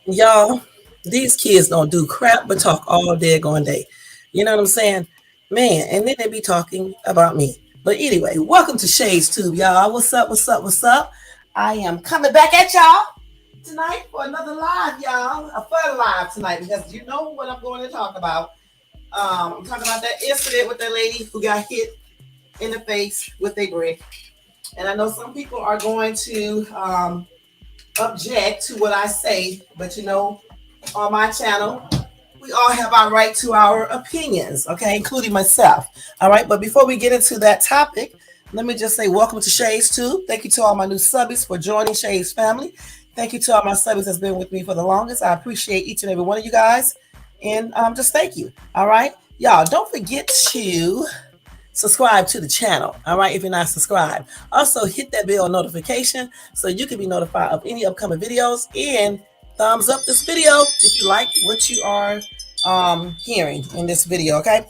Y'all, these kids don't do crap but talk all daggone day. You know what I'm saying? Man, and then they be talking about me. But anyway, welcome to Shades Tube, y'all. What's up? What's up? What's up? I am coming back at y'all tonight for another live, y'all. A fun live tonight because you know what I'm going to talk about. I'm talking about that incident with that lady who got hit in the face with a brick. And I know some people are going to object to what I say, but you know, on my channel, we all have our right to our opinions, okay, including myself. All right, but before we get into that topic, let me just say welcome to Shades Tube. Thank you to all my new subbies for joining Shades family. Thank you to all my subbies that's been with me for the longest. I appreciate each and every one of you guys. And just thank you. All right. Y'all, don't forget to subscribe to the channel. All right, if you're not subscribed. Also, hit that bell notification so you can be notified of any upcoming videos, and thumbs up this video if you like what you are hearing in this video. Okay.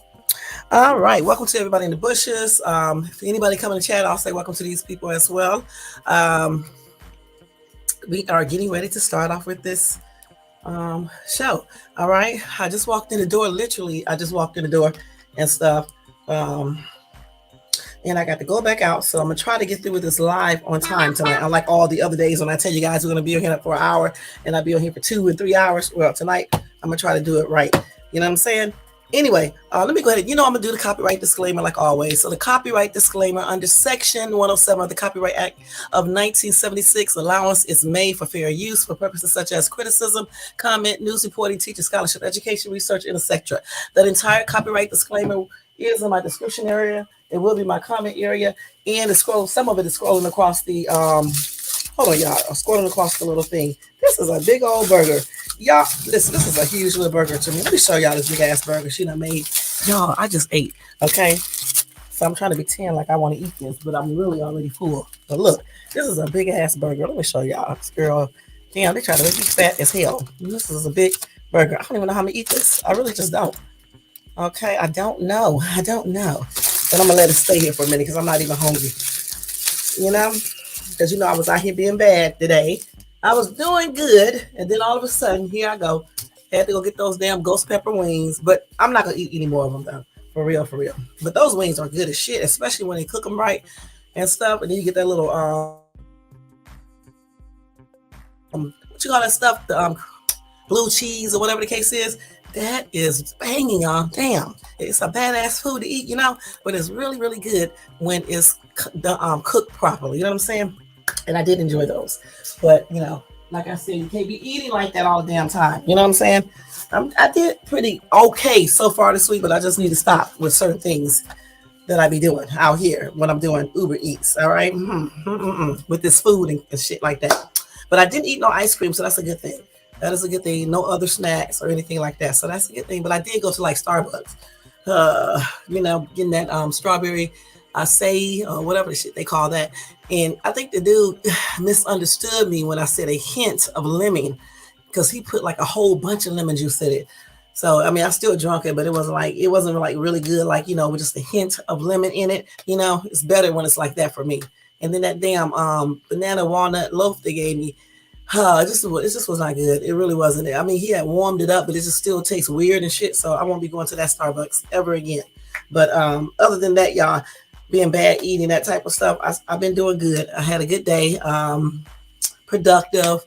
All right, welcome to everybody in the bushes. If anybody come in the chat, I'll say welcome to these people as well. We are getting ready to start off with this show. All right, I just walked in the door. Literally, I just walked in the door and stuff. And I got to go back out. So I'm going to try to get through with this live on time tonight. Unlike all the other days when I tell you guys we're going to be on here for an hour and I'll be on here for 2 and 3 hours. Well, tonight I'm going to try to do it right. You know what I'm saying? Anyway, let me go ahead. You know, I'm going to do the copyright disclaimer like always. So the copyright disclaimer under Section 107 of the Copyright Act of 1976, allowance is made for fair use for purposes such as criticism, comment, news reporting, teaching, scholarship, education, research, and etc. That entire copyright disclaimer is in my description area. It will be my comment area, and the scroll. Some of it is scrolling across the hold on, y'all. I'm scrolling across the little thing. This is a big old burger, y'all. This is a huge little burger to me. Let me show y'all this big ass burger she done made. Y'all, I just ate. Okay, so I'm trying to pretend like I want to eat this, but I'm really already full. But look, this is a big ass burger. Let me show y'all. This girl, damn, they try to make me fat as hell. This is a big burger. I don't even know how I'm gonna eat this. I really just don't. Okay, I don't know. But I'm gonna let it stay here for a minute because I'm not even hungry. You know, because you know I was out here being bad today. I was doing good, and then all of a sudden, here I go. Had to go get those damn ghost pepper wings, but I'm not gonna eat any more of them though. For real, for real. But those wings are good as shit, especially when they cook them right and stuff. And then you get that little what you call that stuff? The blue cheese or whatever the case is. That is banging, y'all. Damn, it's a badass food to eat, you know, but it's really, really good when it's cooked properly. You know what I'm saying? And I did enjoy those, but you know, like I said, you can't be eating like that all the damn time. You know what I'm saying? I did pretty okay so far this week, but I just need to stop with certain things that I be doing out here when I'm doing Uber Eats. All right, with this food and shit like that. But I didn't eat no ice cream, so that's a good thing. That is a good thing. No other snacks or anything like that. So that's a good thing. But I did go to like Starbucks, you know, getting that strawberry acai or whatever the shit they call that. And I think the dude misunderstood me when I said a hint of lemon because he put like a whole bunch of lemon juice in it. So, I mean, I still drunk it, but it wasn't like really good. Like, you know, with just a hint of lemon in it, you know, it's better when it's like that for me. And then that damn banana walnut loaf they gave me. It just was not good. It really wasn't. I mean, he had warmed it up, but it just still tastes weird and shit. So I won't be going to that Starbucks ever again. But other than that, y'all, being bad eating that type of stuff, I've been doing good. I had a good day, productive.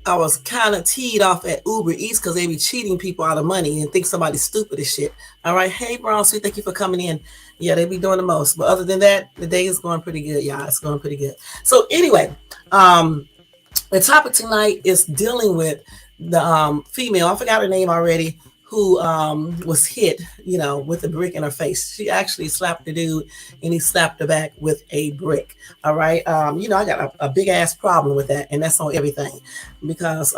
I was kind of teed off at Uber Eats because they be cheating people out of money and think somebody's stupid as shit. All right, hey Brown Sweet, thank you for coming in. Yeah, they be doing the most. But other than that, the day is going pretty good, y'all. It's going pretty good. So anyway, the topic tonight is dealing with the female, I forgot her name already, who was hit, you know, with a brick in her face. She actually slapped the dude and he slapped her back with a brick. All right. You know, I got a big ass problem with that. And that's on everything. Because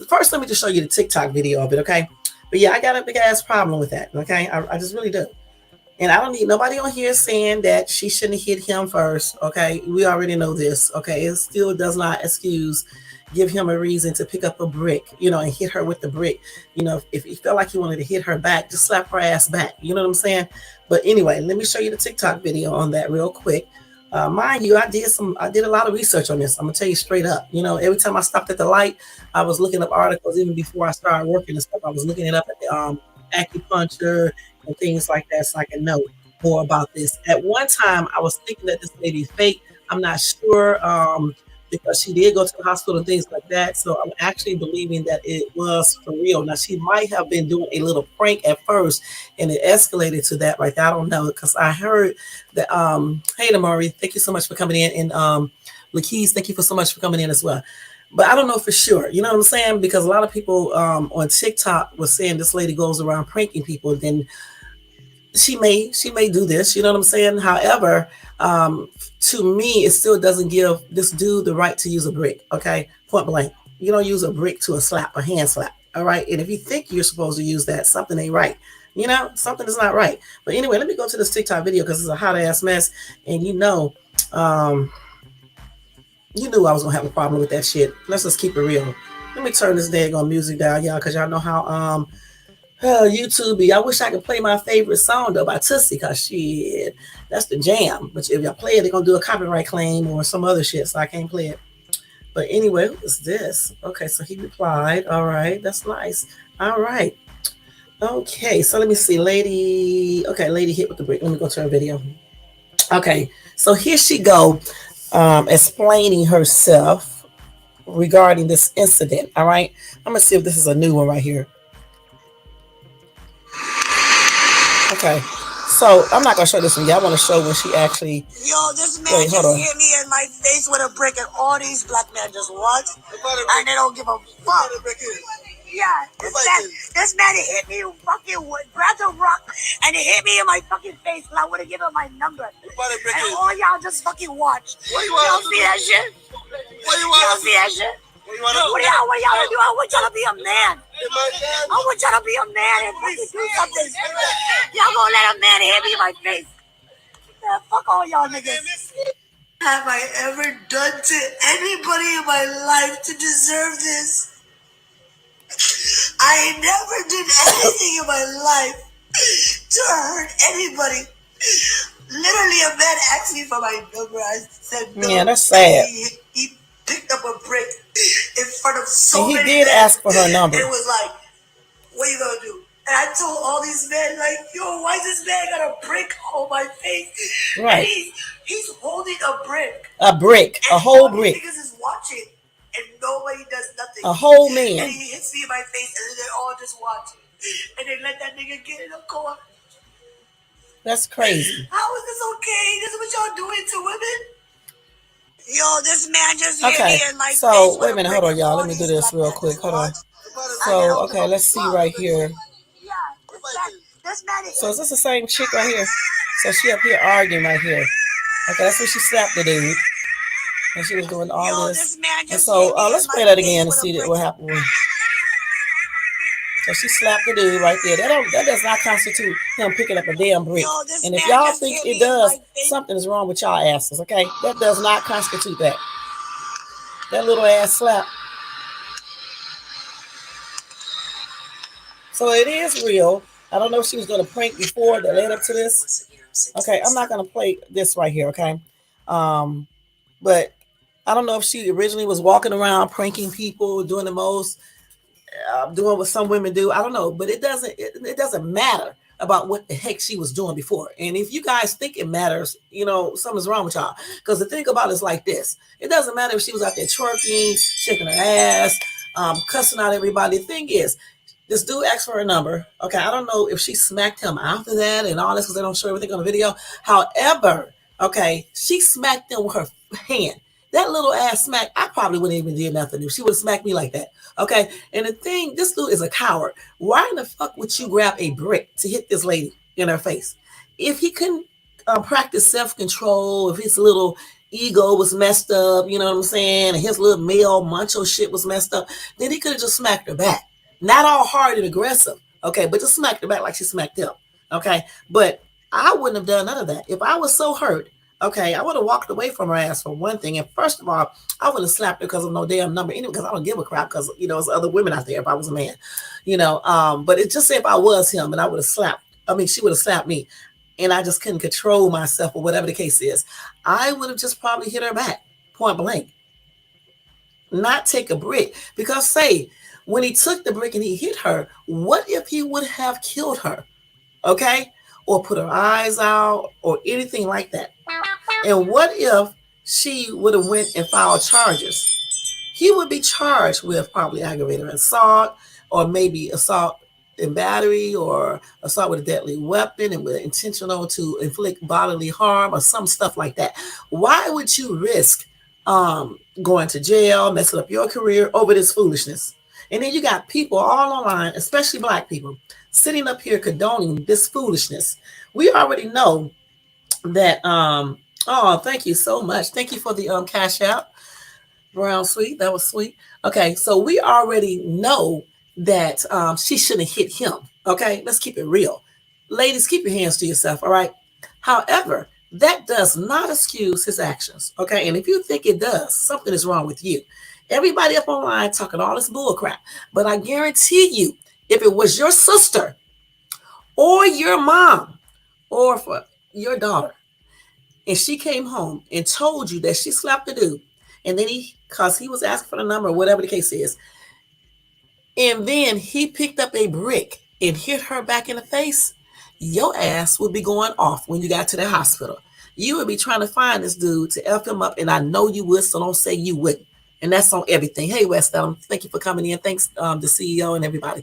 first, let me just show you the TikTok video of it. Okay. But yeah, I got a big ass problem with that. Okay. I just really do. And I don't need nobody on here saying that she shouldn't have hit him first. Okay. We already know this. Okay. It still does not give him a reason to pick up a brick, you know, and hit her with the brick. You know, if he felt like he wanted to hit her back, just slap her ass back. You know what I'm saying? But anyway, let me show you the TikTok video on that real quick. Mind you, I did a lot of research on this. I'm gonna tell you straight up. You know, every time I stopped at the light, I was looking up articles. Even before I started working and stuff, I was looking it up at the acupuncture and things like that, so I can know more about this. At one time, I was thinking that this lady is fake. I'm not sure because she did go to the hospital and things like that. So I'm actually believing that it was for real. Now she might have been doing a little prank at first, and it escalated to that. Right, I don't know because I heard that. Hey, Damari, thank you so much for coming in, and Lakeys, thank you for so much for coming in as well. But I don't know for sure. You know what I'm saying? Because a lot of people on TikTok was saying this lady goes around pranking people. Then she may do this. You know what I'm saying? However, to me, it still doesn't give this dude the right to use a brick. Okay, point blank. You don't use a brick to a slap, a hand slap. All right, and if you think you're supposed to use that, something ain't right. You know, something is not right. But anyway, let me go to this TikTok video because it's a hot ass mess, and um, you knew I was gonna have a problem with that shit. Let's just keep it real. Let me turn this daggone music down, y'all, because y'all know how YouTube. I wish I could play my favorite song though by Tootsie, cause shit, that's the jam. But if y'all play it, they're gonna do a copyright claim or some other shit, so I can't play it. But anyway, what was this? Okay, so he replied. All right, that's nice. All right. Okay, so let me see, lady. Okay, lady hit with the brick. Let me go to her video. Okay, so here she go, explaining herself regarding this incident. All right, I'm gonna see if this is a new one right here. Okay, so I'm not gonna show this one yet. I want to show when she actually. Yo, this man just hit me in my face with a brick, and all these black men just watch, and they don't give a fuck. Yeah, this man hit me fucking with grabbed a rock and he hit me in my fucking face, and I would have given him my number. And all y'all just fucking watch. You don't see that shit? You don't see that shit? What y'all do? I want y'all to be a man. I want y'all to be a man and fucking do something. Y'all gonna let a man hit me in my face? Man, fuck all y'all niggas. Have I ever done to anybody in my life to deserve this? I never did anything in my life to hurt anybody. Literally, a man asked me for my number. I said no. Yeah, that's sad. He picked up a brick in front of so many men. He did ask for her number. It was like, what are you gonna do? And I told all these men, like, yo, why this man got a brick on my face? Right. And he's holding a brick. A brick. And a whole brick. Niggas is watching. And nobody does nothing. A whole man. And he hits me in my face, and then they're all just watching. And they let that nigga get in the corner. That's crazy. How is this okay? This is what y'all doing to women? Yo, this man just hit me in my face. So, wait a minute. Hold on, y'all. Let me do this real quick. Hold on. So, okay, let's see right here. Yeah, this man so, is this the same chick right here? So, she up here arguing right here. Okay, that's when she slapped the dude. And she was doing all this. And so let's play that again and see what happened. So she slapped the dude right there. That does not constitute him picking up a damn brick. And if y'all think it does, something is wrong with y'all asses, okay? That does not constitute that. That little ass slap. So it is real. I don't know if she was going to prank before that led up to this. Okay, I'm not going to play this right here, okay? But I don't know if she originally was walking around pranking people, doing the most, doing what some women do. I don't know, but it doesn't matter about what the heck she was doing before. And if you guys think it matters, you know, something's wrong with y'all. Because the thing about it is like this. It doesn't matter if she was out there twerking, shaking her ass, cussing out everybody. The thing is, this dude asked for her number. Okay, I don't know if she smacked him after that and all this because they don't show everything on the video. However, okay, she smacked him with her hand. That little ass smack, I probably wouldn't even do nothing if she would have smacked me like that. Okay. And the thing, this dude is a coward. Why in the fuck would you grab a brick to hit this lady in her face? If he couldn't practice self-control, if his little ego was messed up, you know what I'm saying, and his little male macho shit was messed up, then he could have just smacked her back. Not all hard and aggressive. Okay. But just smacked her back like she smacked him. Okay. But I wouldn't have done none of that. If I was so hurt, okay, I would have walked away from her ass for one thing. And first of all, I would have slapped her because of no damn number anyway, because I don't give a crap because, you know, there's other women out there if I was a man, you know. But it just say if I was him and I would have slapped, I mean, she would have slapped me. and I just couldn't control myself or whatever the case is, I would have just probably hit her back, point blank. Not take a brick. Because say, when he took the brick and he hit her, what if he would have killed her? Okay? Or put her eyes out or anything like that. And what if she would have went and filed charges? He would be charged with probably aggravated assault, or maybe assault and battery, or assault with a deadly weapon and with intentional to inflict bodily harm, or some stuff like that. Why would you risk going to jail, messing up your career over this foolishness? And then you got people all online, especially Black people, sitting up here condoning this foolishness. We already know that oh, thank you so much. Thank you for the Cash App. Brown Sweet. That was sweet. Okay, so we already know that she shouldn't have hit him. Okay, let's keep it real. Ladies, keep your hands to yourself, all right? However, that does not excuse his actions, okay? And if you think it does, something is wrong with you. Everybody up online talking all this bull crap, but I guarantee you, if it was your sister or your mom or for your daughter, and she came home and told you that she slapped the dude, and then because he was asking for the number or whatever the case is, and then he picked up a brick and hit her back in the face, your ass would be going off when you got to the hospital. You would be trying to find this dude to F him up, and I know you would, so don't say you wouldn't. And that's on everything. Hey, West Elm, thank you for coming in. Thanks, the CEO and everybody.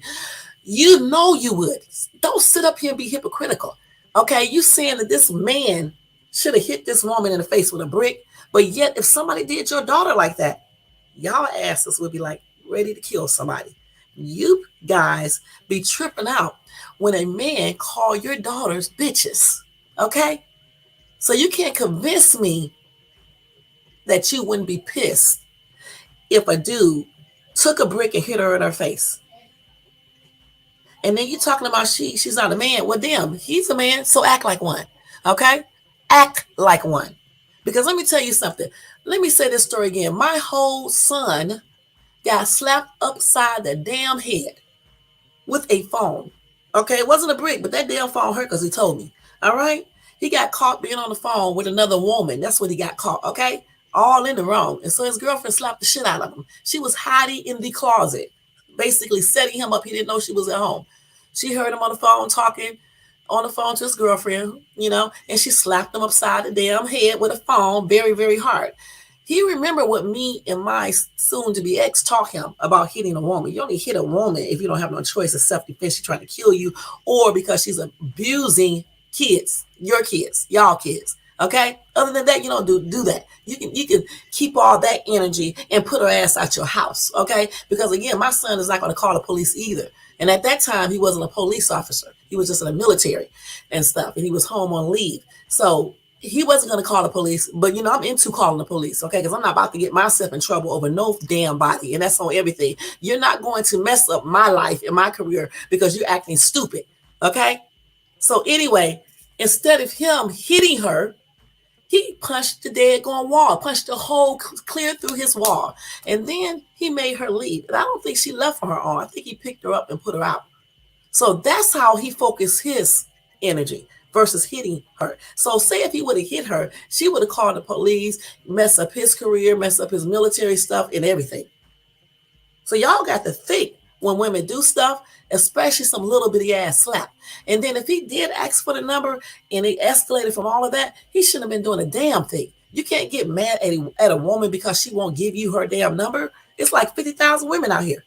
You know you would. Don't sit up here and be hypocritical. Okay, you saying that this man should have hit this woman in the face with a brick, but yet if somebody did your daughter like that, y'all asses would be like ready to kill somebody. You guys be tripping out when a man call your daughters bitches, okay? So you can't convince me that you wouldn't be pissed if a dude took a brick and hit her in her face. And then you talking about she's not a man. Well, damn, he's a man, so act like one, okay? Act like one. Because let me tell you something. Let me say this story again. My whole son got slapped upside the damn head with a phone. Okay, it wasn't a brick, but that damn phone hurt because he told me. All right? He got caught being on the phone with another woman. That's what he got caught, okay? All in the wrong. And so his girlfriend slapped the shit out of him. She was hiding in the closet, basically setting him up. He didn't know she was at home. She heard him on the phone talking on the phone to his girlfriend, you know, and she slapped him upside the damn head with a phone very, very hard. He remembered what me and my soon-to-be ex taught him about hitting a woman. You only hit a woman if you don't have no choice of self-defense. She's trying to kill you, or because she's abusing kids, your kids, y'all kids. Okay. Other than that, you don't do that. You can keep all that energy and put her ass out your house. Okay. Because again, my son is not going to call the police either. And at that time, he wasn't a police officer. He was just in the military and stuff. And he was home on leave. So he wasn't going to call the police. But, you know, I'm into calling the police. Okay. Because I'm not about to get myself in trouble over no damn body. And that's on everything. You're not going to mess up my life and my career because you're acting stupid. Okay. So anyway, instead of him hitting her, he punched the daggone wall, punched a hole clear through his wall. And then he made her leave. And I don't think she left on her own. I think he picked her up and put her out. So that's how he focused his energy versus hitting her. So say if he would have hit her, she would have called the police, mess up his career, mess up his military stuff and everything. So y'all got to think when women do stuff, especially some little bitty ass slap. And then if he did ask for the number and it escalated from all of that, he shouldn't have been doing a damn thing. You can't get mad at a woman because she won't give you her damn number. It's like 50,000 women out here.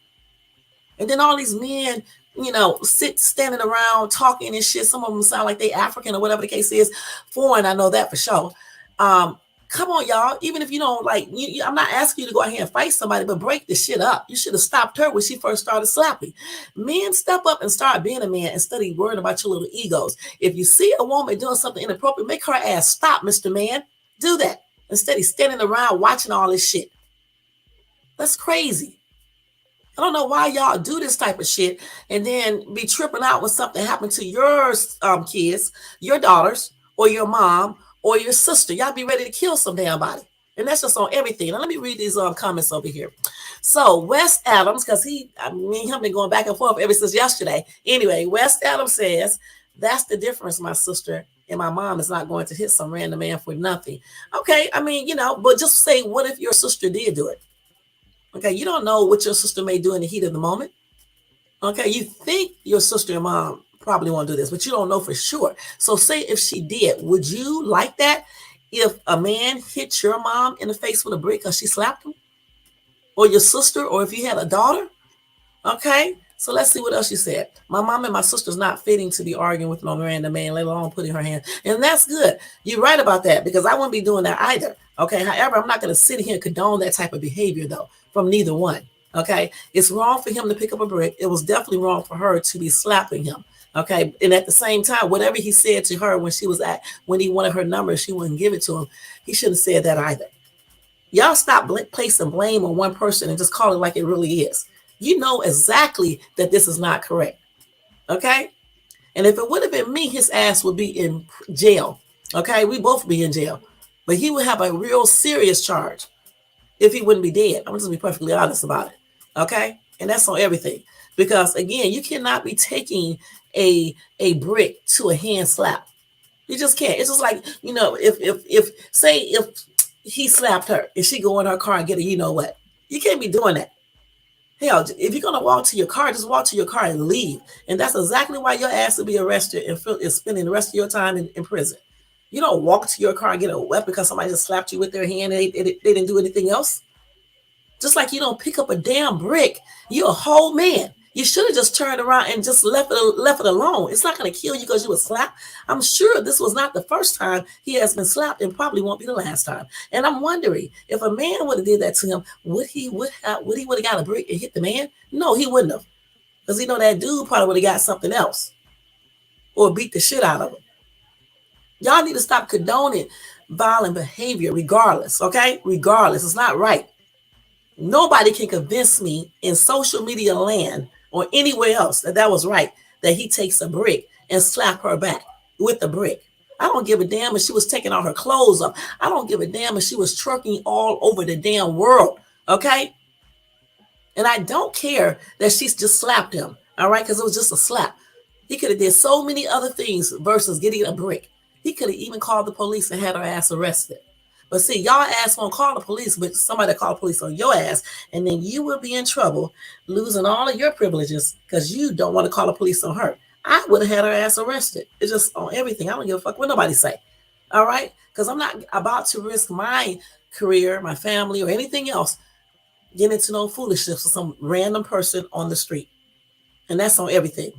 And then all these men, you know, standing around talking and shit. Some of them sound like they African or whatever the case is. Foreign, I know that for sure. Come on, y'all. Even if you don't like, I'm not asking you to go out here and fight somebody, but break this shit up. You should have stopped her when she first started slapping. Men, step up and start being a man instead of worrying about your little egos. If you see a woman doing something inappropriate, make her ass stop, Mr. Man. Do that. Instead of standing around watching all this shit. That's crazy. I don't know why y'all do this type of shit and then be tripping out when something happened to your kids, your daughters, or your mom, or your sister. Y'all be ready to kill some damn body. And that's just on everything. Now let me read these comments over here. So West Adams, because me and him been going back and forth ever since yesterday. Anyway, West Adams says, that's the difference, my sister. and my mom is not going to hit some random man for nothing. Okay, I mean, but just say, what if your sister did do it? Okay, you don't know what your sister may do in the heat of the moment. Okay, you think your sister and mom probably won't do this, but you don't know for sure. So say if she did, would you like that if a man hit your mom in the face with a brick because she slapped him? Or your sister, or if you had a daughter? Okay, so let's see what else she said. My mom and my sister's not fitting to be arguing with no random man, let alone putting her hand. And that's good. You're right about that, because I wouldn't be doing that either. Okay, however, I'm not going to sit here and condone that type of behavior, though, from neither one. Okay, it's wrong for him to pick up a brick. It was definitely wrong for her to be slapping him. Okay, and at the same time, whatever he said to her when he wanted her number, she wouldn't give it to him. He shouldn't have said that either. Y'all stop placing blame on one person and just call it like it really is. You know exactly that this is not correct. Okay? And if it would have been me, his ass would be in jail. Okay? We both be in jail. But he would have a real serious charge if he wouldn't be dead. I'm just going to be perfectly honest about it. Okay? And that's on everything. Because, again, you cannot be taking a brick to a hand slap. You just can't. It's just like, if he slapped her and she go in her car and get it, you know what? You can't be doing that. Hell, if you're going to walk to your car, just walk to your car and leave. And that's exactly why your ass will be arrested and is spending the rest of your time in prison. You don't walk to your car and get a weapon because somebody just slapped you with their hand and they didn't do anything else. Just like you don't pick up a damn brick. You're a whole man. You should have just turned around and just left it alone. It's not going to kill you because you were slapped. I'm sure this was not the first time he has been slapped, and probably won't be the last time. And I'm wondering, if a man would have did that to him, would he would have got a brick and hit the man? No, he wouldn't have, because that dude probably would have got something else or beat the shit out of him. Y'all need to stop condoning violent behavior, regardless. Okay, regardless, it's not right. Nobody can convince me in social media land or anywhere else that was right, that he takes a brick and slap her back with a brick. I don't give a damn if she was taking all her clothes off. I don't give a damn if she was twerking all over the damn world, okay? And I don't care that she's just slapped him, all right, because it was just a slap. He could have did so many other things versus getting a brick. He could have even called the police and had her ass arrested. But see, y'all ass won't call the police, but somebody call the police on your ass, and then you will be in trouble, losing all of your privileges because you don't want to call the police on her. I would have had her ass arrested. It's just on everything. I don't give a fuck what nobody say. All right? Because I'm not about to risk my career, my family, or anything else getting into no foolishness with some random person on the street. And that's on everything.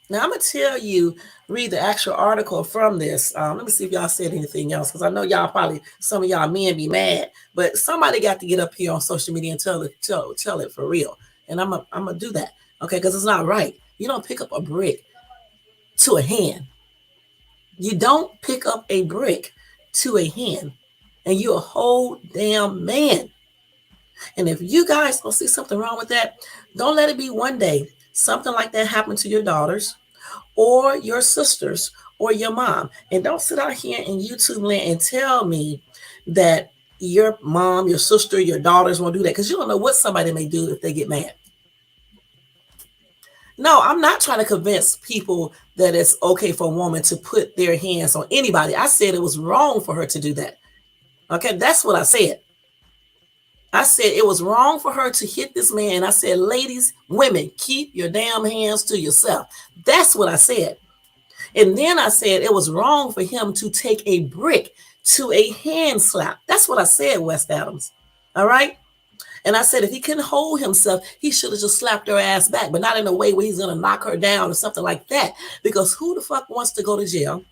Now, I'm going to tell you, read the actual article from this. Let me see if y'all said anything else, because I know y'all probably, some of y'all men be mad, but somebody got to get up here on social media and tell it for real. And I'm going to do that, okay, because it's not right. You don't pick up a brick to a hand. You don't pick up a brick to a hand, and you're a whole damn man. And if you guys don't see something wrong with that, don't let it be one day something like that happened to your daughters or your sisters or your mom. And don't sit out here in YouTube land and tell me that your mom, your sister, your daughters won't do that, because you don't know what somebody may do if they get mad. No, I'm not trying to convince people that it's okay for a woman to put their hands on anybody. I said it was wrong for her to do that. Okay, that's what I said. I said it was wrong for her to hit this man. I said, ladies, women, keep your damn hands to yourself. That's what I said. And then I said it was wrong for him to take a brick to a hand slap. That's what I said, West Adams. All right? And I said if he couldn't hold himself, he should have just slapped her ass back, but not in a way where he's going to knock her down or something like that. Because who the fuck wants to go to jail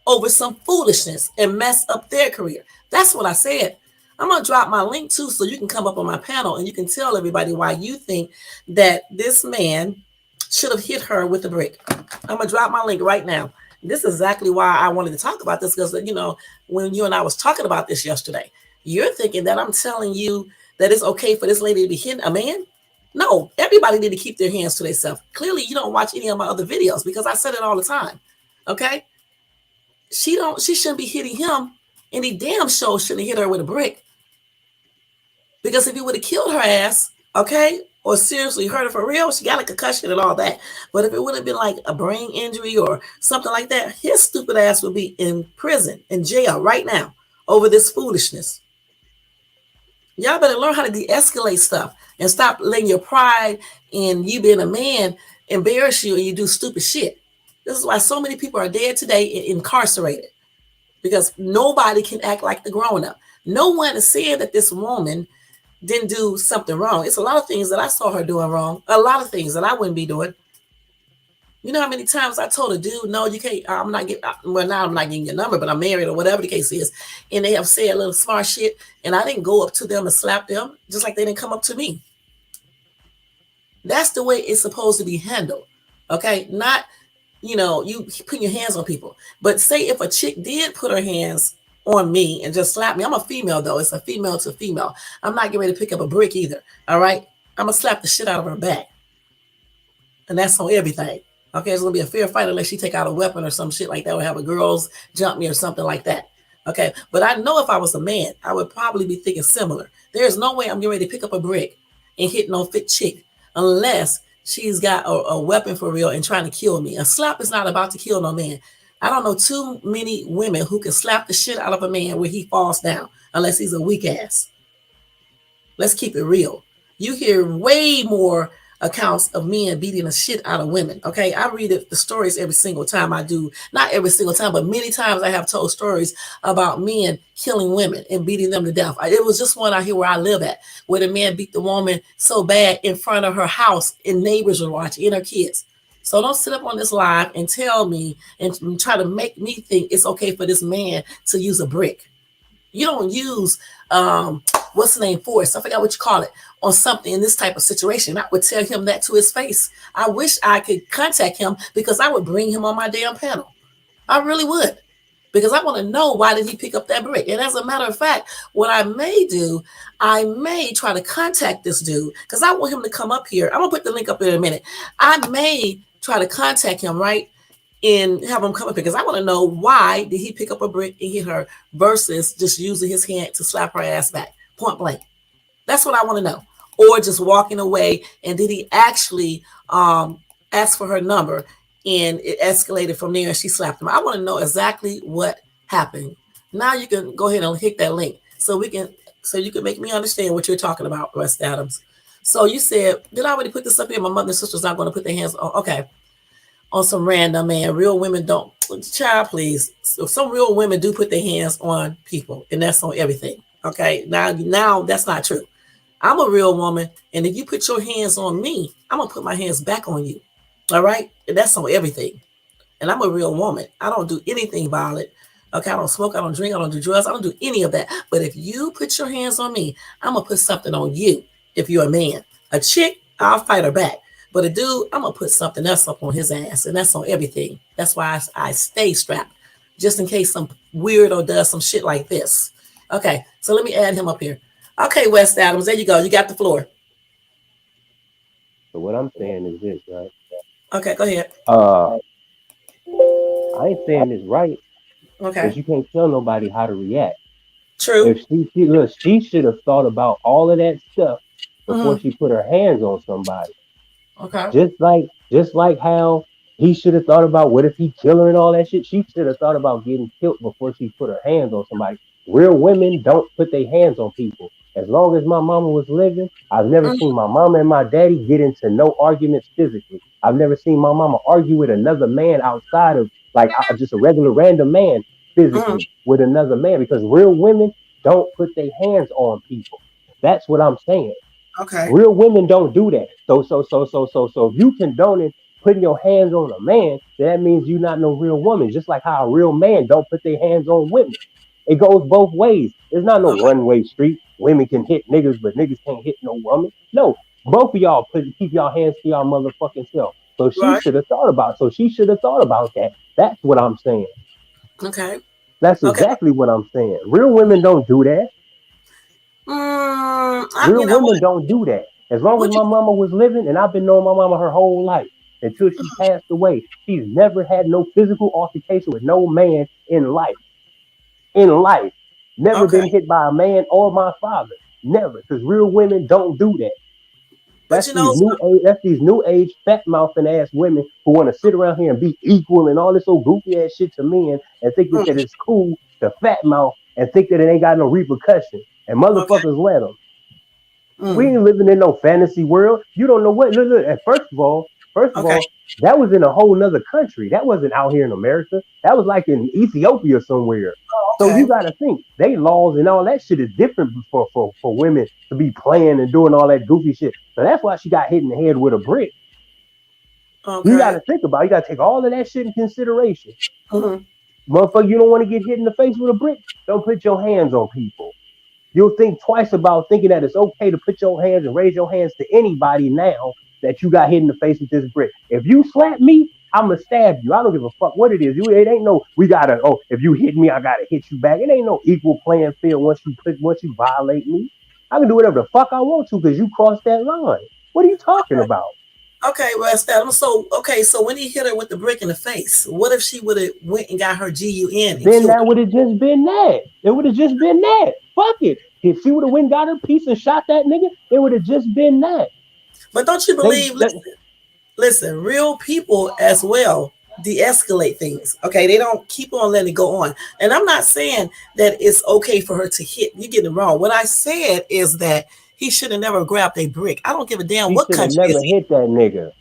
over some foolishness and mess up their career? That's what I said. I'm going to drop my link too, so you can come up on my panel and you can tell everybody why you think that this man should have hit her with a brick. I'm going to drop my link right now. This is exactly why I wanted to talk about this, because, when you and I was talking about this yesterday, you're thinking that I'm telling you that it's okay for this lady to be hitting a man. No, everybody need to keep their hands to themselves. Clearly, you don't watch any of my other videos, because I said it all the time. Okay? She shouldn't be hitting him, and he damn sure shouldn't hit her with a brick. Because if he would have killed her ass, okay, or seriously hurt her for real, she got a concussion and all that. But if it would have been like a brain injury or something like that, his stupid ass would be in prison, in jail right now over this foolishness. Y'all better learn how to de-escalate stuff and stop letting your pride in you being a man embarrass you and you do stupid shit. This is why so many people are dead today incarcerated, because nobody can act like the grown up. No one is saying that this woman didn't do something wrong. It's a lot of things that I saw her doing wrong. A lot of things that I wouldn't be doing. You know how many times I told a dude, no, you can't, I'm not getting, well, now I'm not getting your number, but I'm married or whatever the case is. And they have said a little smart shit. And I didn't go up to them and slap them, just like they didn't come up to me. That's the way it's supposed to be handled. Okay. Not, you know, you put your hands on people. But say if a chick did put her hands on me and just slap me, I'm a female though. It's a female to female. I'm not getting ready to pick up a brick either. All right. I'm going to slap the shit out of her back. And that's on everything. Okay, it's gonna be a fair fight unless she take out a weapon or some shit like that, or have a girls jump me or something like that. Okay, but I know if I was a man, I would probably be thinking similar. There's no way I'm getting ready to pick up a brick and hit no fit chick unless she's got a weapon for real and trying to kill me. A slap is not about to kill no man. I don't know too many women who can slap the shit out of a man where he falls down unless he's a weak ass. Let's keep it real. You hear way more accounts of men beating the shit out of women. Okay, I read the stories every single time I do. Not every single time, but many times I have told stories about men killing women and beating them to death. It was just one out here where I live at, where the man beat the woman so bad in front of her house and neighbors were watching and her kids. So don't sit up on this live and tell me and try to make me think it's okay for this man to use a brick. You don't use what's the name, force, I forgot what you call it, on something in this type of situation. I would tell him that to his face. I wish I could contact him because I would bring him on my damn panel. I really would, because I want to know why did he pick up that brick. And as a matter of fact, what I may do, I may try to contact this dude because I want him to come up here. I'm gonna put the link up in a minute. I may try to contact him, right, and have him come up here because I want to know why did he pick up a brick and hit her versus just using his hand to slap her ass back, point blank. That's what I want to know. Or just walking away, and did he actually ask for her number and it escalated from there and she slapped him? I want to know exactly what happened. Now you can go ahead and hit that link so you can make me understand what you're talking about, West Adams. So you said, did I already put this up here? My mother and sister's not going to put their hands on. Okay. On some random man. Real women don't. Child, please. So some real women do put their hands on people, and that's on everything. Okay. Now that's not true. I'm a real woman, and if you put your hands on me, I'm gonna put my hands back on you. All right, and that's on everything. And I'm a real woman. I don't do anything violent. Okay, I don't smoke, I don't drink, I don't do drugs, I don't do any of that. But if you put your hands on me, I'm gonna put something on you. If you're a man, a chick, I'll fight her back. But a dude, I'm gonna put something else up on his ass, and that's on everything. That's why I stay strapped, just in case some weirdo does some shit like this. Okay, so let me add him up here. Okay, West Adams, there you go. You got the floor. So what I'm saying is this, right? Okay, go ahead. I ain't saying this right, Okay, because you can't tell nobody how to react. true. If she should have thought about all of that stuff before she put her hands on somebody. Okay. Just like how he should have thought about what if he kill her and all that shit. She should have thought about getting killed before she put her hands on somebody. Real women don't put their hands on people. As long as my mama was living, I've never seen my mama and my daddy get into no arguments physically. I've never seen my mama argue with another man outside of like just a regular random man physically with another man, because real women don't put their hands on people. That's what I'm saying. Okay. Real women don't do that. So if you condoning putting your hands on a man, that means you're not no real woman. Just like how a real man don't put their hands on women. It goes both ways. There's not no one-way street. Women can hit niggas, but niggas can't hit no woman. No, both of y'all keep y'all hands to y'all motherfucking self. So she should have thought about. That. That's what I'm saying. Okay. That's exactly what I'm saying. Real women don't do that. Real women don't do that. As long as my mama was living, and I've been knowing my mama her whole life until she passed away, she's never had no physical altercation with no man in life. Never been hit by a man or my father. Never. Because real women don't do that. But you know, That's these new age fat mouthing ass women who want to sit around here and be equal and all this old goofy ass shit to men and think that it's cool to fat mouth and think that it ain't got no repercussion. And motherfuckers let them. We ain't living in no fantasy world. You don't know what. Look. And first of all, that was in a whole nother country. That wasn't out here in America. That was like in Ethiopia somewhere. So you got to think they laws and all that shit is different for women to be playing and doing all that goofy shit. So that's why she got hit in the head with a brick. You got to think about it. You got to take all of that shit in consideration. Motherfucker, you don't want to get hit in the face with a brick. Don't put your hands on people. You'll think twice about thinking that it's okay to put your hands and raise your hands to anybody now that you got hit in the face with this brick. If you slap me, I'ma stab you. I don't give a fuck what it is. It ain't no if you hit me, I gotta hit you back. It ain't no equal playing field once you violate me. I can do whatever the fuck I want to because you crossed that line. What are you talking about? Okay, well, so when he hit her with the brick in the face, what if she would have went and got her GUN? Then that would have just been that. It would have just been that. Fuck it. If she would have went and got her piece and shot that nigga, it would have just been that. But don't you believe, listen, real people as well de-escalate things. Okay, they don't keep on letting it go on. And I'm not saying that it's okay for her to hit. You're getting it wrong. What I said is that he should have never grabbed a brick. I don't give a damn what country. Never hit that nigga.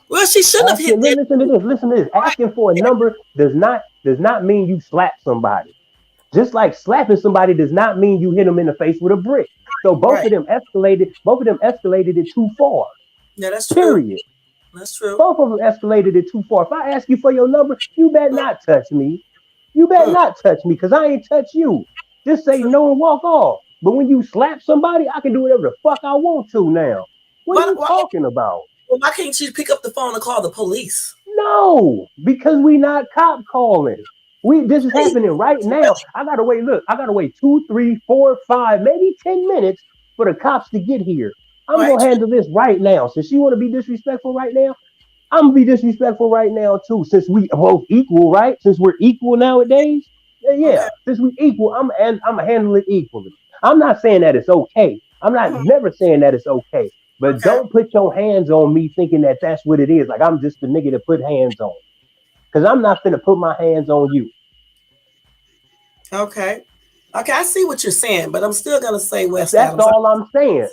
Well, she shouldn't have hit that. Listen to this. Asking for a number does not mean you slap somebody. Just like slapping somebody does not mean you hit them in the face with a brick. So both of them escalated it too far. Yeah, that's true. Period. That's true. Both of them escalated it too far. If I ask you for your number, you better not touch me. You better not touch me because I ain't touch you. Just say no and walk off. But when you slap somebody, I can do whatever the fuck I want to now. What are you talking about? Well, why can't you pick up the phone and call the police? No, because we not cop calling. This is happening right now. I gotta wait 2, 3, 4, 5, maybe 10 minutes for the cops to get here. I'm gonna handle this right now. Since you want to be disrespectful right now, I'm gonna be disrespectful right now too. Since we both equal, right? Since we're equal nowadays, since we equal, I'm gonna handle it equally. I'm not saying that it's okay. I'm not never saying that it's okay. But don't put your hands on me thinking that that's what it is. Like I'm just the nigga to put hands on. Because I'm not finna put my hands on you. Okay, I see what you're saying, but I'm still gonna say West. That's all I'm saying.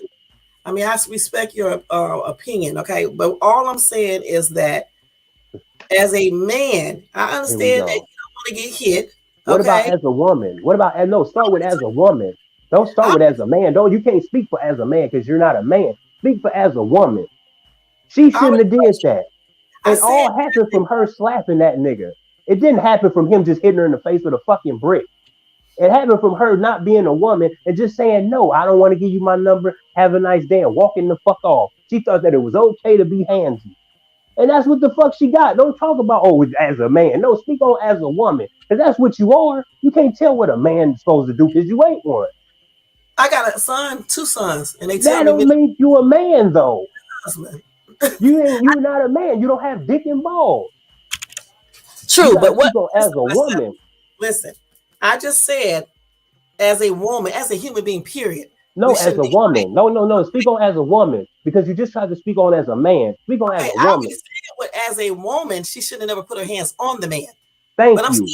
I mean, I respect your opinion, okay? But all I'm saying is that as a man, I understand that you don't want to get hit. What about as a woman? Start with as a woman. Don't start with as a man. You can't speak for as a man because you're not a man. Speak for as a woman. She shouldn't have did that. It all happened from her slapping that nigga. It didn't happen from him just hitting her in the face with a fucking brick. It happened from her not being a woman and just saying, no, I don't want to give you my number. Have a nice day and walking the fuck off. She thought that it was okay to be handsy. And that's what the fuck she got. Don't talk about, as a man. No, speak on as a woman. Because that's what you are. You can't tell what a man's supposed to do because you ain't one. I got a son, 2 sons. And they tell me that don't make you a man, though. You're not a man. You don't have dick and balls. True, but what? As a woman. Listen. I just said, as a woman, as a human being, period. No, as a woman. No. Speak on as a woman because you just tried to speak on as a man. Speak on as a woman. As a woman, she should have never put her hands on the man. Thank you.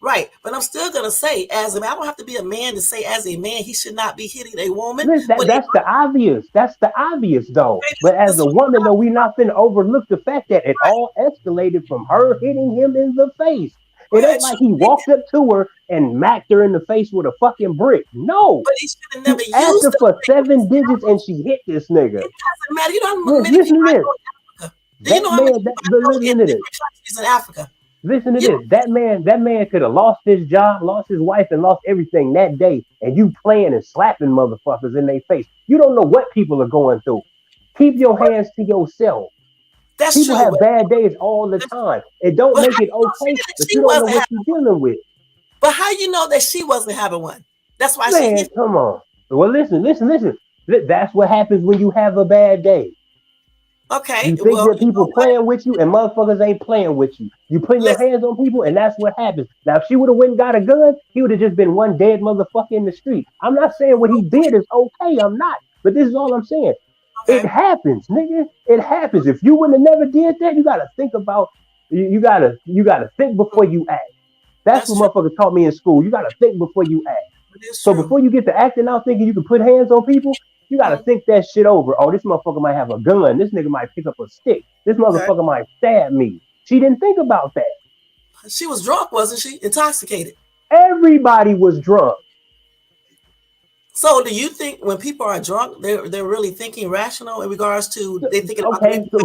But I'm still gonna say, as a man, I don't have to be a man to say, as a man, he should not be hitting a woman. That's the obvious. That's the obvious, though. But as a woman, though, we're not going to overlook the fact that it all escalated from her hitting him in the face. It ain't like he walked up to her and macked her in the face with a fucking brick. No. But he should have never used asked her for 7 digits and she hit this nigga. It doesn't matter. You know how many people in Africa? Do you know how many people in Africa? Listen to this. That man could have lost his job, lost his wife, and lost everything that day. And you playing and slapping motherfuckers in their face. You don't know what people are going through. Keep your hands to yourself. People have bad days all the time. It don't make it okay, but you don't know what you're dealing with. But how you know that she wasn't having one? That's why she come on. Well, listen. That's what happens when you have a bad day. Okay. You think that people playing with you and motherfuckers ain't playing with you. You put your hands on people and that's what happens. Now, if she would have went and got a gun, he would have just been one dead motherfucker in the street. I'm not saying what he did is okay. I'm not. But this is all I'm saying. It happens, nigga. It happens. If you would have never did that, you gotta think about. You gotta think before you act. That's what motherfuckers taught me in school. You gotta think before you act. So before you get to acting out thinking you can put hands on people, you gotta think that shit over. Oh, this motherfucker might have a gun. This nigga might pick up a stick. This motherfucker might stab me. She didn't think about that. She was drunk, wasn't she? Intoxicated. Everybody was drunk. So do you think when people are drunk, they're really thinking rational in regards to they thinking about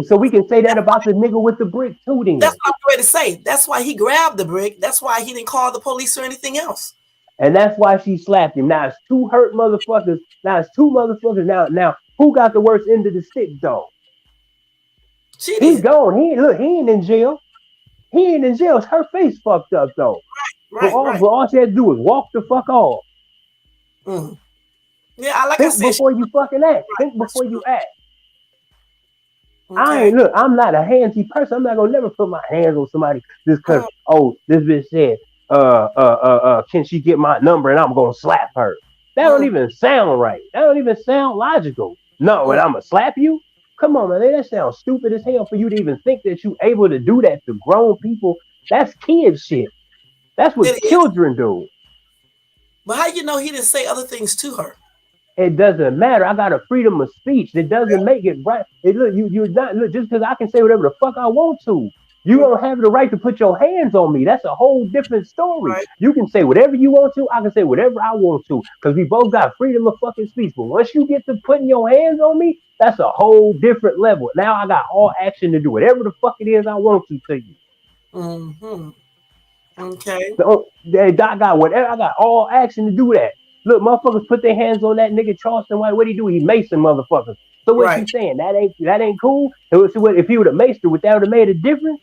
so we can say that about the nigga with the brick too then. That's what I'm ready to say. That's why he grabbed the brick. That's why he didn't call the police or anything else. And that's why she slapped him. Now it's two hurt motherfuckers. Now who got the worst end of the stick though? He's gone. He ain't in jail. He ain't in jail. Her face fucked up though. Right. All she had to do was walk the fuck off. Mm. Yeah, think before you fucking act. Think before you act. Okay. I'm not a handsy person. I'm not gonna never put my hands on somebody just because this bitch said, can she get my number and I'm gonna slap her. That don't even sound right. That don't even sound logical. No, and I'm gonna slap you? Come on, man. That sounds stupid as hell for you to even think that you able to do that to grown people. That's kid shit. That's what children do. But how you know he didn't say other things to her? It doesn't matter. I got a freedom of speech. It doesn't make it right. You're not just because I can say whatever the fuck I want to. You don't have the right to put your hands on me. That's a whole different story. Right. You can say whatever you want to. I can say whatever I want to because we both got freedom of fucking speech. But once you get to putting your hands on me, that's a whole different level. Now I got all action to do whatever the fuck it is I want to you. Mm-hmm. Okay. So, I got all action to do that. Look, motherfuckers put their hands on that nigga Charleston White. What he do? He macing motherfuckers. So what you saying? That ain't cool. So if he would have maced her, would that would have made a difference?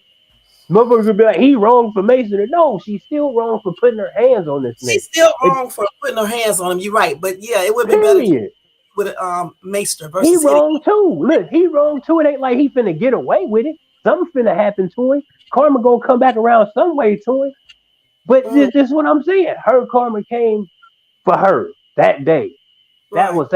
Motherfuckers would be like, he wrong for macing her. No, she's still wrong for putting her hands on this nigga. She's still wrong for putting her hands on him. You're right, but yeah, it would be better with maced her. Versus he wrong too. Look, he wrong too. It ain't like he finna get away with it. Something finna happen to him. Karma gonna come back around some way to him. But this is what I'm saying. Her karma came for her that day. That was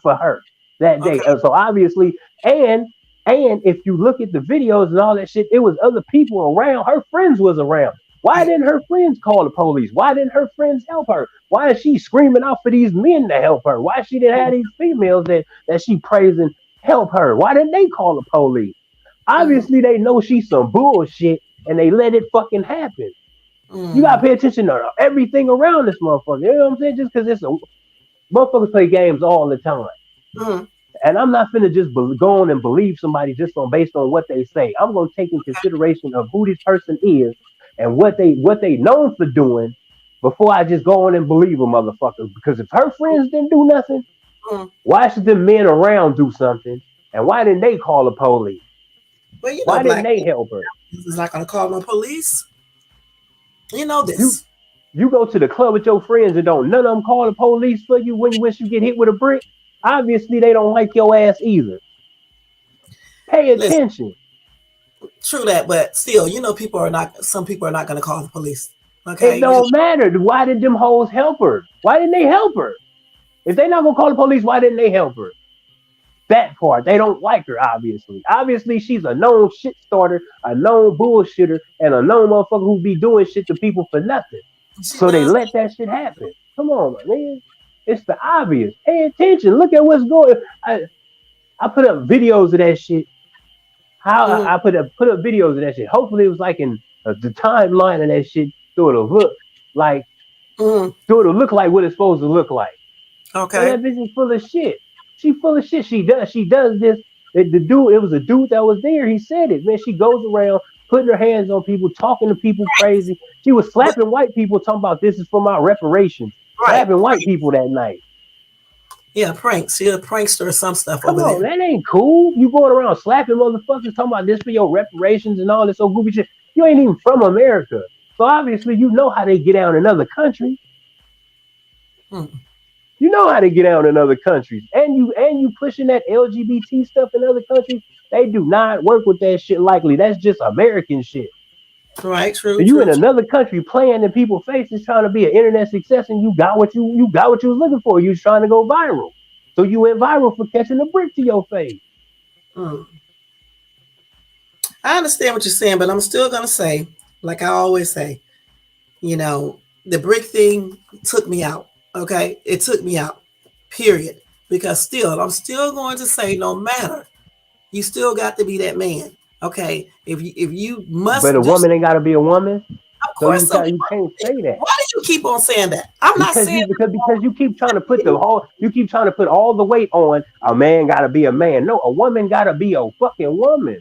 for her that day. So obviously, and if you look at the videos and all that shit, it was other people around. Her friends was around. Why didn't her friends call the police? Why didn't her friends help her? Why is she screaming out for these men to help her? Why she didn't have these females that she praising help her? Why didn't they call the police? Obviously, they know she's some bullshit and they let it fucking happen. You gotta pay attention to everything around this motherfucker. You know what I'm saying? Just because motherfuckers play games all the time. And I'm not finna just go on and believe somebody just based on what they say. I'm gonna take in consideration of who this person is and what they known for doing before I just go on and believe a motherfucker. Because if her friends didn't do nothing, why should the men around do something? And why didn't they call the police? Well, why didn't they help her? He's not gonna call no police. You know this. You go to the club with your friends and don't none of them call the police for you when you get hit with a brick. Obviously, they don't like your ass either. Pay attention. True that, but still, some people are not going to call the police. Okay, it don't matter. Why did them hoes help her? Why didn't they help her? If they not gonna call the police, why didn't they help her? That part, they don't like her, obviously. Obviously, she's a known shit starter, a known bullshitter, and a known motherfucker who be doing shit to people for nothing. So they let that shit happen. Come on, man. It's the obvious. Pay attention. Look at what's going. I put up videos of that shit. I put up videos of that shit. Hopefully, it was like in the timeline of that shit, so it'll look like, so it'll look like what it's supposed to look like. Okay. And that bitch is full of shit. She full of shit. She does this. It was a dude that was there. He said it, man. She goes around putting her hands on people, talking to people crazy. She was slapping white people, talking about this is for my reparations. Slapping white people that night. Yeah, pranks. She a prankster or some stuff. Come on, that ain't cool. You going around slapping motherfuckers, talking about this for your reparations and all this old goofy shit. You ain't even from America, so obviously you know how they get out in other countries. You know how to get out in other countries, and you pushing that LGBT stuff in other countries. They do not work with that shit likely. That's just American shit. Right, true. So you in another country playing in people's faces, trying to be an internet success, and you got what you was looking for. You was trying to go viral. So you went viral for catching a brick to your face. Mm. I understand what you're saying, but I'm still gonna say, like I always say, you know, the brick thing took me out. Okay, it took me out. Period. Because still, I'm still going to say, no matter, you still got to be that man. Okay, if you But must a just, woman ain't gotta be a woman. of So course, some you people. can't say that. Why do you keep on saying that? I'm not Because saying. you keep trying to put all the weight on a man gotta be a man. No, a woman gotta be a fucking woman.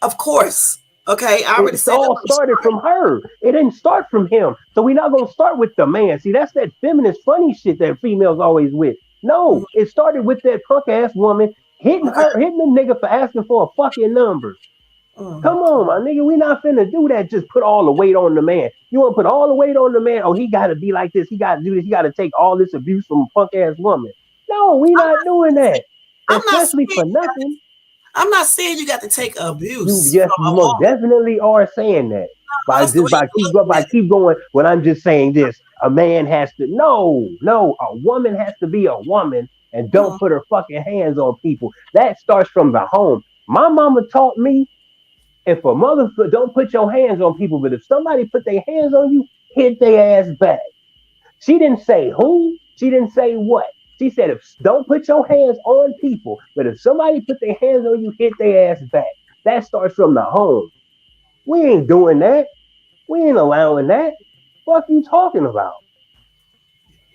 Of course. Okay, I already It's said that all from the started start. from her. It didn't start from him. So we're not gonna start with the man. See, that's that feminist funny shit that females always with. No, Mhm. it started with that punk ass woman Okay. hitting the nigga for asking for a fucking number. Mm. Come on, my nigga. We not finna do that. Just put all the weight on the man. You want to put all the weight on the man? Oh, he got to be like this. He got to do this. He got to take all this abuse from a punk ass woman. No, we I'm not doing that. not Especially saying for nothing. I'm not saying you got to take You abuse yes, from you a most woman. definitely are saying that No, by that's the just way you look by at it. keep going. When I'm just saying this, a man has to no. A woman has to be a woman and don't Mhm. put her fucking hands on people. That starts from the home. My mama taught me if a mother don't put your hands on people, but if somebody put their hands on you, hit their ass back. She didn't say who. She didn't say what. She said if don't put your hands on people, but if somebody put their hands on you, hit their ass back. That starts from the home. We ain't doing that. We ain't allowing that. What you talking about?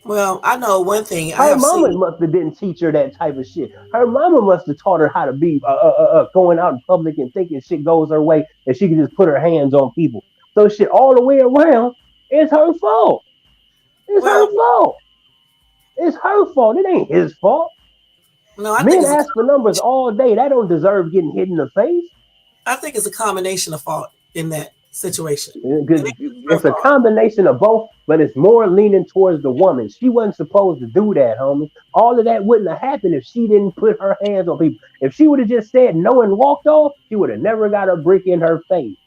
Well, I know one thing I Her have mama seen. must have didn't teach her that type of shit. Her mama must have taught her how to be going out in public and thinking shit goes her way and she can just put her hands on people. So shit all the way around, it's her fault. It's Well, her fault. It's her fault. It ain't his fault. no, I think Men it's a ask for numbers all day. That don't deserve getting hit in the face. I think it's a combination of fault in that situation, and it's her It's a fault. combination of both, but it's more leaning towards the woman. She wasn't supposed to do that, homie. All of that wouldn't have happened if she didn't put her hands on people. If she would have just said no and walked off, she would have never got a brick in her face.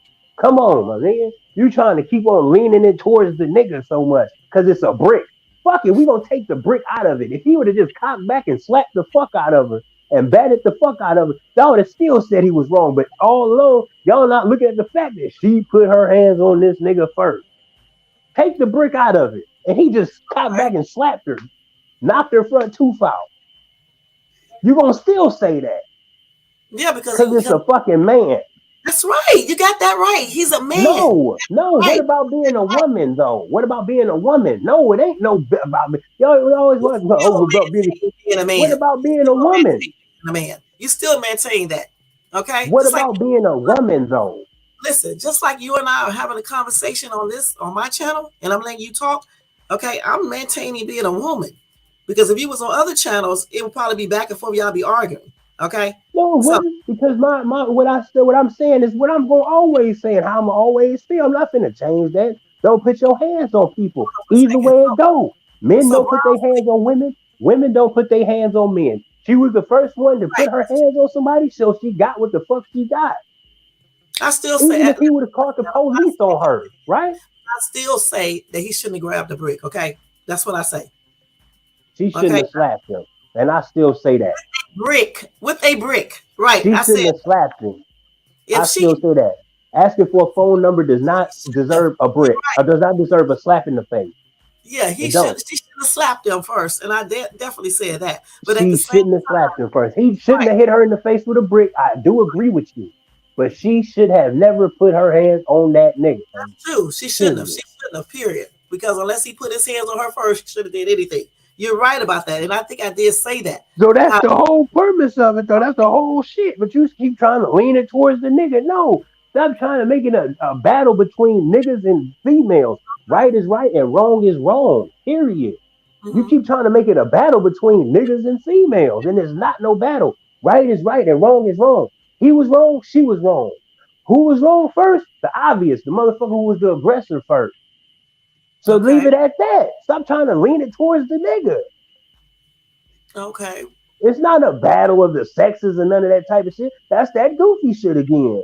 Come on, my man. You trying to keep on leaning it towards the nigga so much because it's a brick. Fuck it, we gonna take the brick out of it. If he would have just cocked back and slapped the fuck out of her and batted the fuck out of her, y'all would have still said he was wrong. But all along, y'all not looking at the fact that she put her hands on this nigga first. Take the brick out of it. And he just cocked Right? back and slapped her, knocked her front tooth out. You gonna still say that. Yeah, because Cause it's a fucking man. that's right. You got that right. He's a man. No. What Right. about being a woman though? What about being a woman? No, it ain't no bit about me. Y'all always You want to go still over about being. maintain being a What man. about You being a still woman? maintain being a man. You still maintain that. Okay? What Just like, about being a woman though? listen, just like you and I are having a conversation on this on my channel, and I'm letting you talk. Okay, I'm maintaining being a woman. Because if you was on other channels, it would probably be back and forth, y'all be arguing. Okay? No, it So wouldn't because my what I'm saying is what I'm gonna always say and how I'm always feel. I'm not finna change that. Don't put your hands on people. hold on for a Either second. way it go. Men So don't put their hands on women. Women don't put their hands on men. She was the first one to put right. her hands on somebody, so she got what the fuck she got. I still say Even if at he would have called the police on her, right? I still say that he shouldn't have grabbed the brick. Okay, that's what I say. She shouldn't Okay, have slapped him. And I still say that. brick with a brick. Right. She I shouldn't said have slapped him. if I she, still say that. Asking for a phone number does not deserve a brick or does not deserve a slap in the face. yeah, It don't. she should have slapped him first, and I definitely said that. But at She the same shouldn't have slapped him first. He shouldn't right, have hit her in the face with a brick. I do agree with you. But she should have never put her hands on that nigga. too. She shouldn't have. Period. She shouldn't have. Period. Because unless he put his hands on her first, he should have did anything. You're right about that, and I think I did say that. So that's How, the whole purpose of it, though. That's the whole shit. But you keep trying to lean it towards the nigga. No, stop trying to make it a battle between niggas and females. Right is right and wrong is wrong. Period. You mhm. keep trying to make it a battle between niggas and females, and it's not no battle. Right is right and wrong is wrong. He was wrong, she was wrong. Who was wrong first? The obvious, the motherfucker who was the aggressor first. So leave Okay, it at that. Stop trying to lean it towards the nigga. okay. It's not a battle of the sexes and none of that type of shit. That's that goofy shit again.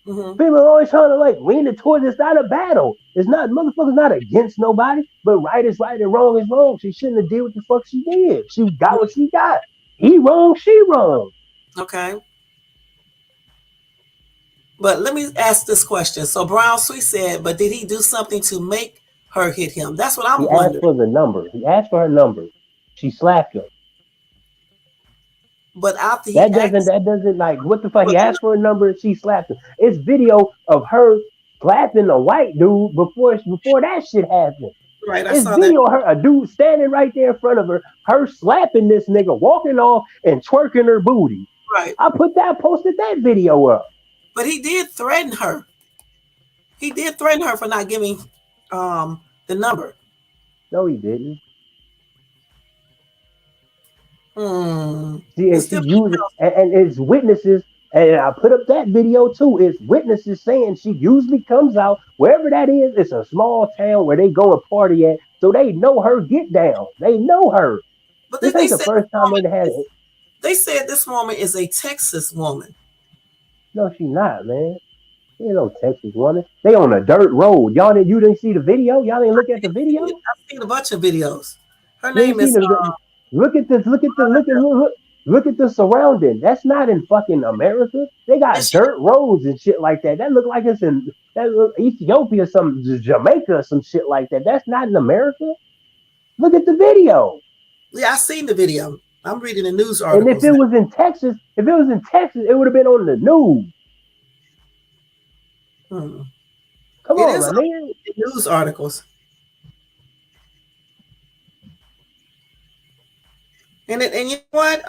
People are always trying to like lean it towards it's not a battle. It's not motherfuckers not against nobody, but right is right and wrong is wrong. She shouldn't have did what the fuck she did. She got what she got. He wrong, she wrong. Okay. But let me ask this question. So Brown Sweet said, but did he do something to make her hit him? That's what I'm wondering. He asked for the number. He asked for her number. She slapped him. But after that doesn't like what the fuck? He asked for a number. She slapped him. It's video of her slapping a white dude before that shit happened. Right. It's video of her, a dude standing right there in front of her slapping this nigga, walking off and twerking her booty. Right. I posted that video up. But he did threaten her. He did threaten her for not giving the number. No, he didn't. See, and she used it, and it's witnesses, and I put up that video too. It's witnesses saying she usually comes out wherever that is. It's a small town where they go and party at, so they know her get down. They know her. But this ain't the first time they had it. They said this woman is a Texas woman. No, she's not, man. She ain't no Texas woman. They on a dirt road. You didn't see the video? Y'all didn't look at the video? I've seen a bunch of videos. Her name is. Look at this. Look at the surrounding. That's not in fucking America. They got dirt roads and shit like that. That look like it's in Ethiopia, some Jamaica, some shit like that. That's not in America. Look at the video. Yeah, I seen the video. I'm reading the news article. And if it was in Texas, it would have been on the news. Come on, man. News articles. And you know what?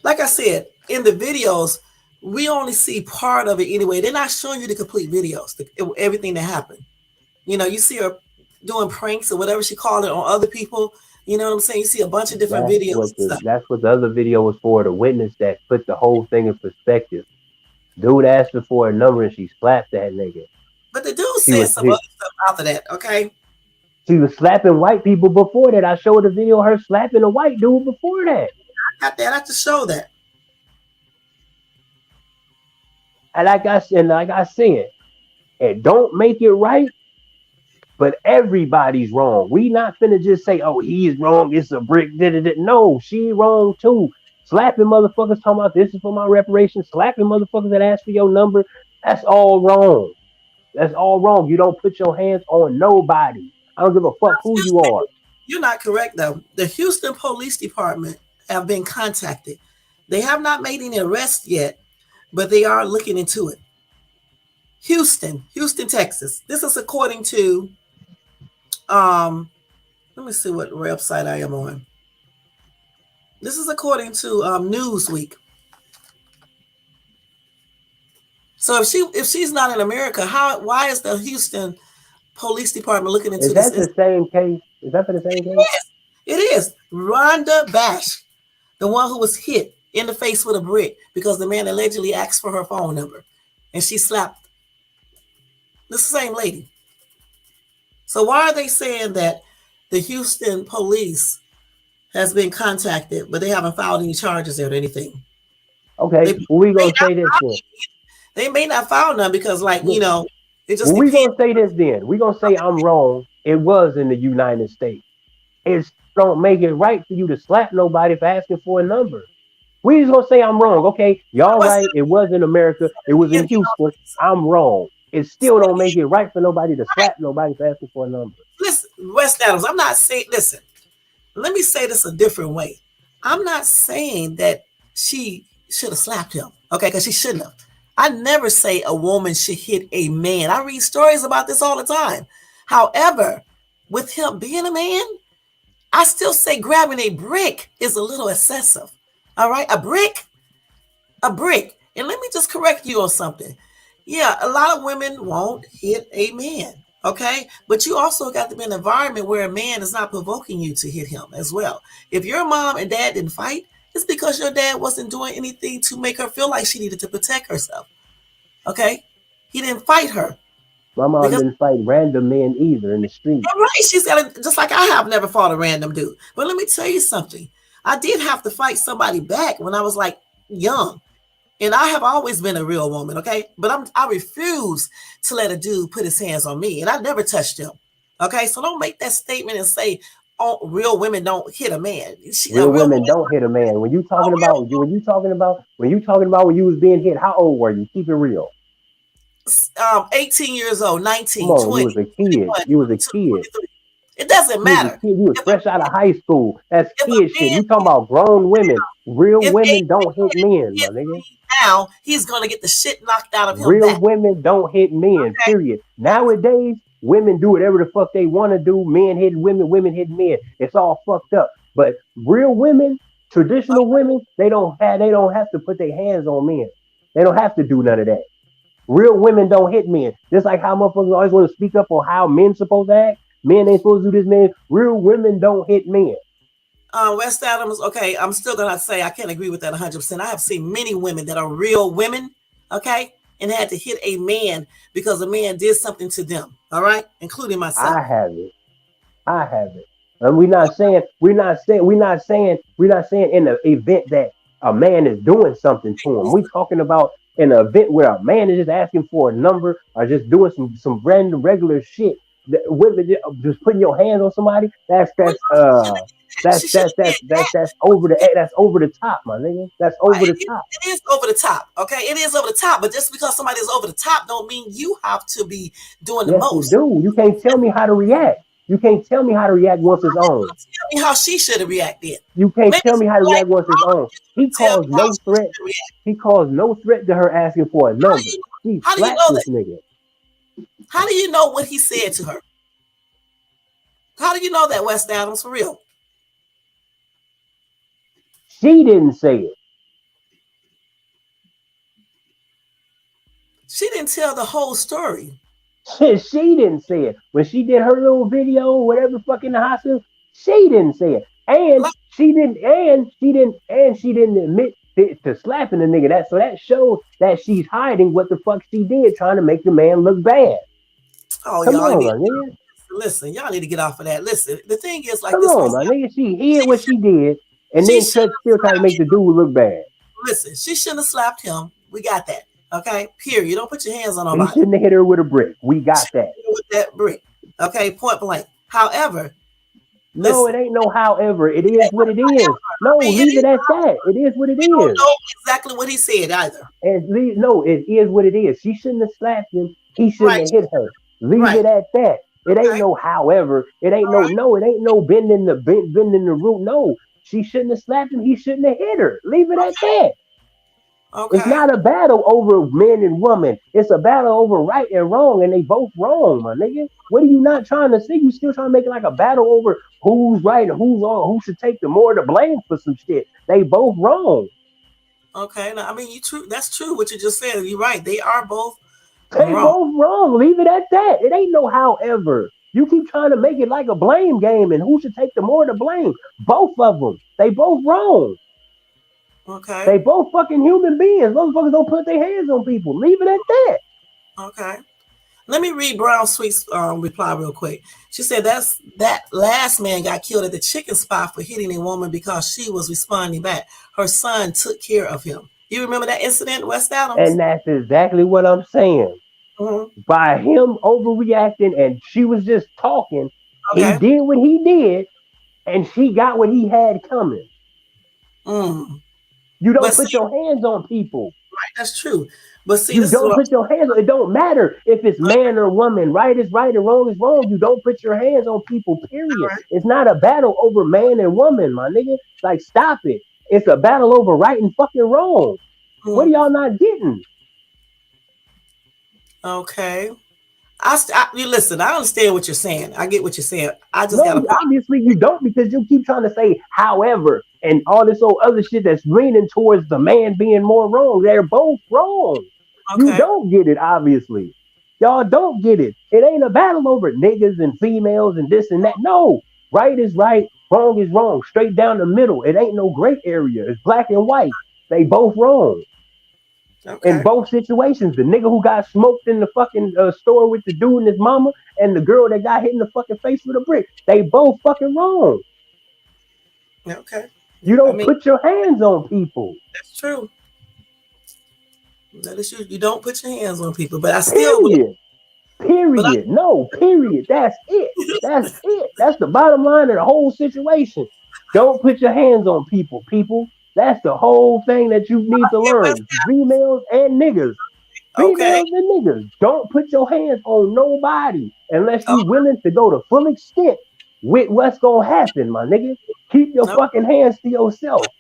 Like I said, in the videos, we only see part of it anyway. They're not showing you the complete videos, everything that happened. You know, you see her doing pranks or whatever she called it on other people. You know what I'm saying? You see a bunch of different videos. That's what the other video was for, the witness that put the whole thing in perspective. Dude asked her for a number and she slapped that nigga. But the dude said some other stuff after that, okay? She was slapping white people before that. I showed a video of her slapping a white dude before that. I got that. I have to show that. And like I said, and don't make it right, but everybody's wrong. We not finna just say, oh, he's wrong, it's a brick. No, she wrong too. Slapping motherfuckers talking about this is for my reparations. Slapping motherfuckers that ask for your number. That's all wrong. That's all wrong. You don't put your hands on nobody. I don't give a fuck who you are. You're not correct, though. The Houston Police Department have been contacted. They have not made any arrests yet, but they are looking into it. Houston, Texas. This is according to, let me see what website I am on. This is according to Newsweek. So if she's not in America, why is the Houston Police Department looking into this? Is that the same case? Is that for the same case? It is. Rhonda Bash, the one who was hit in the face with a brick because the man allegedly asked for her phone number and she slapped. This is the same lady. So why are they saying that the Houston police has been contacted, but they haven't filed any charges or anything? Okay, we're going to say this then. They may not file none because, like, you know, it just we're going to say this then. We're going to say I'm wrong. It was in the United States. It don't make it right for you to slap nobody for asking for a number. We just going to say I'm wrong. Okay, y'all right. It was in America. It was in Houston. I'm wrong. It still don't make it right for nobody to slap nobody for asking for a number. Listen, West Adams, I'm not saying, listen, let me say this a different way. I'm not saying that she should have slapped him, okay, because she shouldn't have. I never say a woman should hit a man. I read stories about this all the time. However, with him being a man, I still say grabbing a brick is a little excessive. All right, a brick. And let me just correct you on something. Yeah, a lot of women won't hit a man, okay? But you also got to be in an environment where a man is not provoking you to hit him as well. If your mom and dad didn't fight, it's because your dad wasn't doing anything to make her feel like she needed to protect herself, okay? He didn't fight her. My mom didn't fight random men either in the street. Right, she's got just like I have never fought a random dude. But let me tell you something. I did have to fight somebody back when I was like young. And I have always been a real woman, okay? But I refuse to let a dude put his hands on me, and I never touched him. Okay, so don't make that statement and say, "Oh, real women don't hit a man." Real women don't hit a man. When you talking about when you talking about when you was being hit, how old were you? Keep it real. 18 years old, 19, Come on, 20, you was a kid. 21, You was a 22, kid. 23. It doesn't You was a matter. kid. You was If fresh out of high school. That's if a kid shit. man You talking about grown women. Real if a women don't hit man men, my hits nigga. me now, he's gonna get the shit knocked out of him Real back. women don't hit men, Okay. period. Nowadays, women do whatever the fuck they want to do. Men hit women, women hit men. It's all fucked up. But real women, traditional women, they don't have to put their hands on men. They don't have to do none of that. Real women don't hit men. Just like how motherfuckers always want to speak up on how men supposed to act. Men ain't supposed to do this, man. Real women don't hit men. West Adams, okay, I'm still gonna say I can't agree with that 100%. I have seen many women that are real women, okay, and had to hit a man because a man did something to them, all right, including I myself. have it. I have it. And we're not saying in the event that a man is doing something to him. We're talking about in an event where a man is just asking for a number or just doing some random regular shit. Women just putting your hands on somebody. Well, no, she shouldn't have did that. She shouldn't have did that. That's over the top, my nigga. That's over Right, the top. it is over the top, okay? It is over the top, but just because somebody is over the top don't mean you have to be doing the Yes, it most. do. You can't tell me how to react. You can't tell me how to react once it's on. Tell me how she should have reacted. You can't Maybe tell she me how to like react once it's on. He tell me caused how no she threat. should react. He caused no threat to her asking for a How do number. you She how do you slapped know this that? nigga. How do you know what he said to her? How do you know that, West Adams, for real? She didn't say it. She didn't tell the whole story. She didn't say it. When she did her little video, whatever fucking the hospital, she didn't say it. And Like, she didn't admit to slapping the nigga. That shows that she's hiding what the fuck she did, trying to make the man look bad. oh, Come y'all on, need my nigga. listen. Y'all need to get off of that. Listen, the thing is like Come this, on, West my Adams. nigga. She hid She what should she did, and she then should still trying to have make the slapped him. dude look bad. Listen, she shouldn't have slapped him. We got that. Okay, period. Don't put your hands on He nobody. shouldn't have hit her with a brick. We got that. With that brick. Okay, point blank. However, No, it listen, ain't no however. It is what it is. No, I mean, it leave it is. at that. It is what it We don't is. know exactly what he said either. And leave, no, it is what it is. She shouldn't have slapped him. He shouldn't Right, have hit her. Leave right. it at that. It ain't Okay, no however. It ain't all no right. no. It ain't no bending the root. No, she shouldn't have slapped him. He shouldn't have hit her. Leave it at Okay, that. It's okay, not a battle over man and woman. It's a battle over right and wrong, and they both wrong, my nigga. What are you not trying to see? You still trying to make it like a battle over who's right and who's wrong, who should take the more to blame for some shit. They both wrong. okay. Now, I mean, you true. That's true. What you just said. You're right. They are both They wrong. both wrong. Leave it at that. It ain't no however. You keep trying to make it like a blame game and who should take the more to blame. Both of them. They both wrong. Okay, They both fucking human beings. Motherfuckers don't put their hands on people. Leave it at that. okay. Let me read Brown Sweet's reply real quick. She said that last man got killed at the chicken spot for hitting a woman because she was responding back. Her son took care of him. You remember that incident, West Adams? And that's exactly what I'm saying. Hmm. By him overreacting and she was just talking, he Okay. did what he did and she got what he had coming. Mm. You But don't see, put your hands on people. right, that's true. But see, You this is don't what put your hands on. It don't matter if it's I'm man or woman. Right is right and wrong is wrong. You don't put your hands on people. all Period. right. It's not a battle over man and woman, my nigga. Like stop it. It's a battle over right and fucking wrong. What are Mm. y'all not getting? Okay. You listen. I understand what you're saying. I get what you're saying. I just got No, a problem. obviously you don't because you keep trying to say however and all this old other shit that's leaning towards the man being more wrong. They're both wrong. You Okay. don't get it, obviously. Y'all don't get it. It ain't a battle over niggas and females and this and that. No. Right is right, wrong is wrong. Straight down the middle. It ain't no gray area. It's black and white. They both wrong. In Okay. both situations, the nigga who got smoked in the fucking store with the dude and his mama, and the girl that got hit in the fucking face with a brick, they both fucking wrong. Okay. You I don't mean, put your hands on people. that's true. That is true. You don't put your hands on people, but I still believe. Period. But Period. No, period. That's it. That's it. That's the bottom line of the whole situation. Don't put your hands on people, people. That's the whole thing that you need to learn. Females and niggas. okay, Females and niggas. Don't put your hands on nobody unless oh, you willing to go to full extent with what's gonna happen, my nigga. Keep your no, fucking hands to yourself.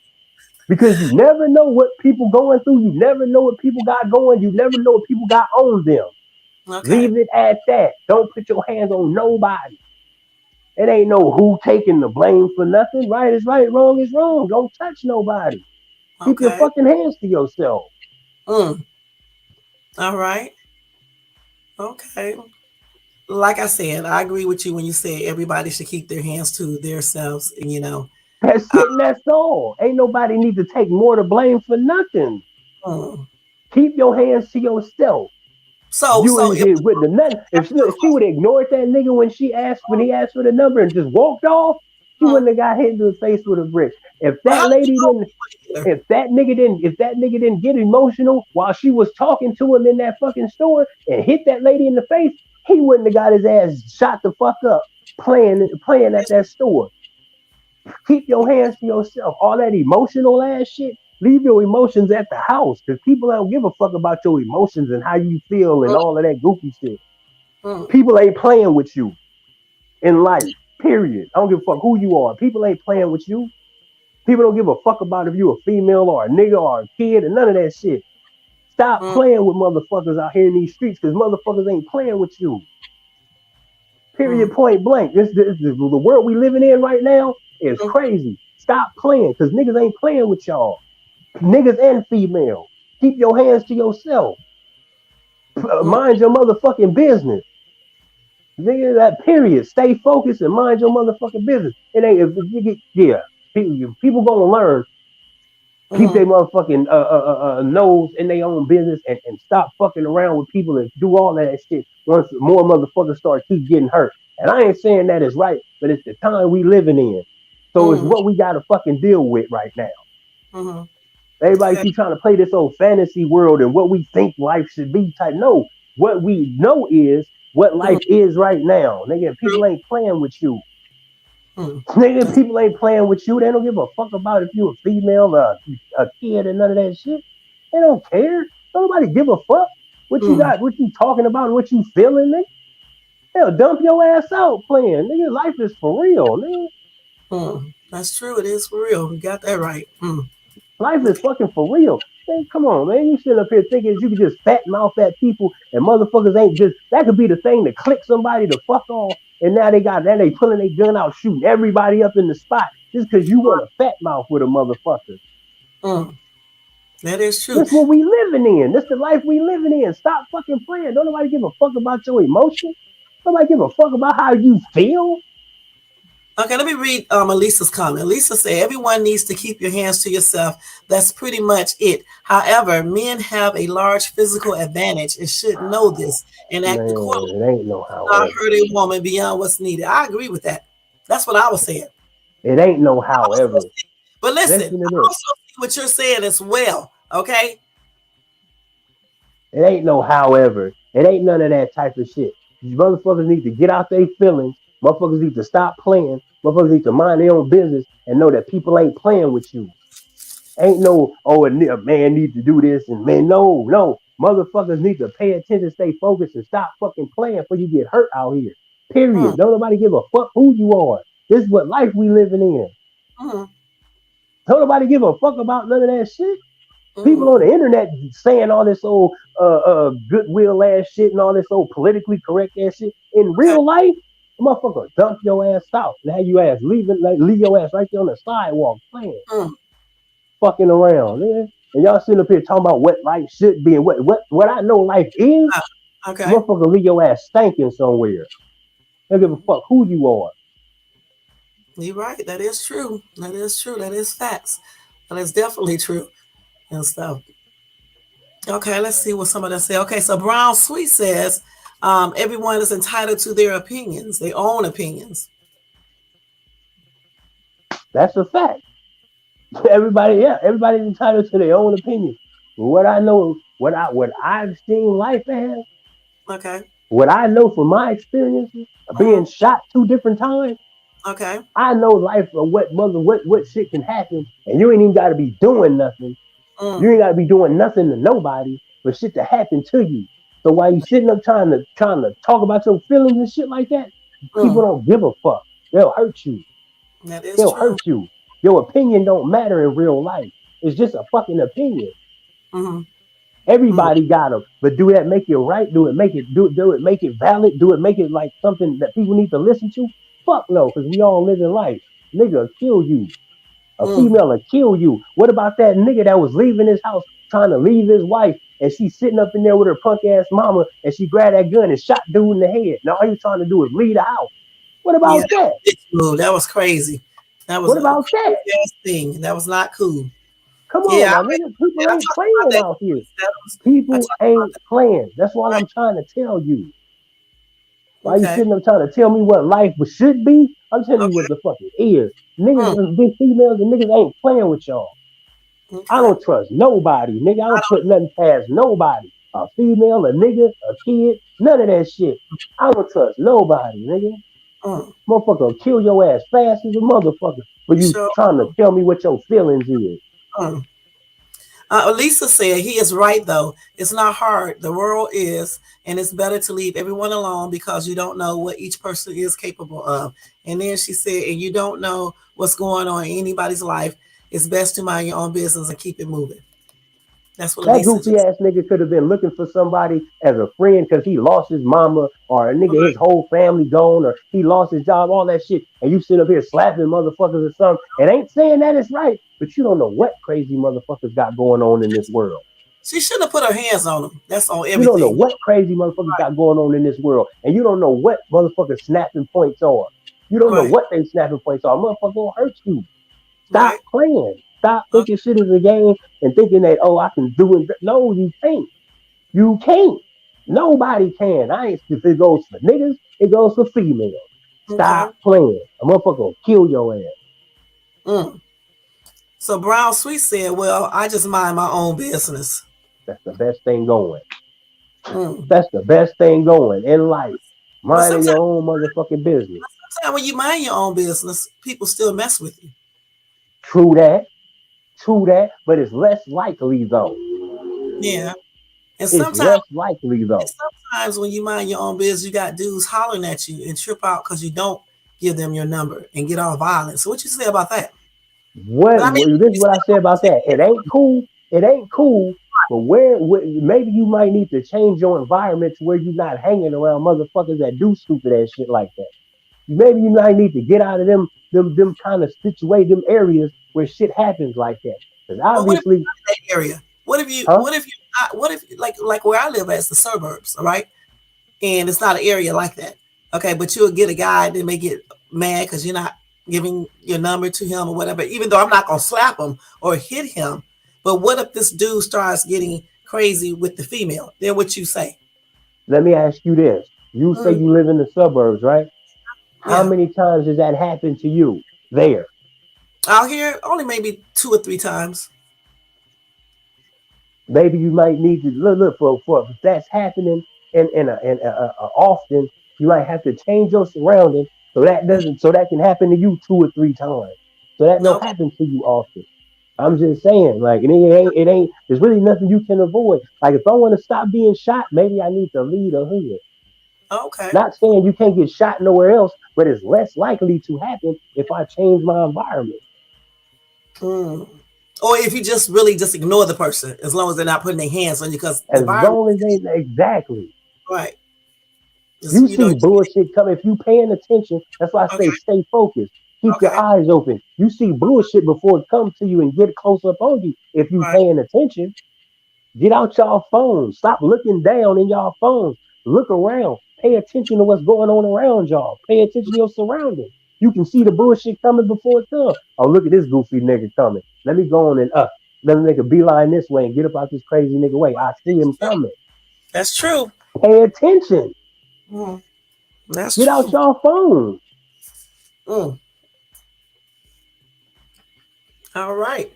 Because you never know what people going through. You never know what people got going. You never know what people got on them. okay, Leave it at that. Don't put your hands on nobody. It ain't no who taking the blame for nothing. Right is right, wrong is wrong. Don't touch nobody. Keep your okay. fucking hands to yourself. Mm, all right, okay. Like I said, I agree with you when you say everybody should keep their hands to themselves. And That's uh, it and that's all. Ain't nobody need to take more to blame for nothing. mm. Keep your hands to yourself. You So ain't get with the nothing. If she would have ignored that nigga when he asked for the number and just walked off, she mm, wouldn't have got hit in the face with a brick. If but how that do you lady didn't know? if that nigga didn't get emotional while she was talking to him in that fucking store and hit that lady in the face, he wouldn't have got his ass shot the fuck up playing at that store. Keep your hands to yourself. All that emotional ass shit, leave your emotions at the house because people don't give a fuck about your emotions and how you feel and Mm, all of that goofy shit. mm, People ain't playing with you in life. Period. I don't give a fuck who you are. People ain't playing with you. People don't give a fuck about if you a female or a nigga or a kid and none of that shit. Stop mm, playing with motherfuckers out here in these streets because motherfuckers ain't playing with you. Period. mm, Point blank. The world we living in right now is mm, crazy. Stop playing because niggas ain't playing with y'all. Niggas and female. Keep your hands to yourself. mm. Mind your motherfucking business. Nigga, that period. Stay focused and mind your motherfucking business. It ain't if you get yeah. People gonna learn. Keep Mm, their motherfucking nose in their own business and stop fucking around with people and do all of that shit once more motherfuckers start keep getting hurt. And I ain't saying that is right, but it's the time we living in. So it's mm, what we gotta fucking deal with right now. mm. Everybody Okay. keep trying to play this old fantasy world and what we think life should be type. No, what we know is what Mm, life is right now. Nigga, true. people ain't playing with you. Mm. Nigga, people ain't playing with you. They don't give a fuck about if you a female, a kid, and none of that shit. They don't care. Nobody give a fuck what you Mm, got, what you talking about, and what you feeling, nigga. They'll dump your ass out playing. Nigga, life is for real, nigga. mm. That's true. It is for real. You got that right. Mm. Life is Okay. fucking for real. Man, come on, man. You sitting up here thinking that you can just fat mouth at people and motherfuckers ain't just that could be the thing to click somebody to fuck off. And now they pulling their gun out, shooting everybody up in the spot just because you want a fat mouth with a motherfucker. Mm. That is true. This what we living in. This the life we living in. Stop fucking playing. Don't nobody give a fuck about your emotions. Nobody give a fuck about how you feel. Okay, let me read Elisa's comment. Elisa said, everyone needs to keep your hands to yourself. That's pretty much it. However, men have a large physical advantage and should know this and act accordingly. Man, it ain't no Not however. hurt a woman beyond what's needed. I agree with that. That's what I was saying. It ain't no I also however. see, but listen, Listen to I this. also see what you're saying as well. Okay? It ain't no however. It ain't none of that type of shit. These motherfuckers need to get out their feelings. Motherfuckers need to stop playing. Motherfuckers need to mind their own business and know that people ain't playing with you. Ain't no, oh, a man needs to do this and man, no. Motherfuckers need to pay attention, stay focused, and stop fucking playing before you get hurt out here. Mm, Period. Don't nobody give a fuck who you are. This is what life we living in. mm, Don't nobody give a fuck about none of that shit. People on mm. the internet saying all this old goodwill ass shit and all this old politically correct ass shit. In Okay. real life, the motherfucker dump your ass out. Now you ass leave your ass right there on the sidewalk playing, Mm, fucking around, man. And y'all sitting up here talking about what life should be and what I know life is. okay. Motherfucker leave your ass stinking somewhere. Don't give a fuck who you are. You're right. That is true. That is true. That is facts. That is definitely true and stuff. Okay, let's see what some of them say. Okay, so Brown Sweet says everyone is entitled to their opinions, their own opinions. That's a fact. Everybody's entitled to their own opinion. What I know, what I've seen life as, Okay. what I know from my experiences of Mm-hmm. being shot 2 different times, Okay. I know life of what shit can happen, and you ain't even got to be doing nothing. You Mm. ain't got to be doing nothing to nobody for shit to happen to you. So while you sitting up trying to talk about your feelings and shit like that, people Mm. don't give a fuck. They'll hurt you. That is They'll true. hurt you. Your opinion don't matter in real life. It's just a fucking opinion. Mm-hmm. Mm. Everybody got them, but do that make it right? Do it make it valid? Do it make it like something that people need to listen to? Fuck no, because we all live in life. Nigga will kill you. A Mm. female will kill you. What about that nigga that was leaving his house trying to leave his wife and she's sitting up in there with her punk ass mama and she grabbed that gun and shot dude in the head? Now all you trying to do is leave the house. What Yeah, about that was that? a bitch move. That was crazy. That was What a about that? crazy ass thing. That was not cool. Come Yeah, on, my nigga. People I ain't talked about playing that. out here. I People talked about ain't that. playing. That's what Right. I'm trying to tell you. Why you Okay. sitting there trying to tell me what life should be? I'm telling you what Okay. the fuck it is. Niggas Mm. is big females and niggas ain't playing with y'all. I Okay. don't trust nobody, nigga. I don't put nothing past nobody. A female, a nigga, a kid, none of that shit. I don't trust nobody, nigga. Mm. Motherfucker will kill your ass fast as a motherfucker for You you sure? trying to tell me what your feelings is. Mm. Lisa said he is right though. It's not hard. The world is, and it's better to leave everyone alone because you don't know what each person is capable of. And then she said, and you don't know what's going on in anybody's life. It's best to mind your own business and keep it moving. That's what That Lisa goofy just. ass nigga could have been looking for somebody as a friend because he lost his mama or a nigga his Right. whole family gone or he lost his job, all that shit. And you sit up here slapping motherfuckers or something. And ain't saying that it's right, but you don't know what crazy motherfuckers got going on in this world. She shouldn't have put her hands on him. That's on You don't know everything. what crazy motherfuckers got going on in this world. And you don't know what motherfuckers snapping points are. You don't know Right. what they snapping points are. Motherfucker gonna hurt you. Stop Right. playing. Stop Okay. thinking shit is a game and thinking that, oh, I can do it. No, you can't. You can't. Nobody can. I ain't if it goes for niggas, it goes for females. Okay. Stop playing. A motherfucker will kill your ass. Mm. So Brown Sweet said, "Well, I just mind my own business." That's the best thing going. Mm. That's the best thing going in life. But Minding sometimes, your own motherfucking business. when you mind your own business, people still mess with you. True that. True that. But it's less likely though. Yeah. And It's sometimes, less likely though. when you mind your own business, you got dudes hollering at you and trip out because you don't give them your number and get all violent. So what you say about that? But I mean, This is what I say about that. It ain't cool. It ain't cool. But maybe you might need to change your environment to where you're not hanging around motherfuckers that do stupid ass shit like that. Maybe you might need to get out of them kind of situate them areas where shit happens like that. Because but what if obviously, you're not in that area? What if you? huh? What if you? Not, what if like where I live at is the suburbs, all right? And it's not an area like that. Okay, but you'll get a guy that may get mad because you're not giving your number to him or whatever, even though I'm not gonna slap him or hit him. But what if this dude starts getting crazy with the female? Then what you say? Let me ask you this. You say Mm, you live in the suburbs, right? How yeah. many times does that happen to you there? Out here, only maybe 2 or 3 times. Maybe you might need to look for if that's happening in often, you might have to change your surroundings so that can happen to you 2 or 3 times. So that don't Okay. happen to you often. I'm just saying, like, and it ain't. There's really nothing you can avoid. Like, if I want to stop being shot, maybe I need to leave the hood. Okay. Not saying you can't get shot nowhere else, but it's less likely to happen if I change my environment. Mm. Or if you just really just ignore the person, as long as they're not putting their hands on you, because the As environment, long as they exactly. right? Just You see bullshit coming. If you paying attention, that's why I okay, say stay focused. Keep your okay, eyes open. You see bullshit before it comes to you and get close up on you. If you right. paying attention, get out y'all phones. Stop looking down in y'all phones. Look around. Pay attention to what's going on around y'all. Pay attention to your surroundings. You can see the bullshit coming before it comes. Oh, look at this goofy nigga coming. Let me go on and up. Let me make a beeline this way and get up out this crazy nigga way. I see him coming. That's true. Pay attention. Mm, that's Get out true. y'all phones. Mm, all right.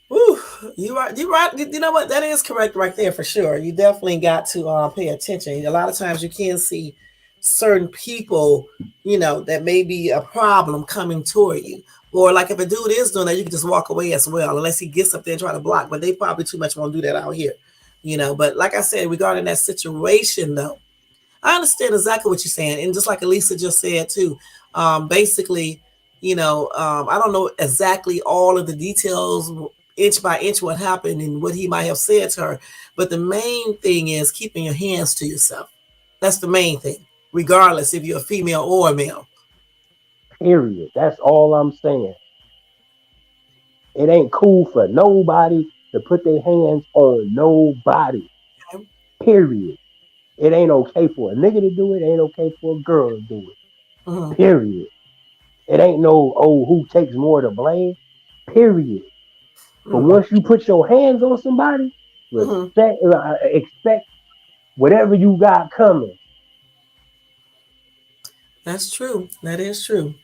Woo, you right. You right. You know what? That is correct right there for sure. You definitely got to pay attention. A lot of times you can see certain people, that may be a problem coming toward you. Or like if a dude is doing that, you can just walk away as well, unless he gets up there and try to block. But they probably too much won't do that out here, But like I said, regarding that situation though, I understand exactly what you're saying, and just like Elisa just said too, basically, I don't know exactly all of the details, inch by inch, what happened and what he might have said to her, but the main thing is keeping your hands to yourself. That's the main thing, regardless if you're a female or a male. Period. That's all I'm saying. It ain't cool for nobody to put their hands on nobody. Okay? Period. It ain't okay for a nigga to do it. It ain't okay for a girl to do Mm-hmm. it. Period. It ain't no, who takes more to blame. Period. But Mm-hmm. once you put your hands on somebody, Mm-hmm. expect whatever you got coming. That's true. That is true.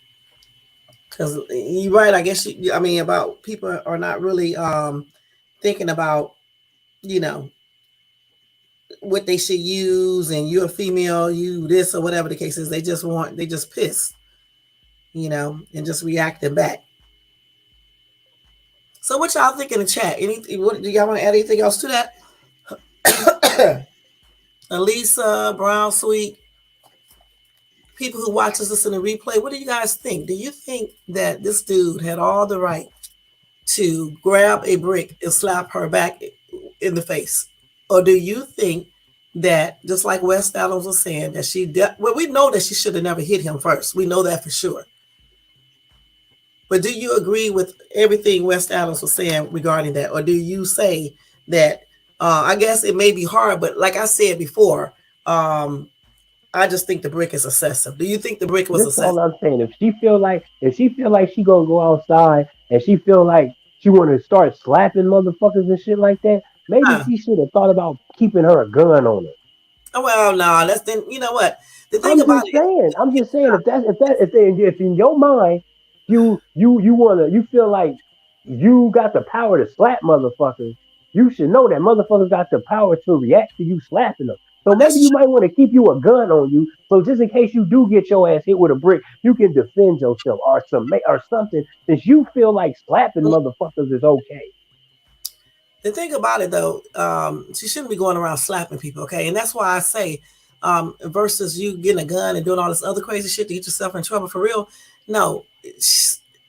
Because you're right. I guess I mean, about people are not really thinking about you know what they should use, and you're a female, you this or whatever the case is. They just piss, and just reacting back. So what y'all think in the chat? Anything? What do y'all want to add? Anything else to that? Elisa, Brown, Sweet, people who watch this in the replay. What do you guys think? Do you think that this dude had all the right to grab a brick and slap her back in the face, or do you think that, just like West Adams was saying, that well, we know that she should have never hit him first. We know that for sure. But do you agree with everything West Adams was saying regarding that? Or do you say that, I guess it may be hard, but like I said before, I just think the brick is excessive. Do you think the brick was This all excessive? I'm saying. If she feel like she gonna go outside and she feel like she want to start slapping motherfuckers and shit like that, maybe Uh, she should have thought about keeping her a gun on her. well, no, that's then, you know what? The thing I'm about just it, saying. I'm just saying. If in your mind you feel like you got the power to slap motherfuckers, you should know that motherfuckers got the power to react to you slapping them. So maybe that's you might want to keep you a gun on you, so just in case you do get your ass hit with a brick, you can defend yourself or something. Since you feel like slapping true. motherfuckers is okay. The thing about it though, she shouldn't be going around slapping people, okay? And that's why I say, versus you getting a gun and doing all this other crazy shit to get yourself in trouble for real. No,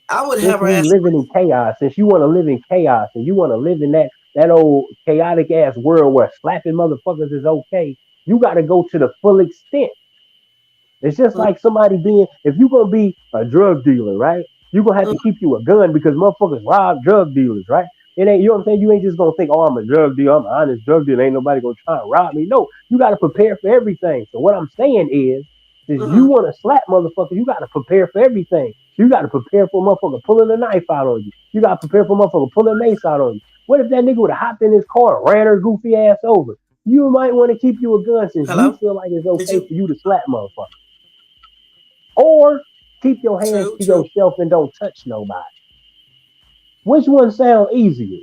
I would have Since her we ask. living in chaos, since you want to live in chaos and you want to live in that old chaotic ass world where slapping motherfuckers is okay, you got to go to the full extent. It's just Mm, like somebody being, if you're gonna be a drug dealer, right? You're gonna have mm, to keep you a gun because motherfuckers rob drug dealers, right? It ain't, you know what I'm saying? You ain't just gonna think, oh, I'm a drug dealer, I'm an honest drug dealer, ain't nobody gonna try and rob me. No, you gotta prepare for everything. So what I'm saying is, since you mhm. wanna slap motherfuckers, you gotta prepare for everything. You gotta prepare for a motherfucker pulling a knife out on you. You gotta prepare for a motherfucker pulling a mace out on you. What if that nigga would have hopped in his car and ran her goofy ass over? You might want to keep you a gun since you Hello? feel like it's Did okay you? for you to slap motherfuckers. Or keep your hands True, to true. yourself and don't touch nobody. Which one sound easier?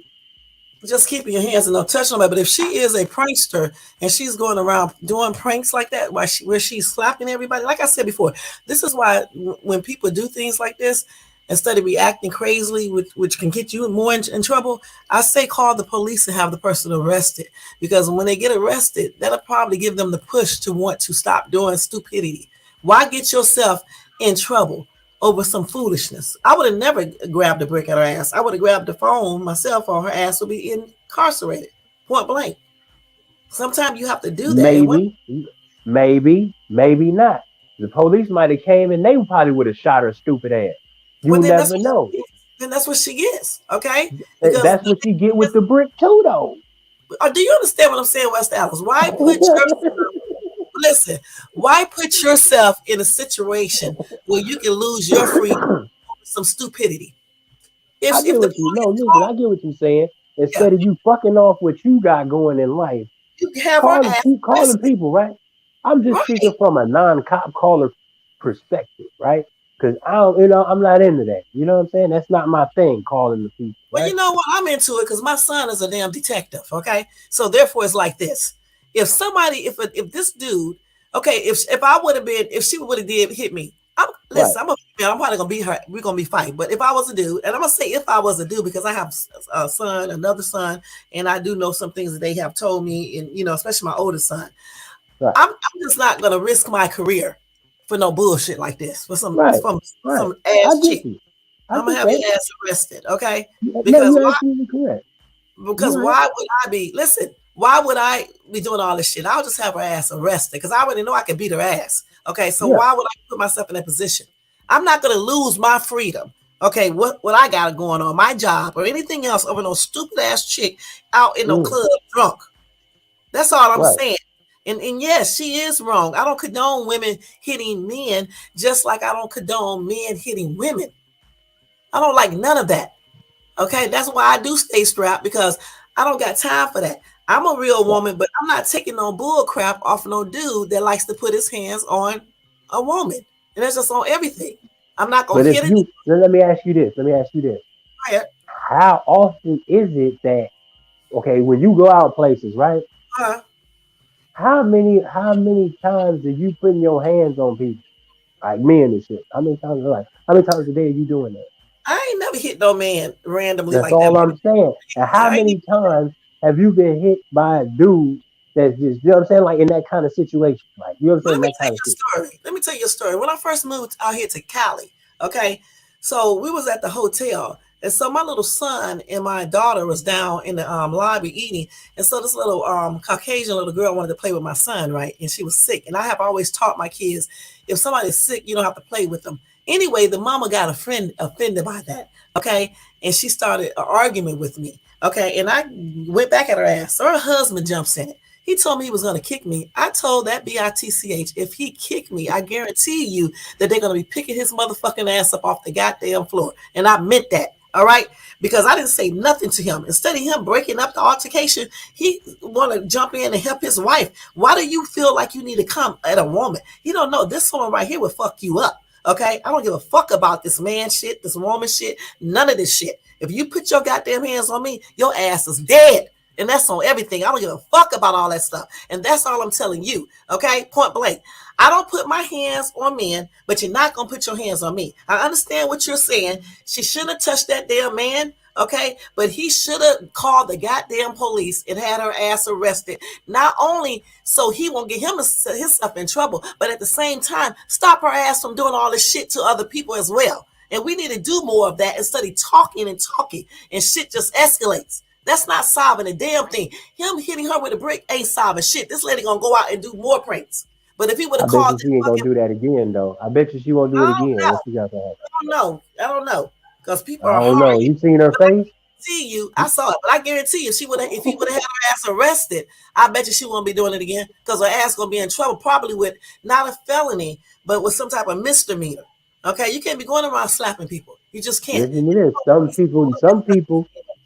Just keeping your hands and don't touch nobody. But if she is a prankster and she's going around doing pranks like that, where she's slapping everybody, like I said before, this is why when people do things like this, instead of reacting crazily, which can get you more in trouble, I say call the police and have the person arrested. Because when they get arrested, that'll probably give them the push to want to stop doing stupidity. Why get yourself in trouble over some foolishness? I would have never grabbed a brick at her ass. I would have grabbed the phone, my cell phone. Her ass would be incarcerated, point blank. Sometimes you have to do that. And Maybe, maybe not. The police might have came and they probably would have shot her stupid ass. well, You never know. then that's what she gets. Okay, because That's what you get with the brick too, though. do you understand what I'm saying, West Dallas? Listen? Why put yourself in a situation where you can lose your freedom over some stupidity? I If get the what you know. police Listen, call, I get what you're saying. yeah, Instead of you fucking off what you got going in life, you can have her ass keep calling arrested. people, right? I'm just speaking Right. from a non-cop caller perspective, right? Cause I don't, I'm not into that. You know what I'm saying? That's not my thing, calling the people, Well, right? you know what? I'm into it because my son is a damn detective. Okay, so therefore it's like this: if somebody, if this dude, okay, if I would have been, if she would have did hit me, Right. listen, I'm probably gonna be her. We're gonna be fighting. But if I was a dude, and I'm gonna say if I was a dude because I have a son, another son, and I do know some things that they have told me, and especially my oldest son, Right. I'm just not gonna risk my career for no bullshit like this for Right. Right. some I ass get chick. you. I I'm gonna get have that. your ass arrested, okay? No, Because you're absolutely correct. because You're right. why would I be, listen, why would I be doing all this shit? I'll just have her ass arrested because I already know I can beat her ass. Okay, so Yeah. why would I put myself in that position? I'm not going to lose my freedom. Okay, what I got going on, my job or anything else over no stupid ass chick out in no Mm, club drunk. That's all I'm right. saying. And yes, she is wrong. I don't condone women hitting men just like I don't condone men hitting women. I don't like none of that. Okay, that's why I do stay strapped because I don't got time for that. I'm a real Right. woman, but I'm not taking no bull crap off no dude that likes to put his hands on a woman. And that's just on everything. I'm not gonna But if hit it. you, let me ask you this. Let me ask you this. How often is it that, okay, when you go out places, right? Uh, How many times are you putting your hands on people? Like men and shit. How many times a day are you doing that? I ain't never hit no man randomly That's like that. all I'm saying. And how I ain't, many times have you been hit by a dude that's just, you know what I'm saying? Like in that kind of situation. Like, you know what I'm Well, saying? let me That tell kind you of a shit. story. Let me tell you a story. When I first moved out here to Cali, okay, so we was at the hotel, and so my little son and my daughter was down in the lobby eating, and so this little Caucasian little girl wanted to play with my son, right? And she was sick, and I have always taught my kids, if somebody's sick, you don't have to play with them. Anyway, the mama got offended by that, okay, and she started an argument with me, okay, and I went back at her ass. So her husband jumps in it. He told me he was going to kick me. I told that bitch, if he kicked me, I guarantee you that they're going to be picking his motherfucking ass up off the goddamn floor. And I meant that. All right. Because I didn't say nothing to him. Instead of him breaking up the altercation, he want to jump in and help his wife. Why do you feel like you need to come at a woman? You don't know. This woman right here will fuck you up. Okay. I don't give a fuck about this man shit, this woman shit, none of this shit. If you put your goddamn hands on me, your ass is dead. And that's on everything. I don't give a fuck about all that stuff. And that's all I'm telling you. Okay? Point blank. I don't put my hands on men, but you're not going to put your hands on me. I understand what you're saying. She shouldn't have touched that damn man. Okay? But he should have called the goddamn police and had her ass arrested. Not only so he won't get himself in trouble, but at the same time, stop her ass from doing all this shit to other people as well. And we need to do more of that instead of talking and shit just escalates. That's not solving a damn thing. Him hitting her with a brick ain't solving shit. This lady gonna go out and do more pranks. But if he would I have bet called you that she ain't gonna fucking, do that again, though. I bet you she won't do it I again don't know. once she got that. I don't know. Because people I are don't hard. know. You seen her But I face? see you. I saw it, but I guarantee you, if he would have had her ass arrested, I bet you she won't be doing it again. Because her ass gonna be in trouble, probably with not a felony, but with some type of misdemeanor. Okay, you can't be going around slapping people. You just can't. Listen to this.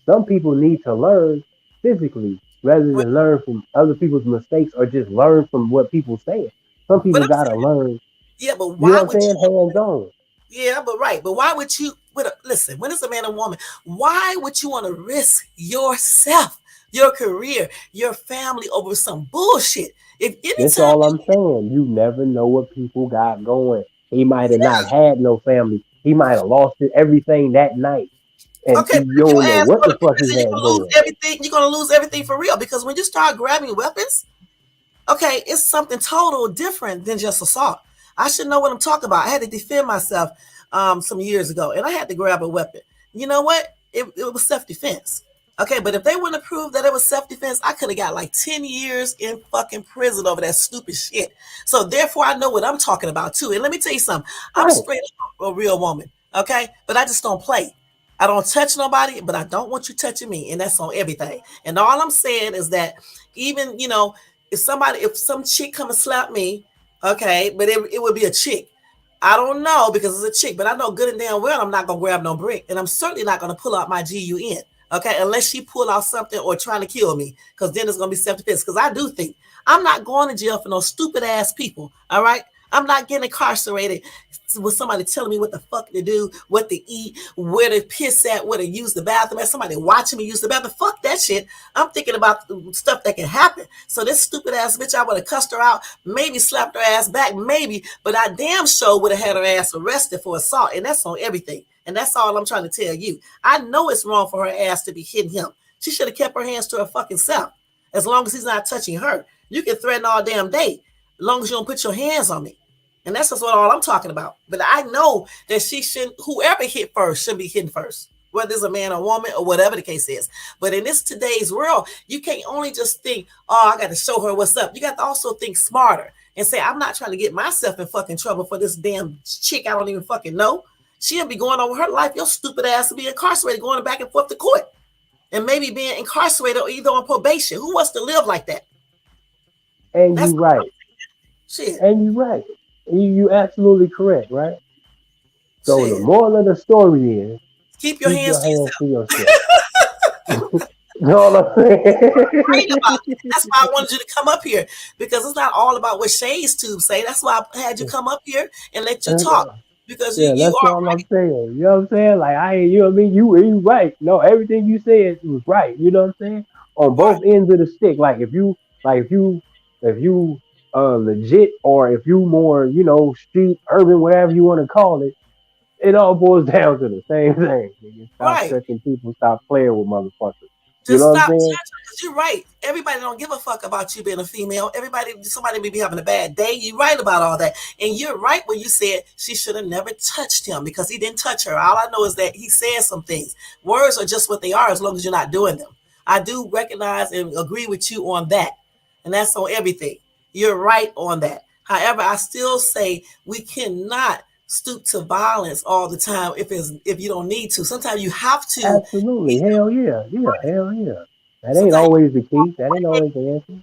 Some people need to learn physically rather than learn from other people's mistakes or just learn from what people say. Some But people I'm gotta saying, learn. yeah, but You know why what I'm would saying? you? Hands on. Yeah, but right. But why would you listen, when it's a man and woman, why would you want to risk yourself, your career, your family over some bullshit? If That's anytime all I'm saying. You never know what people got going. He might have yeah, not had no family. He might have lost everything that night, and okay, but you if your don't know ass what go the to fuck he prison, had going. you're gonna lose everything for real. Because when you start grabbing weapons, okay, it's something total different than just assault. I should know what I'm talking about. I had to defend myself some years ago, and I had to grab a weapon. You know what? It was self-defense. Okay, but if they wouldn't have proved that it was self-defense, I could have got like 10 years in fucking prison over that stupid shit. So therefore, I know what I'm talking about too. And let me tell you something. I'm Right. straight up a real woman. Okay, but I just don't play. I don't touch nobody, but I don't want you touching me, and that's on everything. And all I'm saying is that even if some chick come and slap me, okay, but it would be a chick. I don't know because it's a chick, but I know good and damn well I'm not gonna grab no brick, and I'm certainly not gonna pull out my GUN, okay, unless she pull out something or trying to kill me, because then it's gonna be self defense. Because I do think I'm not going to jail for no stupid ass people. All right, I'm not getting incarcerated with somebody telling me what the fuck to do, what to eat, where to piss at, where to use the bathroom, and somebody watching me use the bathroom. Fuck that shit. I'm thinking about stuff that can happen. So this stupid ass bitch, I would have cussed her out, maybe slapped her ass back, maybe, but I damn sure would have had her ass arrested for assault, and that's on everything. And that's all I'm trying to tell you. I know it's wrong for her ass to be hitting him. She should have kept her hands to her fucking self. As long as he's not touching her. You can threaten all damn day, as long as you don't put your hands on me. And that's just what all I'm talking about. But I know that she shouldn't, whoever hit first should be hitting first, whether it's a man or woman or whatever the case is. But in this today's world, you can't only just think, oh, I got to show her what's up. You got to also think smarter and say, I'm not trying to get myself in fucking trouble for this damn chick I don't even fucking know. She'll be going over her life. Your stupid ass will be incarcerated, going back and forth to court. And maybe being incarcerated or either on probation. Who wants to live like that? And you're right. Shit. And you're right. You absolutely correct, right? So Shit. the moral of the story is keep your hands to yourself. You know what I'm saying? That's why I wanted you to come up here, because it's not all about what Shades Tube say. That's why I had you come up here and let you talk. Because you that's are all right. I'm saying. You know what I'm saying? Like you know what I mean? You right. No, everything you said was right. You know what I'm saying? On both ends of the stick. Like if you legit, or if you more, street, urban, whatever you want to call it, it all boils down to the same thing. Stop touching people, stop playing with motherfuckers. Just stop judging, because you're right. Everybody don't give a fuck about you being a female. Somebody may be having a bad day. You're right about all that. And you're right when you said she should have never touched him, because he didn't touch her. All I know is that he said some things. Words are just what they are as long as you're not doing them. I do recognize and agree with you on that. And that's on everything. You're right on that. However, I still say we cannot stoop to violence all the time if you don't need to. Sometimes you have to. Absolutely. Hell yeah. Hell yeah. That ain't always the key. That ain't always the answer.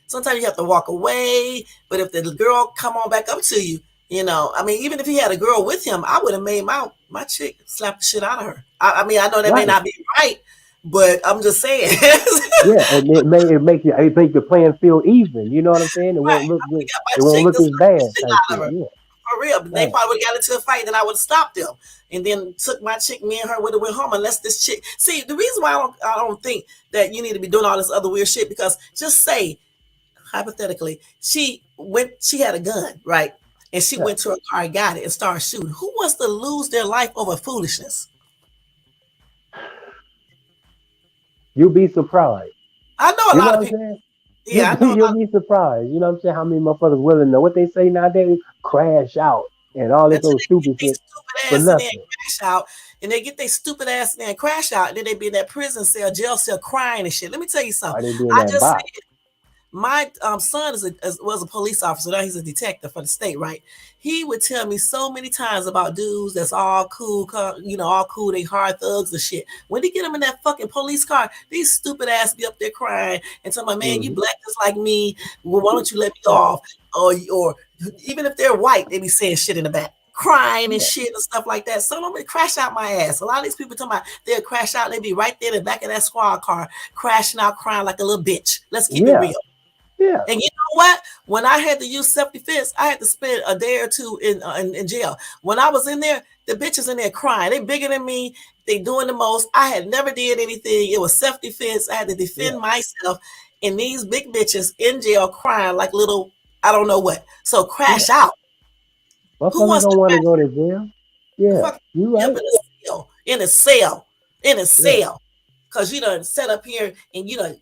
Sometimes you have to walk away. But if the girl come on back up to you, even if he had a girl with him, I would have made my chick slap the shit out of her. I know that may not be right, but I'm just saying. And it make the playing field even. You know what I'm saying? It won't look good. It won't look as bad. For real, but they probably would have got into a fight, and I would have stopped them, and then took my chick. Me and her would have went home, unless this chick. See, the reason why I don't think that you need to be doing all this other weird shit, because just say, hypothetically, she had a gun, right, and she went to her car, got it, and started shooting. Who wants to lose their life over foolishness? You'll be surprised. I know a lot of people. Yeah, you'll be surprised. You know what I'm saying? How many motherfuckers willing to know what they say nowadays? Crash out and all this old stupid shit for nothing. Crash out, and they get their stupid ass in there and crash out, and then they be in that prison cell, jail cell, crying and shit. Let me tell you something. I just said, my son was a police officer. Now he's a detective for the state, right? He would tell me so many times about dudes that's all cool, all cool. They hard thugs and shit. When they get them in that fucking police car, these stupid ass be up there crying and tell my man, you black just like me. Well, why don't you let me off? Or even if they're white, they be saying shit in the back, crying and shit and stuff like that. Some of them crash out my ass. A lot of these people talking about they'll crash out. They be right there in the back of that squad car, crashing out, crying like a little bitch. Let's keep it real. Yeah. And you know what? When I had to use self-defense, I had to spend a day or two in jail. When I was in there, the bitches in there crying. They bigger than me. They doing the most. I had never did anything. It was self-defense. I had to defend myself. And these big bitches in jail crying like little, I don't know what. So crash out. Who wants don't want to go to jail? Yeah, you right. In a cell. Because you done set up here and you done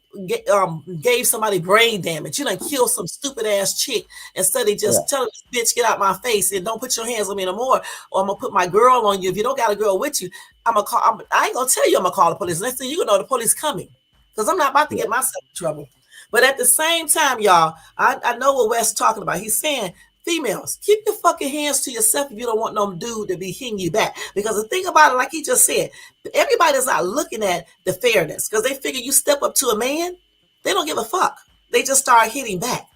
gave somebody brain damage. You done killed some stupid ass chick instead of just telling this bitch, get out my face and don't put your hands on me no more, or I'm gonna put my girl on you. If you don't got a girl with you, I ain't gonna tell you I'm gonna call the police. Next thing you gonna know, the police coming, because I'm not about to get myself in trouble. But at the same time, y'all, I know what Wes talking about. He's saying, females, keep your fucking hands to yourself if you don't want no dude to be hitting you back. Because the thing about it, like he just said, everybody's not looking at the fairness, because they figure you step up to a man, they don't give a fuck. They just start hitting back,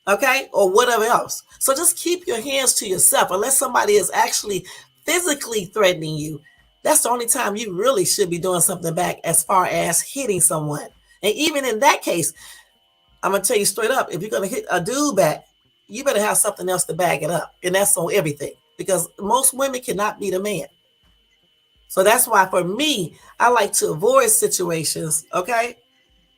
okay, or whatever else. So just keep your hands to yourself. Unless somebody is actually physically threatening you, that's the only time you really should be doing something back as far as hitting someone. And even in that case, I'm going to tell you straight up, if you're going to hit a dude back, you better have something else to back it up. And that's on everything. Because most women cannot beat a man. So that's why for me, I like to avoid situations, okay?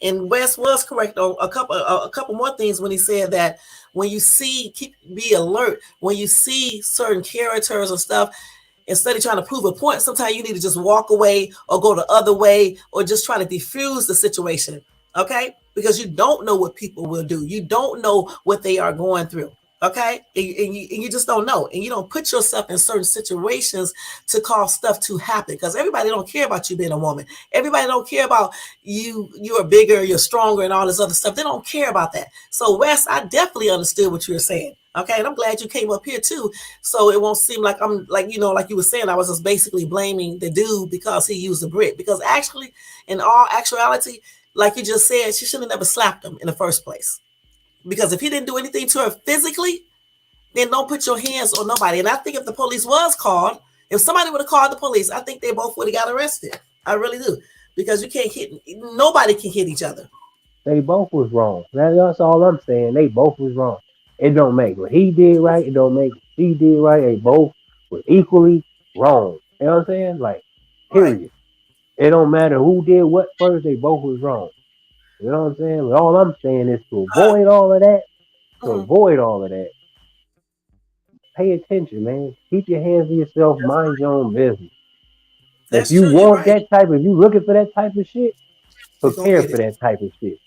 And Wes was correct on a couple more things when he said that when you see, be alert. When you see certain characters and stuff, instead of trying to prove a point, sometimes you need to just walk away or go the other way or just try to diffuse the situation, okay? Because you don't know what people will do. You don't know what they are going through, okay? And you just don't know. And you don't put yourself in certain situations to cause stuff to happen because everybody don't care about you being a woman. Everybody don't care about you are bigger, you're stronger, and all this other stuff. They don't care about that. So, Wes, I definitely understood what you were saying. Okay, and I'm glad you came up here too, so it won't seem like I'm like like you were saying, I was just basically blaming the dude because he used a brick. Because actually, in all actuality, like you just said, she should have never slapped him in the first place. Because if he didn't do anything to her physically, then don't put your hands on nobody. And I think if the police was called, if somebody would have called the police, I think they both would have got arrested. I really do, because you can't hit. Nobody can hit each other. They both was wrong. That's all I'm saying. They both was wrong. It don't make what he did right. It don't make what she did right. They both were equally wrong. You know what I'm saying? Like, period. Right. It don't matter who did what first. They both was wrong. You know what I'm saying? But all I'm saying is to avoid all of that. Avoid all of that. Pay attention, man. Keep your hands to yourself. Mind your own business. If you want that type, if you looking for that type of shit, prepare for that type of shit.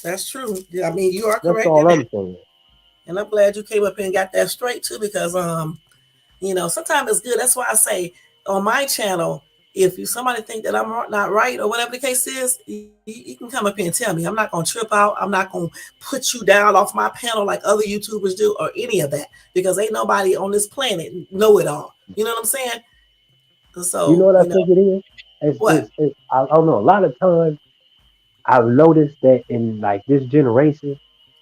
That's true. Yeah, I mean, you are correct. That's all I'm saying. And I'm glad you came up here and got that straight too, because sometimes it's good. That's why I say on my channel, if somebody think that I'm not right or whatever the case is, you can come up here and tell me. I'm not gonna trip out. I'm not gonna put you down off my panel like other YouTubers do or any of that, because ain't nobody on this planet know it all. You know what I'm saying? So you know what I think it is? I don't know. A lot of times I've noticed that in like this generation,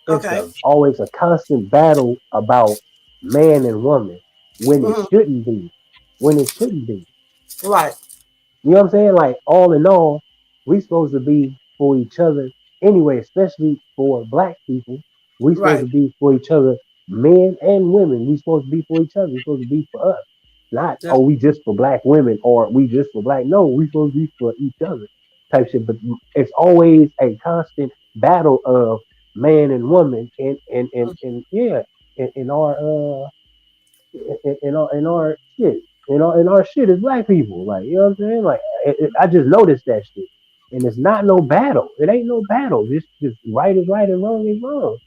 it's always a constant battle about man and woman when it shouldn't be. When it shouldn't be. Right. You know what I'm saying? Like, all in all, we supposed to be for each other anyway, especially for black people. We supposed to be for each other, men and women. We supposed to be for each other. We supposed to be for us. Not, we just for black women or we just for black. No, we supposed to be for each other type shit. But it's always a constant battle of man and woman in our shit. In our shit as black people. Like, you know what I'm saying? Like, I just noticed that shit. And it's not no battle. It ain't no battle. It's just right is right and wrong is wrong.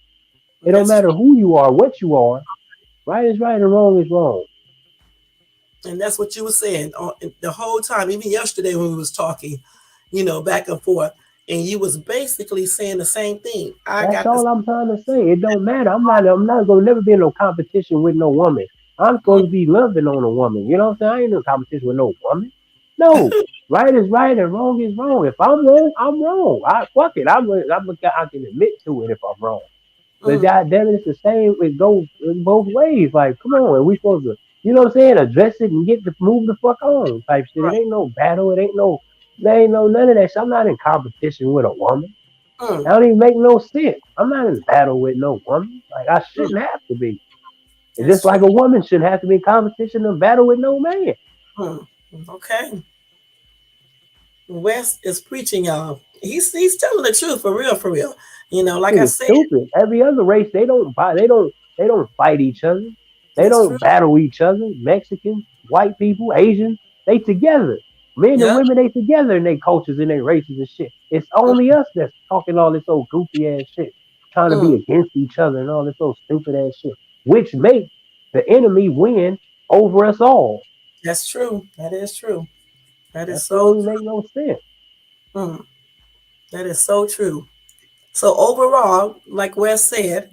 It don't matter who you are, what you are. Right is right and wrong is wrong. And that's what you were saying the whole time, even yesterday when we was talking, back and forth. And you was basically saying the same thing. That's all I'm trying to say. It don't matter. I'm not gonna never be in no competition with no woman. I'm supposed to be loving on a woman. You know what I'm saying? I ain't in no competition with no woman. No. Right is right and wrong is wrong. If I'm wrong, I'm wrong. Fuck it. I can admit to it if I'm wrong. But goddamn it, it's the same. It goes both ways. Like, come on, are we supposed to, you know what I'm saying? Address it and move the fuck on type shit. Right. It ain't no battle. There ain't no none of that shit. I'm not in competition with a woman. That don't even make no sense. I'm not in battle with no woman. Like, I shouldn't have to be. It's just like a woman shouldn't have to be in competition and battle with no man. Okay. Wes is preaching, y'all. He's telling the truth for real. Like I said, stupid. Every other race, they don't fight each other. They don't battle each other. Mexicans, white people, Asians, they together. Men and women, they together in their cultures and their races and shit. It's only us that's talking all this old goofy ass shit, trying to be against each other and all this old stupid ass shit, which makes the enemy win over us all. That's true. That is true. That make no sense. That is so true. So overall, like Wes said,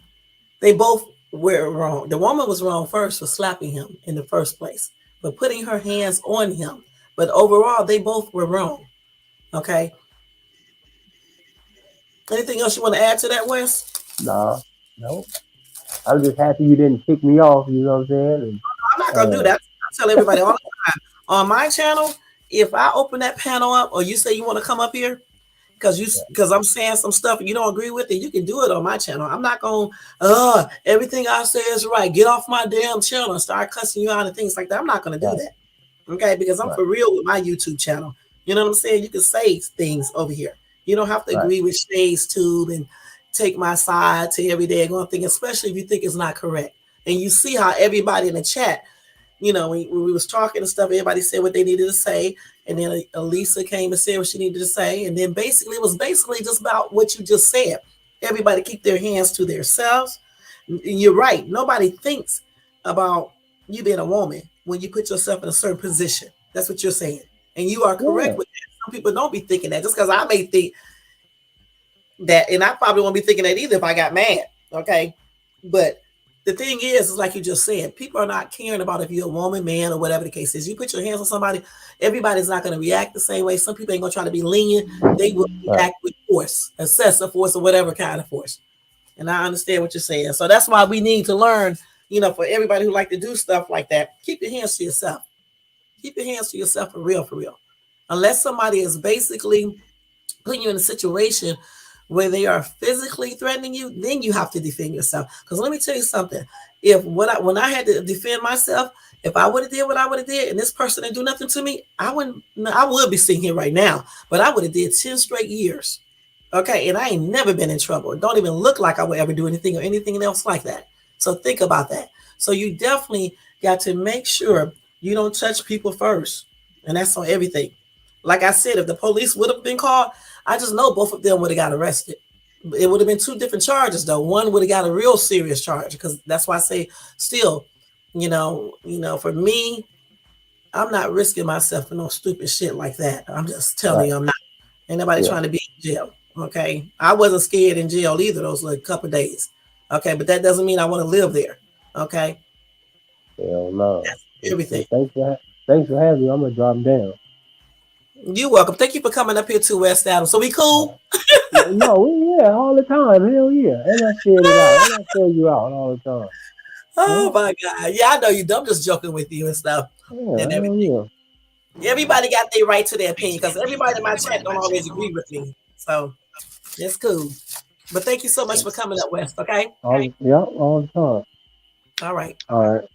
they both were wrong. The woman was wrong first for slapping him in the first place, for putting her hands on him. But overall, they both were wrong. Okay. Anything else you want to add to that, Wes? No. I'm just happy you didn't kick me off. You know what I'm saying? I'm not gonna do that. I tell everybody all the time on my channel. If I open that panel up, or you say you want to come up here, because I'm saying some stuff and you don't agree with it, you can do it on my channel. I'm not going, everything I say is right. Get off my damn channel and start cussing you out and things like that. I'm not going to do that. Okay, because I'm for real with my YouTube channel. You know what I'm saying? You can say things over here. You don't have to agree with Shay's Tube and take my side to every day and thing, especially if you think it's not correct. And you see how everybody in the chat, you know, when we was talking and stuff, everybody said what they needed to say. And then Elisa came and said what she needed to say. And then basically, it was basically just about what you just said. Everybody keep their hands to themselves. And you're right. Nobody thinks about you being a woman when you put yourself in a certain position. That's what you're saying. And you are correct with that. Some people don't be thinking that just because I may think that, and I probably won't be thinking that either if I got mad. Okay. But the thing is like you just said, people are not caring about if you're a woman, man, or whatever the case is. You put your hands on somebody, everybody's not going to react the same way. Some people ain't going to try to be lenient. They will react with force, excessive force, or whatever kind of force. And I understand what you're saying. So that's why we need to learn, you know, for everybody who like to do stuff like that, keep your hands to yourself. Keep your hands to yourself for real, for real. Unless somebody is basically putting you in a situation where they are physically threatening you, then you have to defend yourself. Because let me tell you something. If when I had to defend myself, if I would have did what I would have did, and this person didn't do nothing to me, I would be sitting here right now. But I would have did 10 straight years. Okay, and I ain't never been in trouble. It don't even look like I would ever do anything or anything else like that. So think about that. So you definitely got to make sure you don't touch people first. And that's on everything. Like I said, if the police would have been called, I just know both of them would have got arrested. It would have been 2 different charges, though. One would have got a real serious charge, because that's why I say still, you know, for me, I'm not risking myself for no stupid shit like that. I'm just telling you, I'm not. Ain't nobody trying to be in jail. Okay. I wasn't scared in jail either those like couple of days. Okay. But that doesn't mean I want to live there. Okay. Hell no. That's everything. Thanks for having me. I'm going to drop them down. You're welcome. Thank you for coming up here to West Adams. So we cool? No, all the time. Hell yeah. And I share it out. And I tell you out all the time. Oh my God. Yeah, I know you. I'm just joking with you and stuff. Yeah, and everything. Everybody got their right to their opinion, because everybody in my chat don't always agree with me. So it's cool. But thank you so much for coming up, West. Okay? All the time. All right. All right.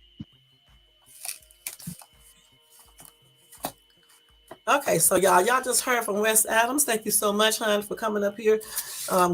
Okay, so y'all just heard from West Adams. Thank you so much, hon, for coming up here,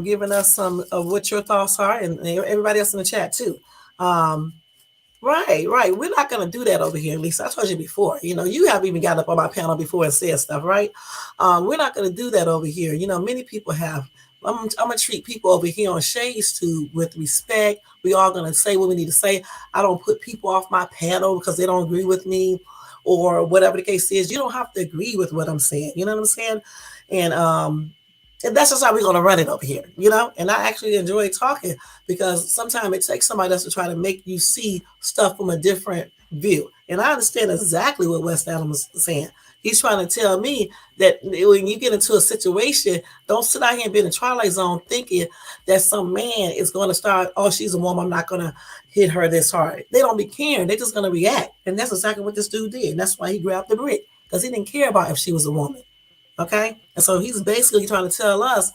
giving us some of what your thoughts are, and everybody else in the chat too. Right. We're not gonna do that over here, Lisa. I told you before. You know, you haven't even got up on my panel before and said stuff, right? We're not gonna do that over here. You know, many people have. I'm gonna treat people over here on Shay's Tube with respect. We all gonna say what we need to say. I don't put people off my panel because they don't agree with me, or whatever the case is. You don't have to agree with what I'm saying. You know what I'm saying? And that's just how we're going to run it over here, you know? And I actually enjoy talking, because sometimes it takes somebody else to try to make you see stuff from a different view. And I understand exactly what West Adams is saying. He's trying to tell me that when you get into a situation, don't sit out here and be in the twilight zone thinking that some man is going to start, oh, she's a woman, I'm not going to hit her this hard. They don't be caring. They're just going to react. And that's exactly what this dude did. And that's why he grabbed the brick, because he didn't care about if she was a woman. Okay? And so he's basically trying to tell us,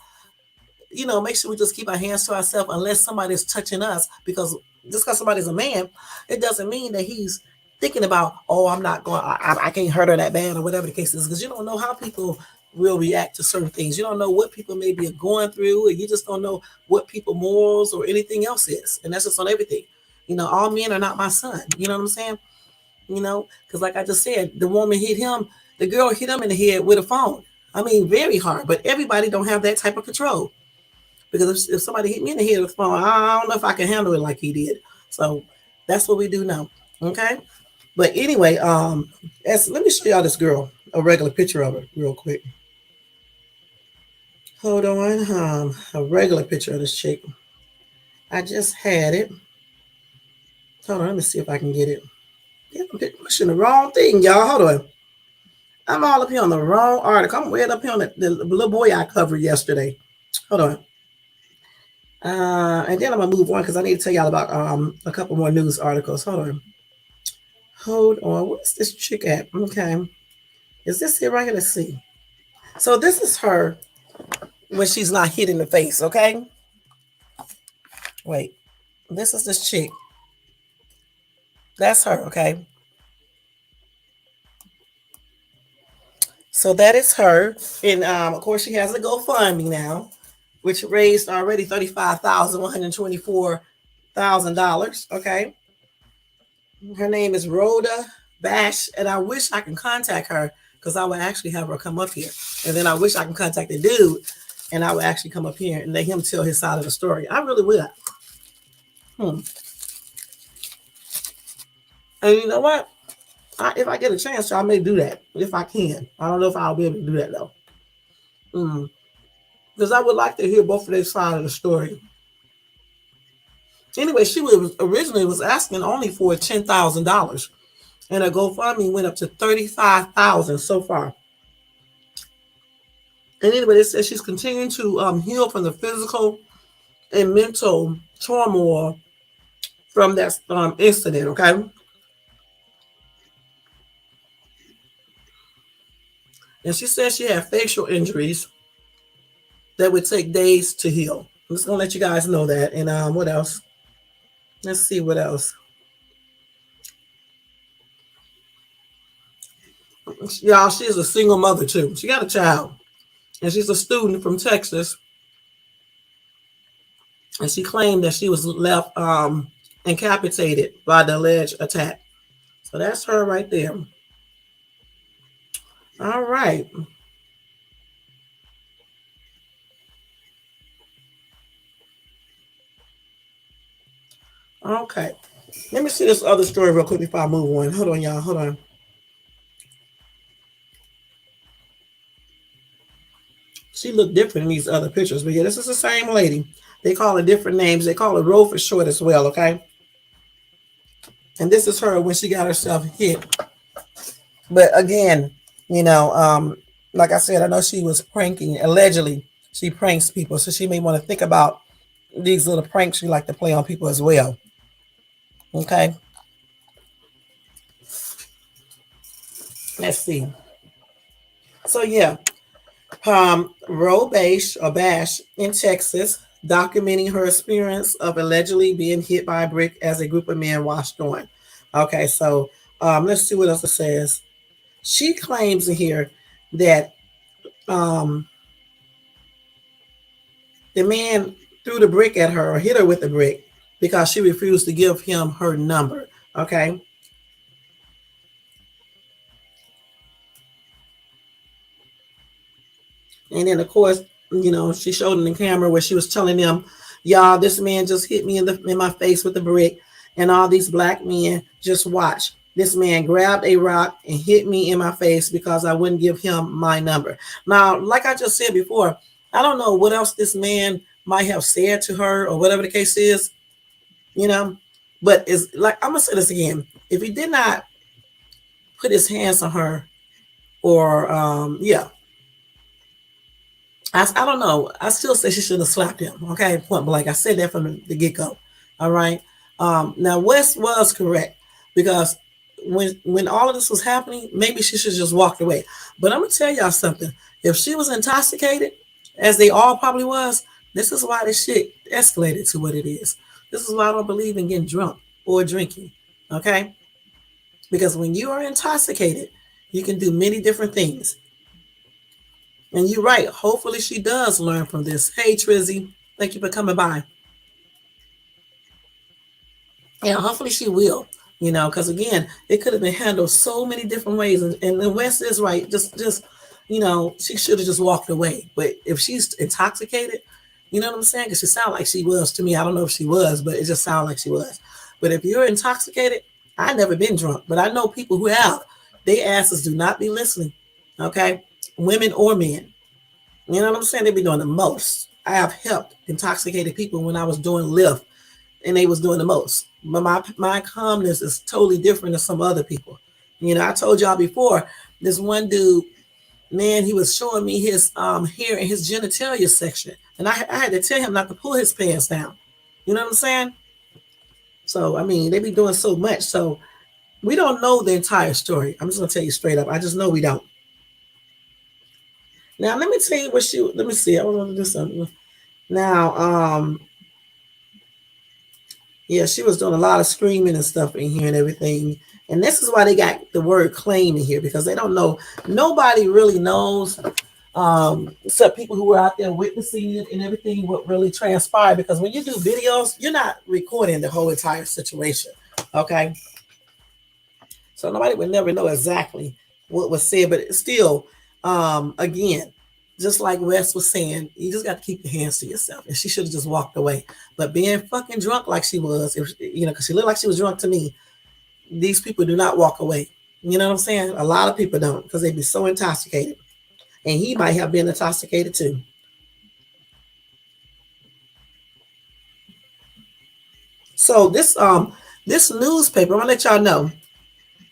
you know, make sure we just keep our hands to ourselves unless somebody's touching us, because just because somebody's a man, it doesn't mean that he's thinking about, oh, I'm not going, I can't hurt her that bad, or whatever the case is, because you don't know how people will react to certain things. You don't know what people may be going through, and you just don't know what people morals or anything else is. And that's just on everything. You know, all men are not my son. You know what I'm saying? You know, because like I just said, the woman hit him, the girl hit him in the head with a phone. I mean, very hard, but everybody don't have that type of control. Because if somebody hit me in the head with a phone, I don't know if I can handle it like he did. So that's what we do now. Okay? But anyway, let me show y'all this girl, a regular picture of her real quick. Hold on, a regular picture of this chick. I just had it. Hold on, let me see if I can get it. Yeah, I'm pushing the wrong thing, y'all. Hold on. I'm all up here on the wrong article. I'm way up here on the little boy I covered yesterday. Hold on. And then I'm gonna move on because I need to tell y'all about a couple more news articles. Hold on. Where's this chick at? Okay. Is this it right here? Let's see. So this is her when she's not hit in the face, okay? Wait, this is this chick. That's her, okay? So that is her. And of course, she has a GoFundMe now, which raised already $35,124,000. Okay. Her name is Rhoda Bash. And I wish I can contact her because I would actually have her come up here. And then I wish I can contact the dude and I would actually come up here and let him tell his side of the story. I really would. And you know what? If I get a chance, I may do that if I can. I don't know if I'll be able to do that though. Because I would like to hear both of their side of the story. Anyway, she was originally asking only for $10,000, and her GoFundMe went up to $35,000 so far. And anyway, it says she's continuing to heal from the physical and mental turmoil from that incident. Okay. And she says she had facial injuries that would take days to heal. I'm just gonna let you guys know that. And what else? Let's see what else. Y'all, she's a single mother too. She got a child, and she's a student from Texas. And she claimed that she was left incapacitated by the alleged attack. So that's her right there. All right. Okay. Let me see this other story real quick before I move on. Hold on, y'all. Hold on. She looked different in these other pictures, but yeah, this is the same lady. They call her different names. They call her Ro for short as well, okay? And this is her when she got herself hit. But again, you know, like I said, I know she was pranking. Allegedly, she pranks people, so she may want to think about these little pranks she like to play on people as well. Okay. Let's see. So yeah, Ro Bash in Texas, documenting her experience of allegedly being hit by a brick as a group of men watched on. Okay, so let's see what else it says. She claims in here that the man threw the brick at her or hit her with the brick because she refused to give him her number. Okay. And then, of course, you know, she showed in the camera where she was telling them, y'all, this man just hit me in my face with the brick. And all these black men just watch. This man grabbed a rock and hit me in my face because I wouldn't give him my number. Now, like I just said before, I don't know what else this man might have said to her or whatever the case is, you know, but it's like, I'm going to say this again. If he did not put his hands on her or, I don't know. I still say she should have slapped him. Okay, point blank. I said that from the get-go. All right. Now Wes was correct because when all of this was happening, maybe she should just walked away. But I'm gonna tell y'all something. If she was intoxicated, as they all probably was, this is why this shit escalated to what it is. This is why I don't believe in getting drunk or drinking. Okay? Because when you are intoxicated, you can do many different things. And you're right. Hopefully she does learn from this. Hey, Trizzy. Thank you for coming by. Yeah, hopefully she will, you know, because again, it could have been handled so many different ways. And the West is right. Just, you know, she should have just walked away. But if she's intoxicated, you know what I'm saying? Because she sounded like she was to me. I don't know if she was, but it just sounded like she was. But if you're intoxicated, I've never been drunk, but I know people who have. They asses do not be listening. Okay? Women or men. You know what I'm saying? They be doing the most. I have helped intoxicated people when I was doing Lyft and they was doing the most. But my calmness is totally different than some other people. You know, I told y'all before, this one dude, man, he was showing me his hair in his genitalia section. And I had to tell him not to pull his pants down. You know what I'm saying? So, I mean, they be doing so much. So we don't know the entire story. I'm just going to tell you straight up. I just know we don't. Now let me tell you what she. Let me see. I want to do something. Now, yeah, she was doing a lot of screaming and stuff in here and everything. And this is why they got the word claim in here, because they don't know. Nobody really knows, except people who were out there witnessing it and everything, what really transpired. Because when you do videos, you're not recording the whole entire situation. Okay. So nobody would never know exactly what was said, but still, again, just like Wes was saying, you just got to keep your hands to yourself. And she should have just walked away. But being fucking drunk like she was, because she looked like she was drunk to me, these people do not walk away. You know what I'm saying? A lot of people don't, because they be so intoxicated. And he might have been intoxicated too. So this newspaper, I'm gonna let y'all know.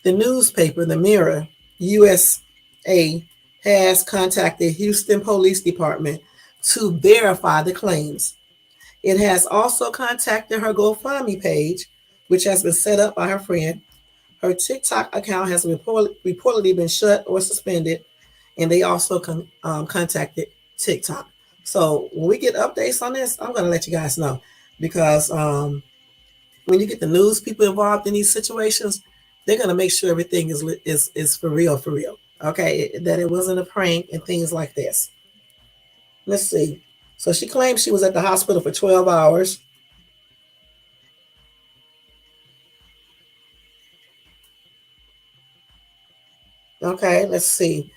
The newspaper, the Mirror USA, has contacted Houston Police Department to verify the claims. It has also contacted her GoFundMe page, which has been set up by her friend. Her TikTok account has reportedly been shut or suspended, and they also contacted TikTok. So when we get updates on this, I'm going to let you guys know, because when you get the news people involved in these situations, they're going to make sure everything is for real, for real. Okay, that it wasn't a prank and things like this. Let's see. So she claims she was at the hospital for 12 hours. Okay, let's see.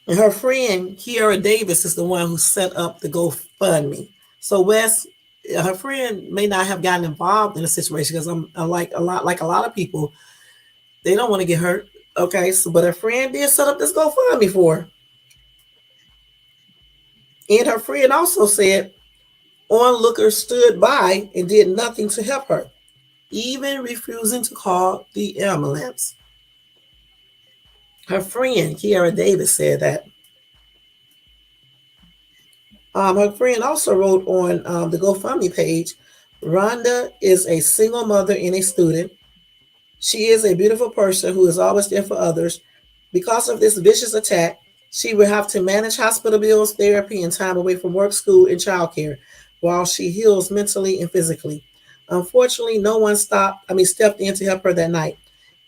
And her friend, Kiara Davis, is the one who set up the GoFundMe. So Wes, her friend may not have gotten involved in the situation, because I'm like a lot of people, they don't want to get hurt. Okay, so but her friend did set up this GoFundMe for her. And her friend also said onlookers stood by and did nothing to help her, even refusing to call the ambulance. Her friend, Kiara Davis, said that. Her friend also wrote on the GoFundMe page, Rhonda is a single mother and a student. She is a beautiful person who is always there for others. Because of this vicious attack, she will have to manage hospital bills, therapy, and time away from work, school, and childcare while she heals mentally and physically. Unfortunately, no one stepped in to help her that night.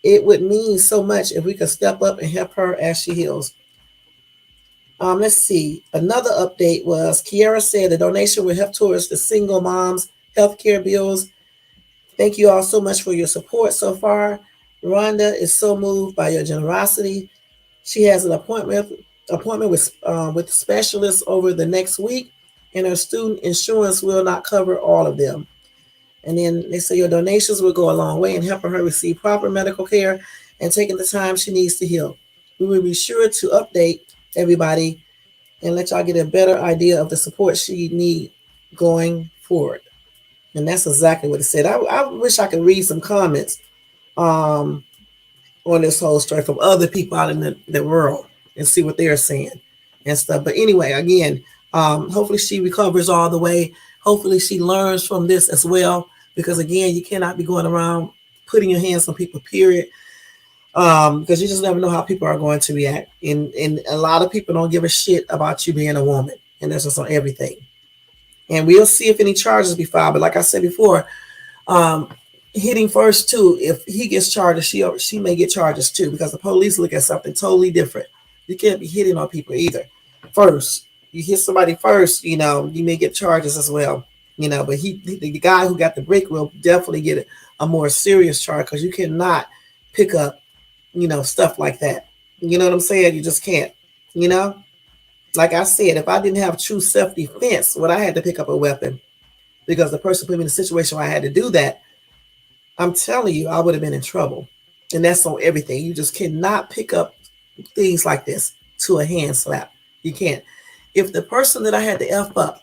It would mean so much if we could step up and help her as she heals. Let's see. Another update was Kiara said the donation will help towards the single mom's healthcare bills. Thank you all so much for your support so far. Rhonda is so moved by your generosity. She has an appointment with specialists over the next week, and her student insurance will not cover all of them. And then they say your donations will go a long way in helping her receive proper medical care and taking the time she needs to heal. We will be sure to update everybody and let y'all get a better idea of the support she needs going forward. And that's exactly what it said. I wish I could read some comments on this whole story from other people out in the world and see what they're saying and stuff. But anyway, again, hopefully she recovers all the way. Hopefully she learns from this as well, because again, you cannot be going around putting your hands on people, period. Because you just never know how people are going to react. And a lot of people don't give a shit about you being a woman. And that's just on everything. And we'll see if any charges be filed. But like I said before, hitting first too, if he gets charged, she may get charges too, because the police look at something totally different. You can't be hitting on people either. First, you hit somebody first, you may get charges as well. But the guy who got the break will definitely get a more serious charge, because you cannot pick up, stuff like that. You know what I'm saying? You just can't, Like I said, if I didn't have true self-defense, I had to pick up a weapon because the person put me in a situation where I had to do that, I'm telling you, I would have been in trouble. And that's on everything. You just cannot pick up things like this to a hand slap. You can't. If the person that I had to F up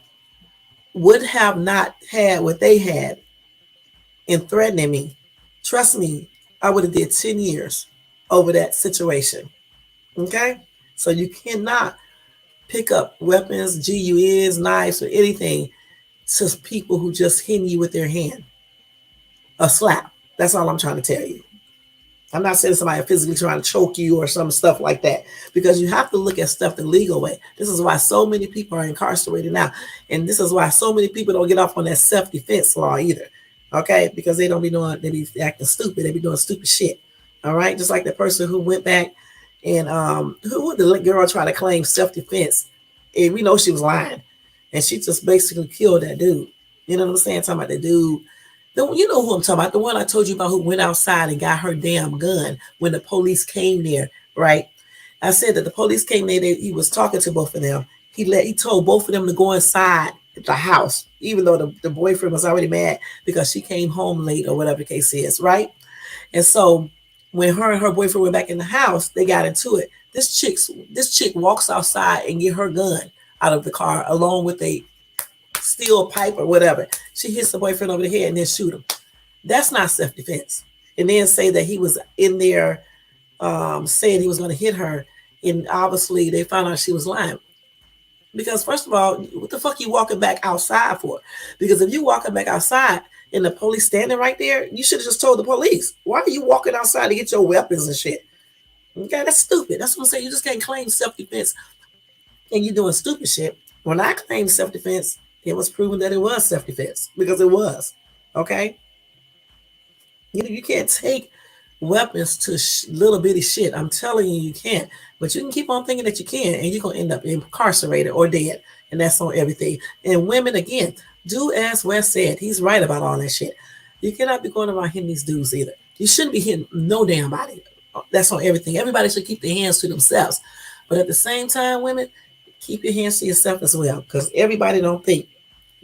would have not had what they had in threatening me, trust me, I would have did 10 years over that situation. Okay? So you cannot pick up weapons, GUIs, knives, or anything to people who just hit you with their hand. A slap. That's all I'm trying to tell you. I'm not saying somebody physically trying to choke you or some stuff like that, because you have to look at stuff the legal way. This is why so many people are incarcerated now. And this is why so many people don't get off on that self-defense law either. Okay? Because they be acting stupid. They be doing stupid shit. All right? Just like the person who went back and who would the girl try to claim self-defense? And we know she was lying. And she just basically killed that dude. You know what I'm saying? Talking about the dude. You know who I'm talking about, the one I told you about who went outside and got her damn gun when the police came there, right? I said that the police came there, he was talking to both of them. He told both of them to go inside the house, even though the boyfriend was already mad because she came home late or whatever the case is, right? And so when her and her boyfriend went back in the house, they got into it. This chick walks outside and get her gun out of the car along with a steel pipe or whatever. She hits the boyfriend over the head and then shoot him. That's not self-defense. And then say that he was in there saying he was going to hit her, and obviously they found out she was lying. Because first of all, what the fuck you walking back outside for? Because if you walking back outside and the police standing right there, you should have just told the police. Why are you walking outside to get your weapons and shit? Okay, that's stupid. That's what I'm saying. You just can't claim self-defense and you're doing stupid shit. When I claimed self-defense, it was proven that it was self-defense, because it was. Okay? You can't take weapons to little bitty shit. I'm telling you, you can't. But you can keep on thinking that you can, and you're going to end up incarcerated or dead. And that's on everything. And women, again, do as Wes said. He's right about all that shit. You cannot be going around hitting these dudes either. You shouldn't be hitting no damn body. That's on everything. Everybody should keep their hands to themselves. But at the same time, women, keep your hands to yourself as well, because everybody don't think,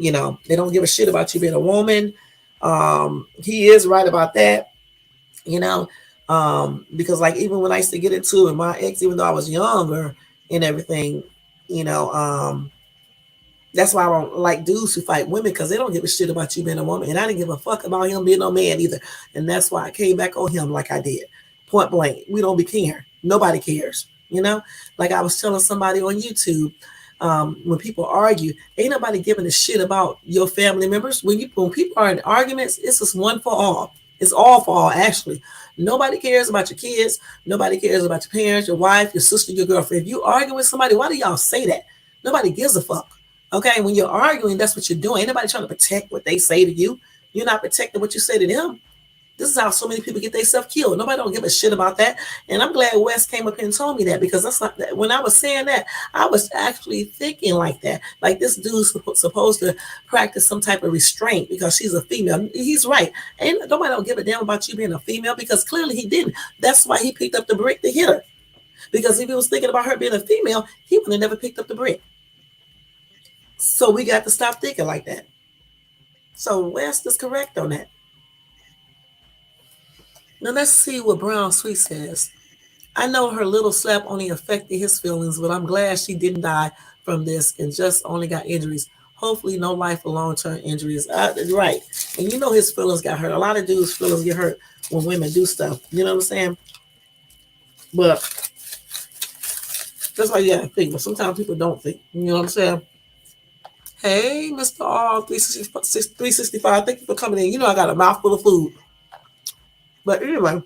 they don't give a shit about you being a woman. He is right about that, because like even when I used to get into it, my ex, even though I was younger and everything, that's why I don't like dudes who fight women, because they don't give a shit about you being a woman. And I didn't give a fuck about him being no man either. And that's why I came back on him like I did. Point blank. We don't be caring. Nobody cares. Like I was telling somebody on YouTube, when people argue, ain't nobody giving a shit about your family members. When people are in arguments, it's just one for all. It's all for all, actually. Nobody cares about your kids. Nobody cares about your parents, your wife, your sister, your girlfriend. If you argue with somebody, why do y'all say that? Nobody gives a fuck. Okay, when you're arguing, that's what you're doing. Ain't nobody trying to protect what they say to you. You're not protecting what you say to them. This is how so many people get themselves killed. Nobody don't give a shit about that. And I'm glad Wes came up here and told me that, because that's not that. When I was saying that, I was actually thinking like that. Like this dude's supposed to practice some type of restraint because she's a female. He's right. Ain't nobody don't give a damn about you being a female, because clearly he didn't. That's why he picked up the brick to hit her. Because if he was thinking about her being a female, he would have never picked up the brick. So we got to stop thinking like that. So Wes is correct on that. Now let's see what Brown Sweet says. I know her little slap only affected his feelings, but I'm glad she didn't die from this and just only got injuries. Hopefully no life or long-term injuries. Right. And his feelings got hurt. A lot of dudes' feelings get hurt when women do stuff. You know what I'm saying? But that's why you gotta think. But sometimes people don't think. You know what I'm saying? Hey, Mr. R 365. Thank you for coming in. I got a mouthful of food. But anyway,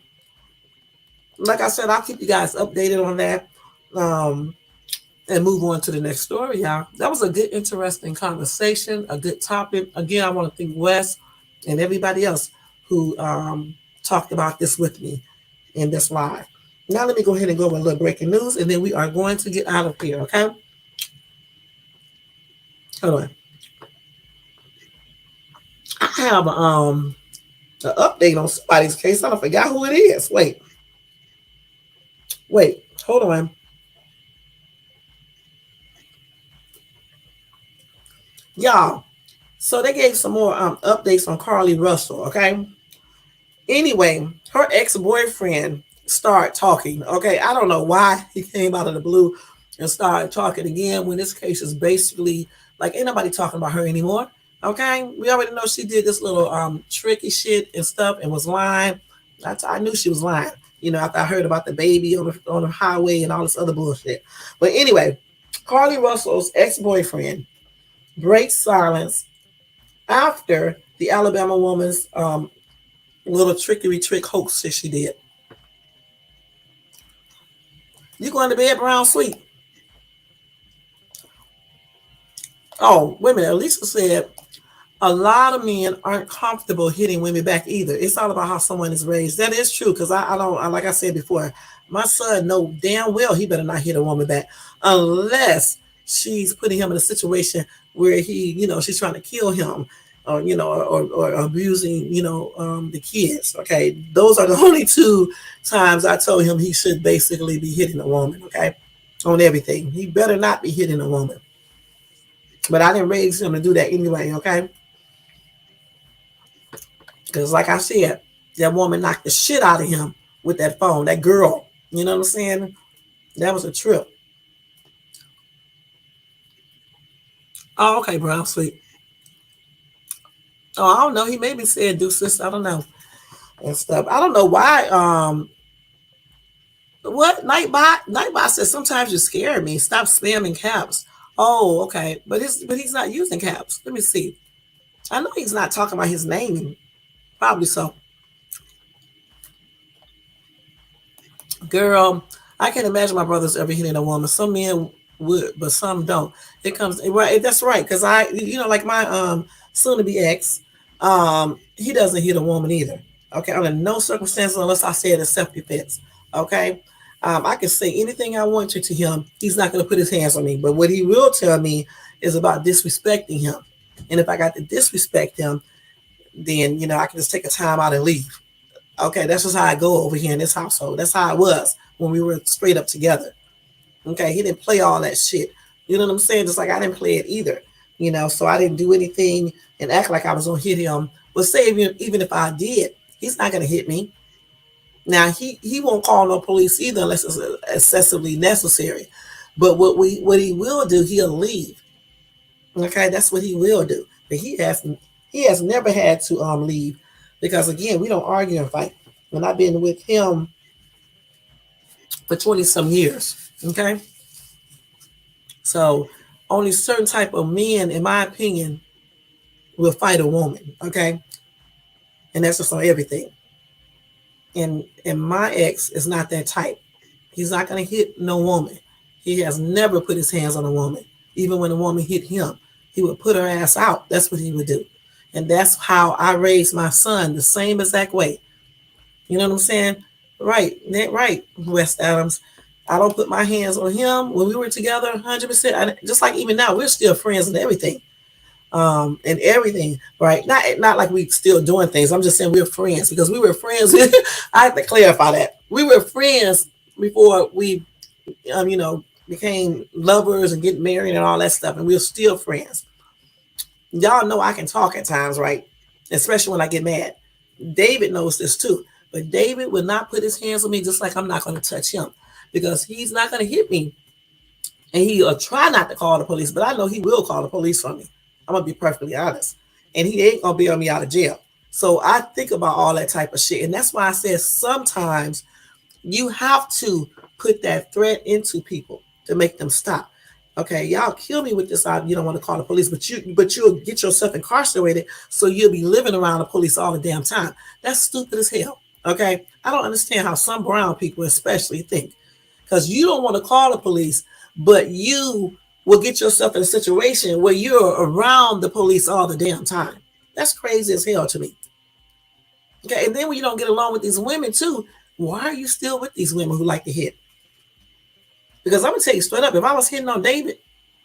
like I said, I'll keep you guys updated on that and move on to the next story, y'all. That was a good, interesting conversation, a good topic. Again, I want to thank Wes and everybody else who talked about this with me in this live. Now let me go ahead and go with a little breaking news, and then we are going to get out of here, okay? Hold on. I have an update on somebody's case. I forgot who it is. Wait, hold on. Y'all, so they gave some more updates on Carlee Russell, okay? Anyway, her ex-boyfriend started talking, okay? I don't know why he came out of the blue and started talking again when this case is basically, like, ain't nobody talking about her anymore. Okay, we already know she did this little tricky shit and stuff and was lying. I knew she was lying, after I heard about the baby on the highway and all this other bullshit. But anyway, Carlee Russell's ex-boyfriend breaks silence after the Alabama woman's little trick hoax that she did. You going to bed, Brown Sweet? Oh, wait a minute. Lisa said a lot of men aren't comfortable hitting women back either. It's all about how someone is raised. That is true, because I don't, like I said before, my son know damn well he better not hit a woman back unless she's putting him in a situation where he, she's trying to kill him, or or abusing, the kids. Okay, those are the only two times I told him he should basically be hitting a woman. Okay, on everything, he better not be hitting a woman. But I didn't raise him to do that anyway. Okay. Because like I said, that woman knocked the shit out of him with that phone, that girl. You know what I'm saying? That was a trip. Oh, okay, Brown Sweet. Oh, I don't know. He maybe said deuces. I don't know. And stuff. I don't know why. What? Nightbot says sometimes you scare me. Stop spamming caps. Oh, okay. But he's not using caps. Let me see. I know he's not talking about his name. Probably so. Girl, I can't imagine my brothers ever hitting a woman. Some men would, but some don't. It comes right. That's right. Because I, like my soon to be ex, he doesn't hit a woman either. Okay, under no circumstances unless I say it in self-defense. Okay. I can say anything I want to him. He's not going to put his hands on me. But what he will tell me is about disrespecting him. And if I got to disrespect him, then, I can just take a time out and leave. Okay, that's just how I go over here in this household. That's how it was when we were straight up together. Okay, he didn't play all that shit. You know what I'm saying? Just like I didn't play it either. So I didn't do anything and act like I was going to hit him. But say even if I did, he's not going to hit me. Now, he won't call no police either unless it's excessively necessary. But what he will do, he'll leave. Okay, that's what he will do. But he has never had to leave because, again, we don't argue and fight. And I've been with him for 20-some years. Okay, so only certain type of men, in my opinion, will fight a woman. Okay, and that's just on everything. And my ex is not that type. He's not going to hit no woman. He has never put his hands on a woman. Even when a woman hit him, he would put her ass out. That's what he would do. And that's how I raised my son, the same exact way. You know what I'm saying? Right, West Adams. I don't put my hands on him. When we were together, 100%. Just like even now, we're still friends and everything. And everything, right? Not like we still doing things. I'm just saying we're friends because we were friends. I have to clarify that. We were friends before we, became lovers and get married and all that stuff. And we're still friends. Y'all know I can talk at times, right? Especially when I get mad. David knows this too. But David will not put his hands on me, just like I'm not going to touch him because he's not going to hit me. And he'll try not to call the police, but I know he will call the police on me. I'm going to be perfectly honest. And he ain't going to bail me out of jail. So I think about all that type of shit. And that's why I said sometimes you have to put that threat into people to make them stop. Okay, y'all kill me with this. You don't want to call the police, but you'll get yourself incarcerated, so you'll be living around the police all the damn time. That's stupid as hell. Okay, I don't understand how some brown people especially think, because you don't want to call the police, but you will get yourself in a situation where you're around the police all the damn time. That's crazy as hell to me. Okay, and then when you don't get along with these women too, why are you still with these women who like to hit? Because I'm going to tell you straight up, if I was hitting on David,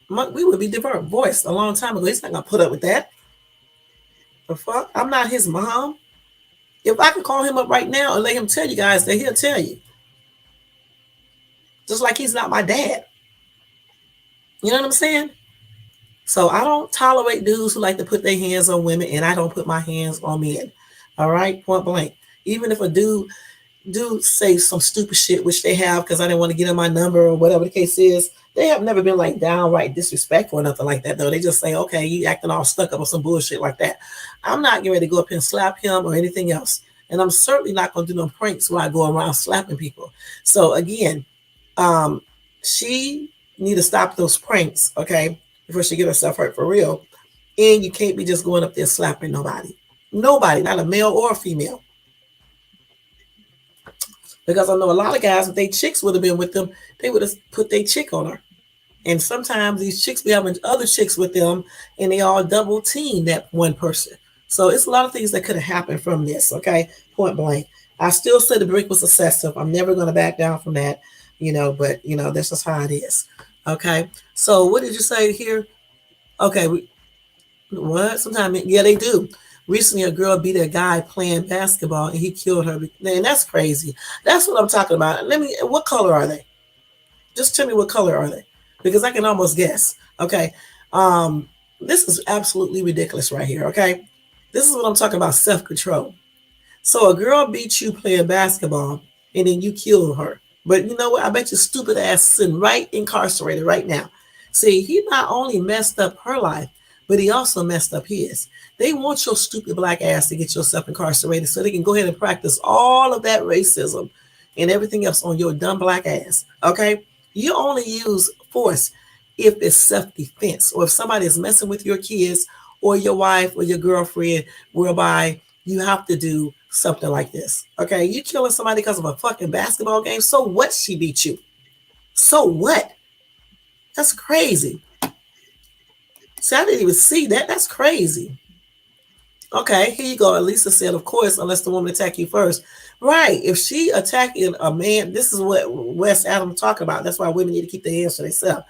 we would be divorced a long time ago. He's not going to put up with that. The fuck? I'm not his mom. If I could call him up right now and let him tell you guys that, he'll tell you. Just like he's not my dad. You know what I'm saying? So I don't tolerate dudes who like to put their hands on women, and I don't put my hands on men. All right? Point blank. Even if a dude say some stupid shit, which they have, because I didn't want to get on my number or whatever the case is. They have never been like downright disrespectful or nothing like that, though. They just say, okay, you acting all stuck up or some bullshit like that. I'm not getting ready to go up here and slap him or anything else. And I'm certainly not going to do no pranks where I go around slapping people. So again, she need to stop those pranks, okay, before she get herself hurt for real. And you can't be just going up there slapping nobody. Nobody, not a male or a female. Because I know a lot of guys, if they chicks would have been with them, they would have put their chick on her. And sometimes these chicks be having other chicks with them, and they all double team that one person. So it's a lot of things that could have happened from this. Okay, point blank. I still say the brick was excessive. I'm never going to back down from that. But that's just how it is. Okay. So what did you say here? Okay. What? Sometimes, yeah, they do. Recently, a girl beat a guy playing basketball, and he killed her. Man, that's crazy. That's what I'm talking about. What color are they? Just tell me what color are they, because I can almost guess. Okay. This is absolutely ridiculous right here. Okay. This is what I'm talking about, self-control. So a girl beat you playing basketball, and then you kill her. But you know what? I bet your stupid ass sitting right incarcerated right now. See, he not only messed up her life, but he also messed up his. They want your stupid black ass to get yourself incarcerated so they can go ahead and practice all of that racism and everything else on your dumb black ass. Okay? You only use force if it's self-defense, or if somebody is messing with your kids or your wife or your girlfriend, whereby you have to do something like this. Okay? You killing somebody because of a fucking basketball game. So what? She beat you. So what? That's crazy. See, I didn't even see that. That's crazy. Okay, here you go. Elisa said, of course, unless the woman attack you first. Right. If she attacking a man, this is what Wes Adams talking about. That's why women need to keep their hands to themselves.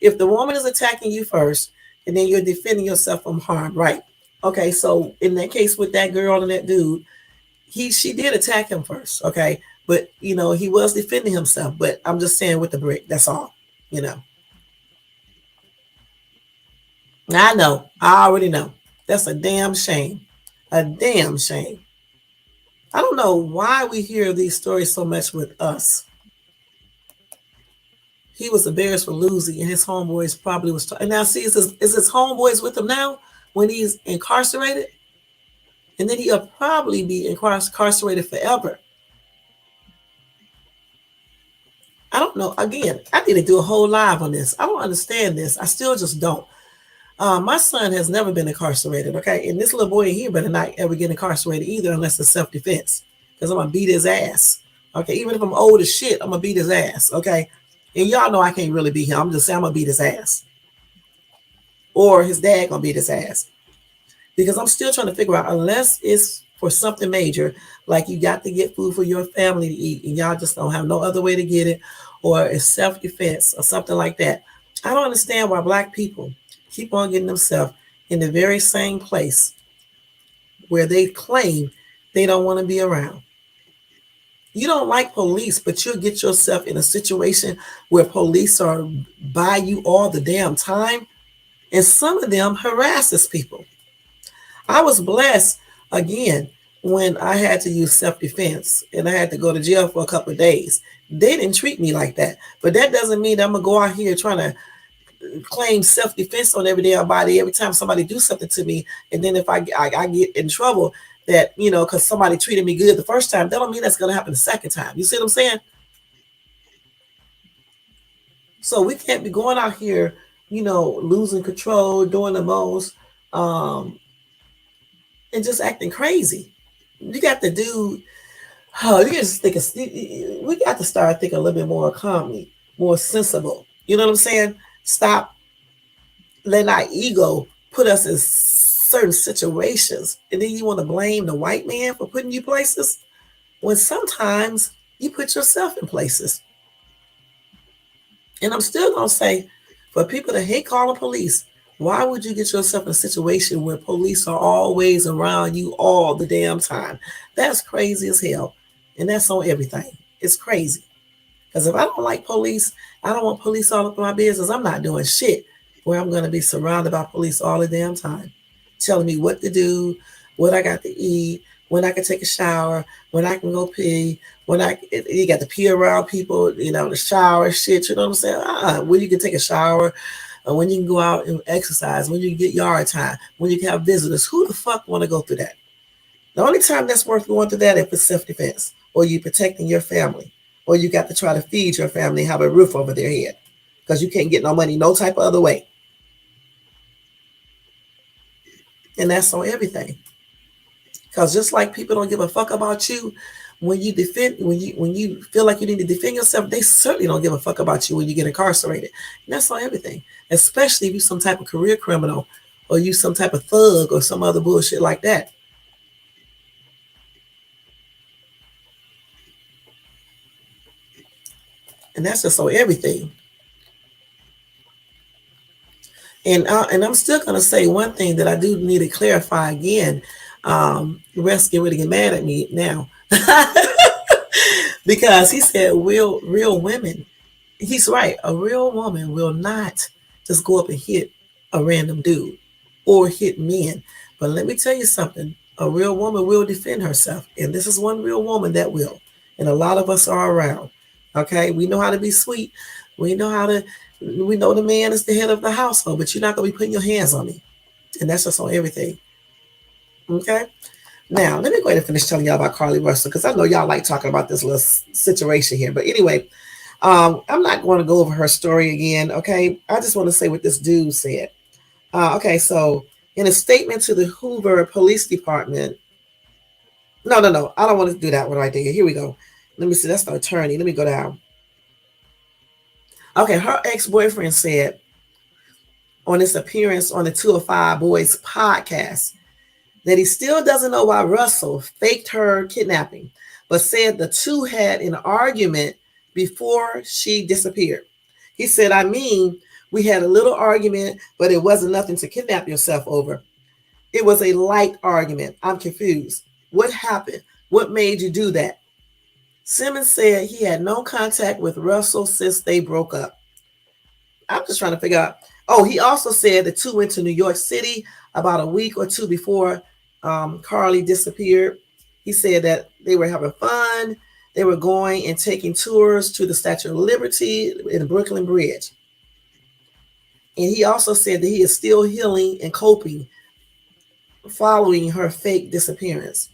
If the woman is attacking you first, and then you're defending yourself from harm, right? Okay, so in that case with that girl and that dude, she did attack him first, okay? But, he was defending himself. But I'm just saying with the brick, that's all, I know. I already know. That's a damn shame. A damn shame. I don't know why we hear these stories so much with us. He was embarrassed for losing, and his homeboys probably was. And now, see, is his homeboys with him now when he's incarcerated? And then he'll probably be incarcerated forever. I don't know. Again, I need to do a whole live on this. I don't understand this. I still just don't. My son has never been incarcerated, okay? And this little boy in here better not ever get incarcerated either unless it's self-defense, because I'm going to beat his ass, okay? Even if I'm old as shit, I'm going to beat his ass, okay? And y'all know I can't really beat him. I'm just saying I'm going to beat his ass. Or his dad going to beat his ass. Because I'm still trying to figure out, unless it's for something major, like you got to get food for your family to eat, and y'all just don't have no other way to get it, or it's self-defense or something like that. I don't understand why black people keep on getting themselves in the very same place where they claim they don't want to be around. You don't like police, but you'll get yourself in a situation where police are by you all the damn time, and some of them harasses people. I was blessed, again, when I had to use self-defense and I had to go to jail for a couple of days. They didn't treat me like that, but that doesn't mean that I'm going to go out here trying to claim self-defense on every damn body every time somebody do something to me, and then if I get in trouble, that because somebody treated me good the first time, that don't mean that's going to happen the second time. You see what I'm saying? So we can't be going out here losing control, doing the most, and just acting crazy. You got to do you just think we got to start thinking a little bit more calmly, more sensible. You know what I'm saying? Stop letting our ego put us in certain situations, and then you want to blame the white man for putting you places, when sometimes you put yourself in places. And I'm still going to say, for people that hate calling police, why would you get yourself in a situation where police are always around you all the damn time? That's crazy as hell. And that's on everything. It's crazy. Because if I don't like police, I don't want police all up in my business. I'm not doing shit where I'm going to be surrounded by police all the damn time, telling me what to do, what I got to eat, when I can take a shower, when I can go pee, you got to pee around people, the shower shit, you know what I'm saying? When you can take a shower, when you can go out and exercise, when you can get yard time, when you can have visitors. Who the fuck want to go through that? The only time that's worth going through that if it's self-defense, or you protecting your family, or you got to try to feed your family, have a roof over their head, because you can't get no money no type of other way. And that's on everything. Because just like people don't give a fuck about you when you feel like you need to defend yourself, they certainly don't give a fuck about you when you get incarcerated. And that's on everything, especially if you're some type of career criminal or you some type of thug or some other bullshit like that. And that's just on everything. And I'm still gonna say one thing that I do need to clarify again. The rest get ready to get mad at me now. Because he said real women. He's right. A real woman will not just go up and hit a random dude or hit men. But let me tell you something. A real woman will defend herself. And this is one real woman that will. And a lot of us are around. Okay? We know how to be sweet. We know the man is the head of the household, but you're not going to be putting your hands on me. And that's just on everything. Okay? Now, let me go ahead and finish telling y'all about Carlee Russell, because I know y'all like talking about this little situation here. But anyway, I'm not going to go over her story again, okay? I just want to say what this dude said. Okay, so in a statement to the Hoover Police Department, no, I don't want to do that one right there. Here we go. Let me see, that's the attorney. Let me go down. Okay, her ex-boyfriend said on his appearance on the 205 Boys podcast that he still doesn't know why Russell faked her kidnapping, but said the two had an argument before she disappeared. He said, we had a little argument, but it wasn't nothing to kidnap yourself over. It was a light argument. I'm confused. What happened? What made you do that? Simmons said he had no contact with Russell since they broke up. I'm just trying to figure out. Oh, he also said the two went to New York City about a week or two before Carlee disappeared. He said that they were having fun. They were going and taking tours to the Statue of Liberty and the Brooklyn Bridge. And he also said that he is still healing and coping following her fake disappearance.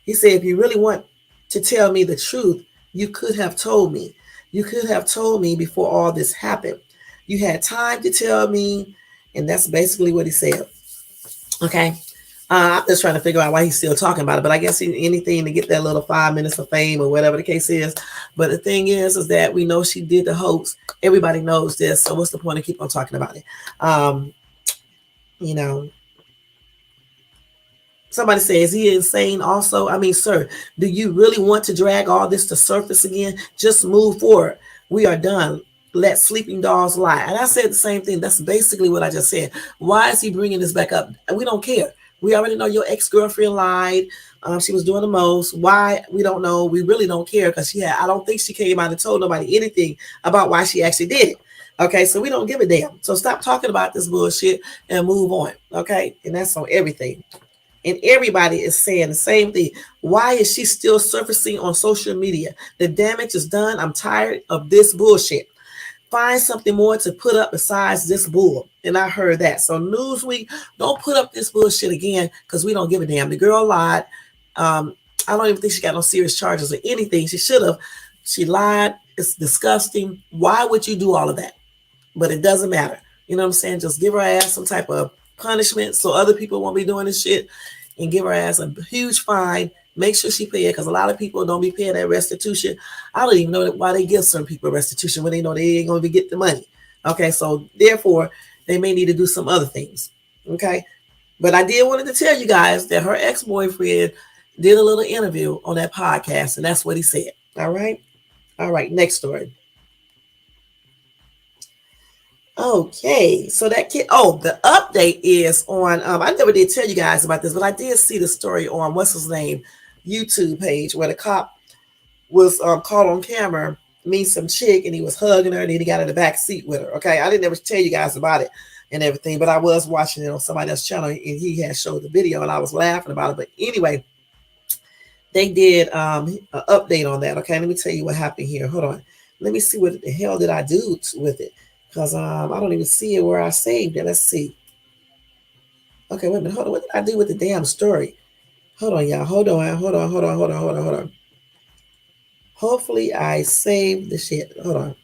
He said, if you really want to tell me the truth, you could have told me. You could have told me before all this happened. You had time to tell me. And that's basically what he said. Okay. I'm just trying to figure out why he's still talking about it. But I guess anything to get that little 5 minutes of fame or whatever the case is. But the thing is that we know she did the hoax. Everybody knows this. So what's the point of keep on talking about it? Somebody says, is he insane also? I mean, sir, do you really want to drag all this to surface again? Just move forward. We are done. Let sleeping dogs lie. And I said the same thing. That's basically what I just said. Why is he bringing this back up? We don't care. We already know your ex-girlfriend lied. She was doing the most. Why? We don't know. We really don't care because I don't think she came out and told nobody anything about why she actually did it. Okay, so we don't give a damn. So stop talking about this bullshit and move on. Okay, and that's on everything. And everybody is saying the same thing. Why is she still surfacing on social media? The damage is done. I'm tired of this bullshit. Find something more to put up besides this bull. And I heard that. So Newsweek, don't put up this bullshit again because we don't give a damn. The girl lied. I don't even think she got no serious charges or anything. She should have. She lied. It's disgusting. Why would you do all of that? But it doesn't matter. You know what I'm saying? Just give her ass some type of punishment so other people won't be doing this shit, and give her ass a huge fine. Make sure she pay it because a lot of people don't be paying that restitution. I don't even know why they give certain people restitution when they know they ain't going to get the money. Okay, so therefore, they may need to do some other things. Okay, but I did wanted to tell you guys that her ex-boyfriend did a little interview on that podcast, and that's what he said. All right, next story. Okay, so that kid. Oh, the update is on. I never did tell you guys about this, but I did see the story on what's his name YouTube page where the cop was caught on camera meet some chick and he was hugging her and then he got in the back seat with her. Okay, I didn't ever tell you guys about it and everything, but I was watching it on somebody else's channel and he had showed the video and I was laughing about it. But anyway, they did an update on that. Okay, let me tell you what happened here. Hold on, let me see what the hell did I do with it. Because I don't even see it where I saved it. Let's see. Okay, wait a minute. Hold on. What did I do with the damn story? Hold on, y'all. Hold on. Hopefully I saved the shit. Hold on.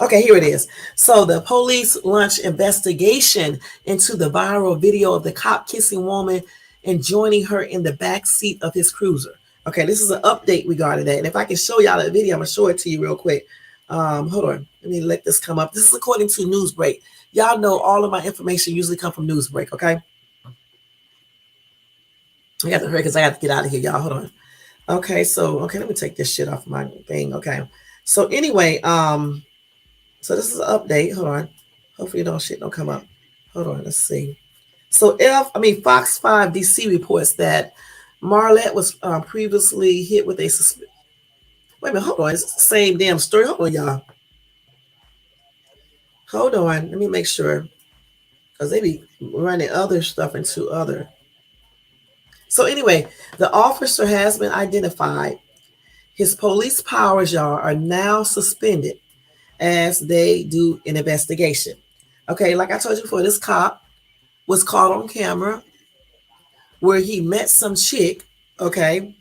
Okay, here it is. So the police launched investigation into the viral video of the cop kissing woman and joining her in the back seat of his cruiser. Okay, this is an update regarding that. And if I can show y'all that video, I'm gonna show it to you real quick. Hold on. Let me let this come up. This is according to Newsbreak. Y'all know all of my information usually come from Newsbreak, okay? I got to hurry because I got to get out of here, y'all. Hold on. Okay, so let me take this shit off my thing. Okay. So anyway, so this is an update. Hold on. Hopefully don't come up. Hold on, let's see. So Fox 5 DC reports that Marlette was previously hit with a wait a minute, hold on. It's the same damn story. Hold on, y'all. Hold on. Let me make sure. Because they be running other stuff into other. So anyway, the officer has been identified. His police powers, y'all, are now suspended as they do an investigation. Okay, like I told you before, this cop was caught on camera where he met some chick, okay?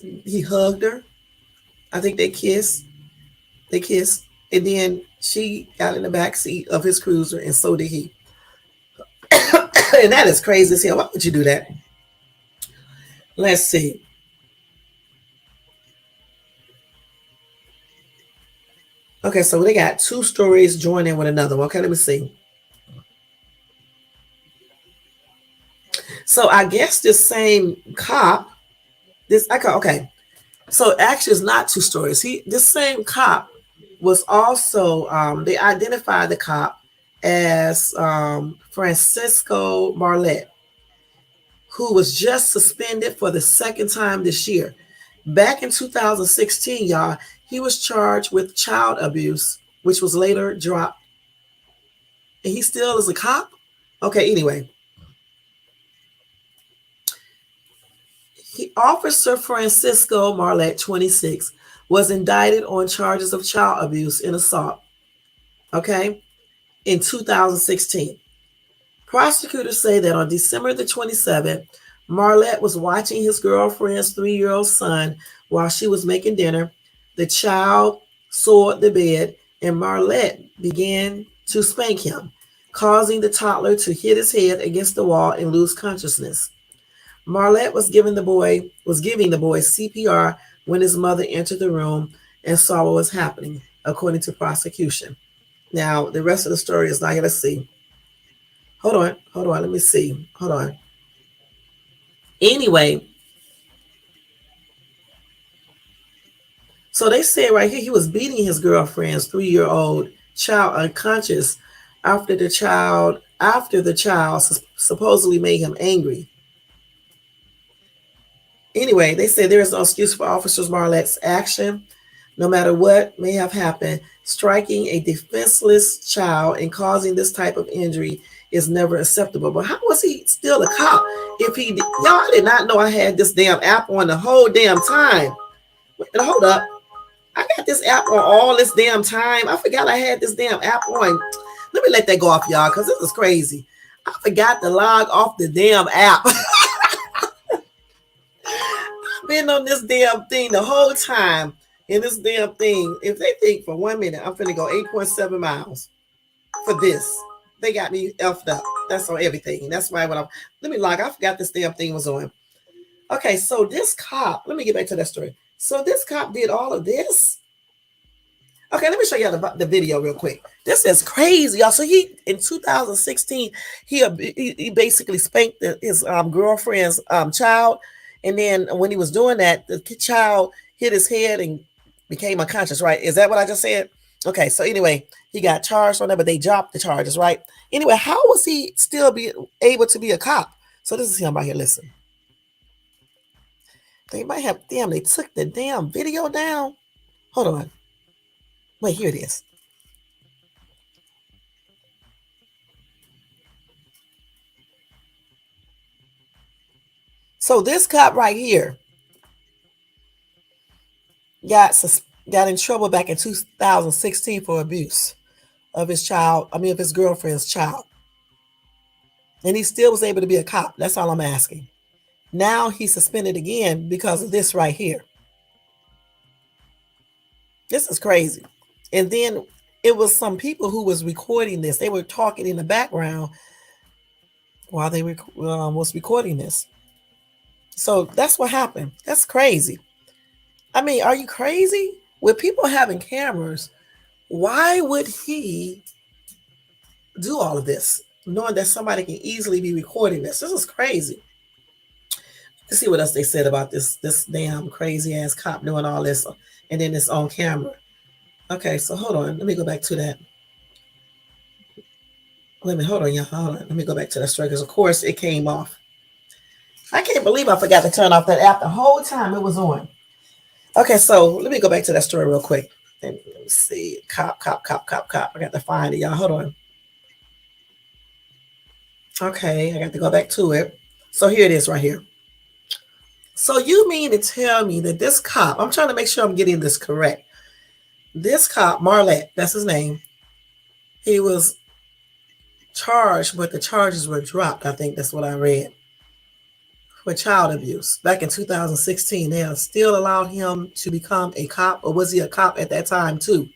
He hugged her. I think they kissed. And then she got in the back seat of his cruiser, and so did he. And that is crazy as hell. Why would you do that? Let's see. Okay, so they got two stories joining with another one. Okay, let me see. So I guess this same cop, okay. So actually it's not two stories. This same cop was also, they identified the cop as Francisco Marlette, who was just suspended for the second time this year. Back in 2016, y'all, he was charged with child abuse, which was later dropped. And he still is a cop? Okay, anyway. Officer Francisco Marlette, 26, was indicted on charges of child abuse and assault, okay, in 2016. Prosecutors say that on December the 27th, Marlette was watching his girlfriend's 3-year-old son while she was making dinner. The child soared the bed, and Marlette began to spank him, causing the toddler to hit his head against the wall and lose consciousness. Marlette was giving the boy CPR when his mother entered the room and saw what was happening, according to prosecution. Now, the rest of the story is not here. Let's see. Hold on. Let me see. Hold on. Anyway, so they say right here he was beating his girlfriend's 3-year-old child unconscious after the child supposedly made him angry. Anyway, they say there is no excuse for Officer Marlette's action. No matter what may have happened, striking a defenseless child and causing this type of injury is never acceptable. But how was he still a cop? Y'all, I did not know I had this damn app on the whole damn time. Wait, hold up. I got this app on all this damn time. I forgot I had this damn app on. Let me let that go off, y'all, because this is crazy. I forgot to log off the damn app. Been on this damn thing the whole time. In this damn thing, if they think for 1 minute I'm finna go 8.7 miles for this, they got me effed up. That's on everything. That's why let me log. I forgot this damn thing was on. Okay, so this cop, let me get back to that story. So this cop did all of this. Okay, let me show you the video real quick. This is crazy, y'all. So in 2016, he basically spanked his girlfriend's child. And then when he was doing that, the child hit his head and became unconscious, right? Is that what I just said? Okay, so anyway, he got charged on that, but they dropped the charges, right? Anyway, how was he still able to be a cop? So this is him right here, listen. They might have, they took the damn video down. Hold on. Wait, here it is. So this cop right here got in trouble back in 2016 for abuse of his girlfriend's child. And he still was able to be a cop. That's all I'm asking. Now he's suspended again because of this right here. This is crazy. And then it was some people who was recording this. They were talking in the background while they was recording this. So that's what happened. That's crazy. I mean, are you crazy? With people having cameras, why would he do all of this, knowing that somebody can easily be recording this? This is crazy. Let's see what else they said about this damn crazy ass cop doing all this, and then it's on camera. Okay, so hold on. Let me go back to that. Hold on, y'all. Hold on. Let me go back to that story because, of course, it came off. I can't believe I forgot to turn off that app the whole time it was on. Okay, so let me go back to that story real quick. Let me see. Cop. I got to find it, y'all. Hold on. Okay, I got to go back to it. So here it is right here. So you mean to tell me that this cop, I'm trying to make sure I'm getting this correct. This cop, Marlette, that's his name. He was charged, but the charges were dropped. I think that's what I read. For child abuse. Back in 2016, they still allowed him to become a cop, or was he a cop at that time too?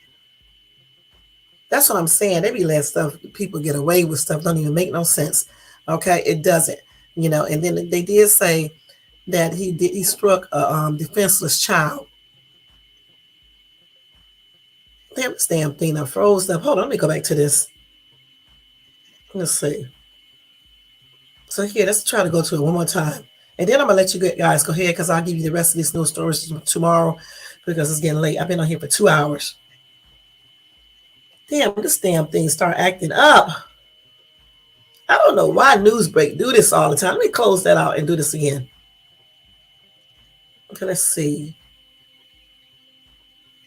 That's what I'm saying. They be letting stuff, people get away with stuff, don't even make no sense. Okay, it doesn't, and then they did say that he struck a defenseless child. Damn, this damn thing I froze up. Hold on, let me go back to this. Let's see. So here, let's try to go to it one more time. And then I'm going to let you guys go ahead because I'll give you the rest of these news stories tomorrow because it's getting late. I've been on here for 2 hours. Damn, this damn thing start acting up. I don't know why Newsbreak do this all the time. Let me close that out and do this again. Okay, let's see.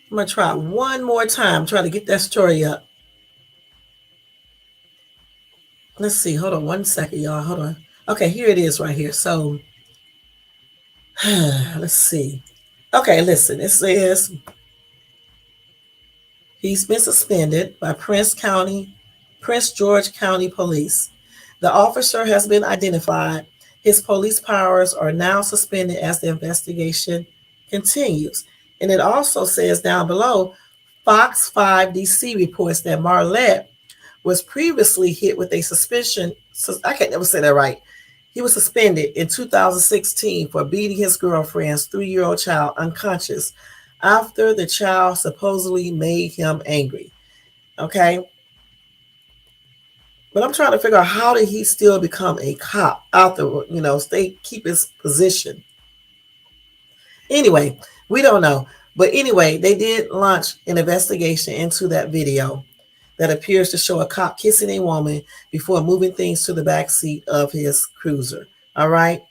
I'm going to try one more time, try to get that story up. Let's see. Hold on 1 second, y'all. Hold on. Okay, here it is right here. So, let's see. Okay, listen. It says he's been suspended by Prince George County Police. The officer has been identified. His police powers are now suspended as the investigation continues. And it also says down below, Fox 5 DC reports that Marlette was previously hit with a suspension. I can't never say that right. He was suspended in 2016 for beating his girlfriend's 3-year-old child unconscious after the child supposedly made him angry. Okay. But I'm trying to figure out, how did he still become a cop after, keep his position? Anyway, we don't know. But anyway, they did launch an investigation into that video that appears to show a cop kissing a woman before moving things to the back seat of his cruiser. All right.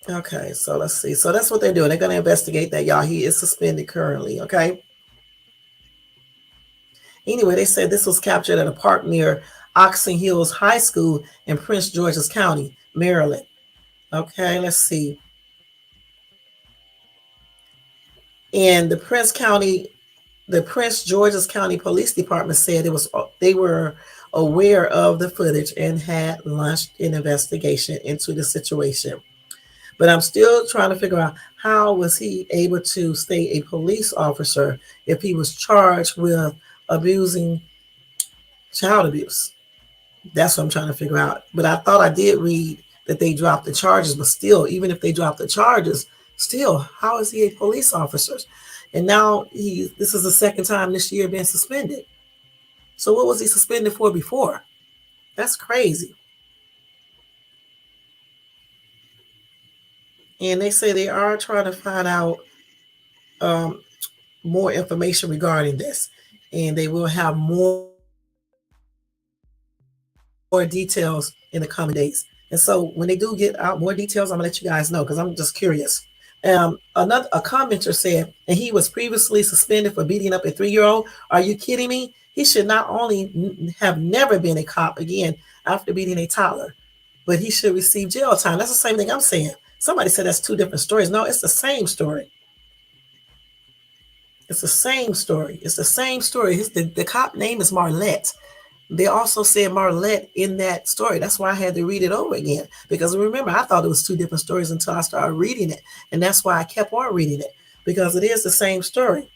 Okay, so let's see. So that's what they're doing. They're going to investigate that, y'all. He is suspended currently. Okay. Anyway, they said this was captured at a park near Oxon Hills High School in Prince George's County, Maryland. Okay, let's see. And the Prince George's County Police Department said they were aware of the footage and had launched an investigation into the situation. But I'm still trying to figure out, how was he able to stay a police officer if he was charged with abusing child abuse? That's what I'm trying to figure out. But I thought I did read that they dropped the charges, but still, even if they dropped the charges, still, how is he a police officer? And now this is the second time this year being suspended. So what was he suspended for before? That's crazy. And they say they are trying to find out more information regarding this. And they will have more details in the coming days. And so when they do get out more details, I'm gonna let you guys know because I'm just curious. A commenter said, and he was previously suspended for beating up a 3-year-old. Are you kidding me? He should not only have never been a cop again after beating a toddler, but he should receive jail time. That's the same thing I'm saying. Somebody said that's 2 different stories. No, it's the same story. It's the same story. It's the same story. The cop name is Marlette. They also said Marlette in that story. That's why I had to read it over again. Because remember, I thought it was 2 different stories until I started reading it. And that's why I kept on reading it. Because it is the same story.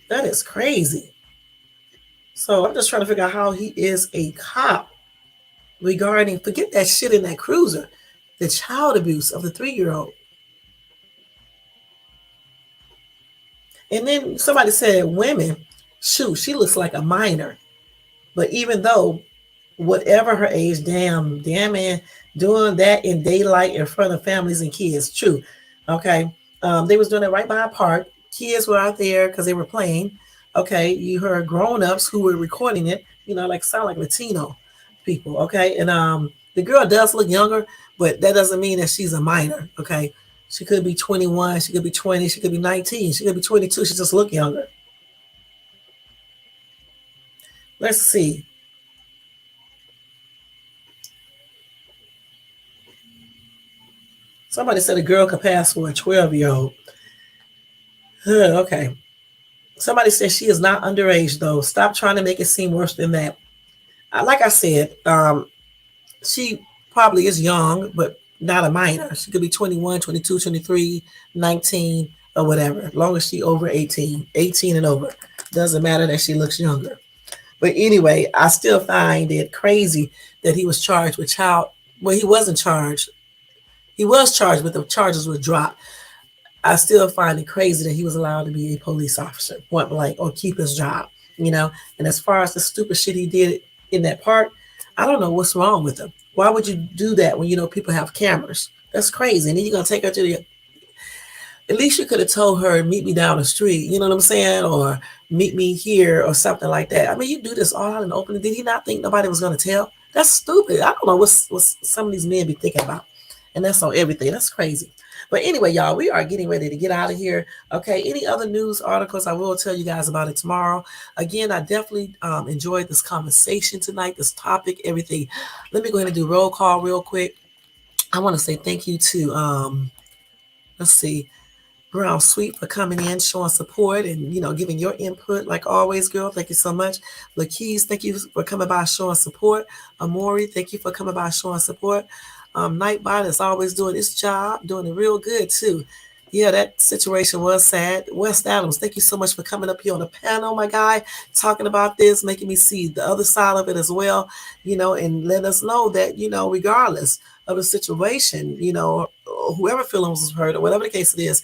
That is crazy. So I'm just trying to figure out how he is a cop regarding, forget that shit in that cruiser, the child abuse of the 3-year-old. And then somebody said, women, shoot, she looks like a minor. But even though, whatever her age, damn man, doing that in daylight in front of families and kids, true. Okay. They was doing it right by a park. Kids were out there because they were playing. Okay. You heard grown-ups who were recording it, like sound like Latino people. Okay. And the girl does look younger, but that doesn't mean that she's a minor. Okay. She could be 21, she could be 20, she could be 19, she could be 22. She just look younger. Let's see. Somebody said a girl could pass for a 12-year-old. Okay. Somebody said she is not underage, though. Stop trying to make it seem worse than that. Like I said, she probably is young, but not a minor. She could be 21, 22, 23, 19, or whatever. As long as she over 18 and over. Doesn't matter that she looks younger. But anyway, I still find it crazy that he was charged with child. Well, he wasn't charged. He was charged, but the charges were dropped. I still find it crazy that he was allowed to be a police officer, point blank, or keep his job, And as far as the stupid shit he did in that park, I don't know what's wrong with him. Why would you do that when people have cameras? That's crazy. And then you're going to take her to the... At least you could have told her, meet me down the street, you know what I'm saying? Or meet me here or something like that. I mean, you do this all out in the open. Did he not think nobody was going to tell? That's stupid. I don't know what some of these men be thinking about. And that's on everything. That's crazy. But anyway, y'all, we are getting ready to get out of here. Okay, any other news articles, I will tell you guys about it tomorrow. Again, I definitely enjoyed this conversation tonight, this topic, everything. Let me go ahead and do roll call real quick. I want to say thank you to, let's see, Brown Sweet for coming in, showing support and, giving your input like always, girl. Thank you so much. Lakeys, thank you for coming by, showing support. Amori, thank you for coming by, showing support. Nightbot is always doing its job, doing it real good too. Yeah, that situation was sad. West Adams, thank you so much for coming up here on the panel, my guy, talking about this, making me see the other side of it as well, and let us know that, regardless of the situation, whoever feelings was hurt or whatever the case it is,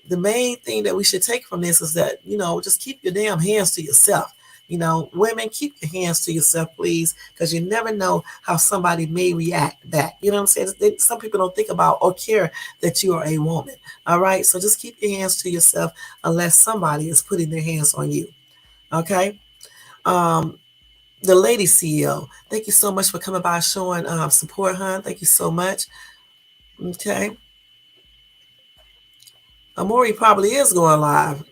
the main thing that we should take from this is that, just keep your damn hands to yourself. Women, keep your hands to yourself, please, because you never know how somebody may react back. You know what I'm saying? Some people don't think about or care that you are a woman. All right. So just keep your hands to yourself unless somebody is putting their hands on you. Okay. The lady CEO, thank you so much for coming by, showing support, hon. Thank you so much. Okay. Amori probably is going live.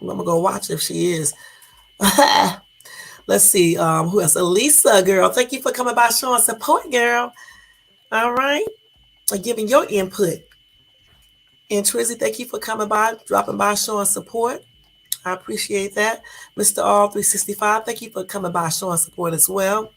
I'm going to go watch if she is. Let's see who else. Elisa, girl, thank you for coming by, showing support, girl. All right, and giving your input. And Trizzy, thank you for coming by, dropping by, showing support. I appreciate that. Mr. All 365, thank you for coming by, showing support as well.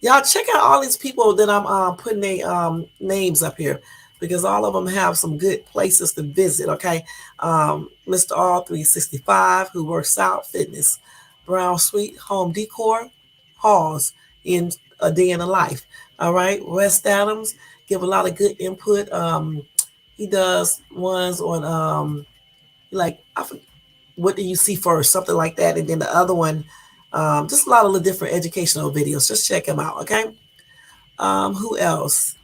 Y'all check out all these people that I'm putting their names up here, because all of them have some good places to visit. Okay, Mr. All 365, who works out fitness. Brown Sweet Home Decor, Halls in a day in the life. All right, West Adams give a lot of good input. He does ones on what do you see first, something like that, and then the other one, just a lot of the different educational videos. Just check him out. Okay. Who else?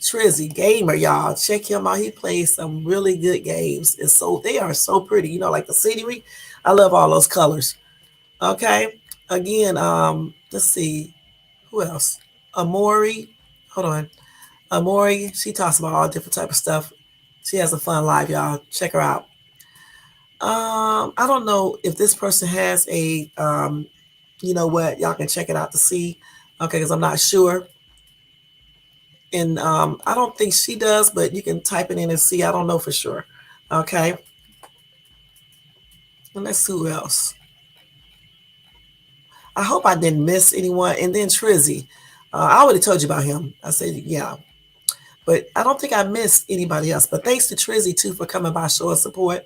Trizzy Gamer, y'all, check him out. He plays some really good games, and so they are so pretty. Like the scenery. I love all those colors. Okay. Again, let's see. Who else? Amori. Hold on. Amori, she talks about all different type of stuff. She has a fun live, y'all. Check her out. I don't know if this person has a, what, y'all can check it out to see. Okay, because I'm not sure. And I don't think she does, but you can type it in and see. I don't know for sure. Okay. And let's see who else. I hope I didn't miss anyone. And then Trizzy. I already told you about him. I said, yeah. But I don't think I missed anybody else. But thanks to Trizzy, too, for coming by, showing support.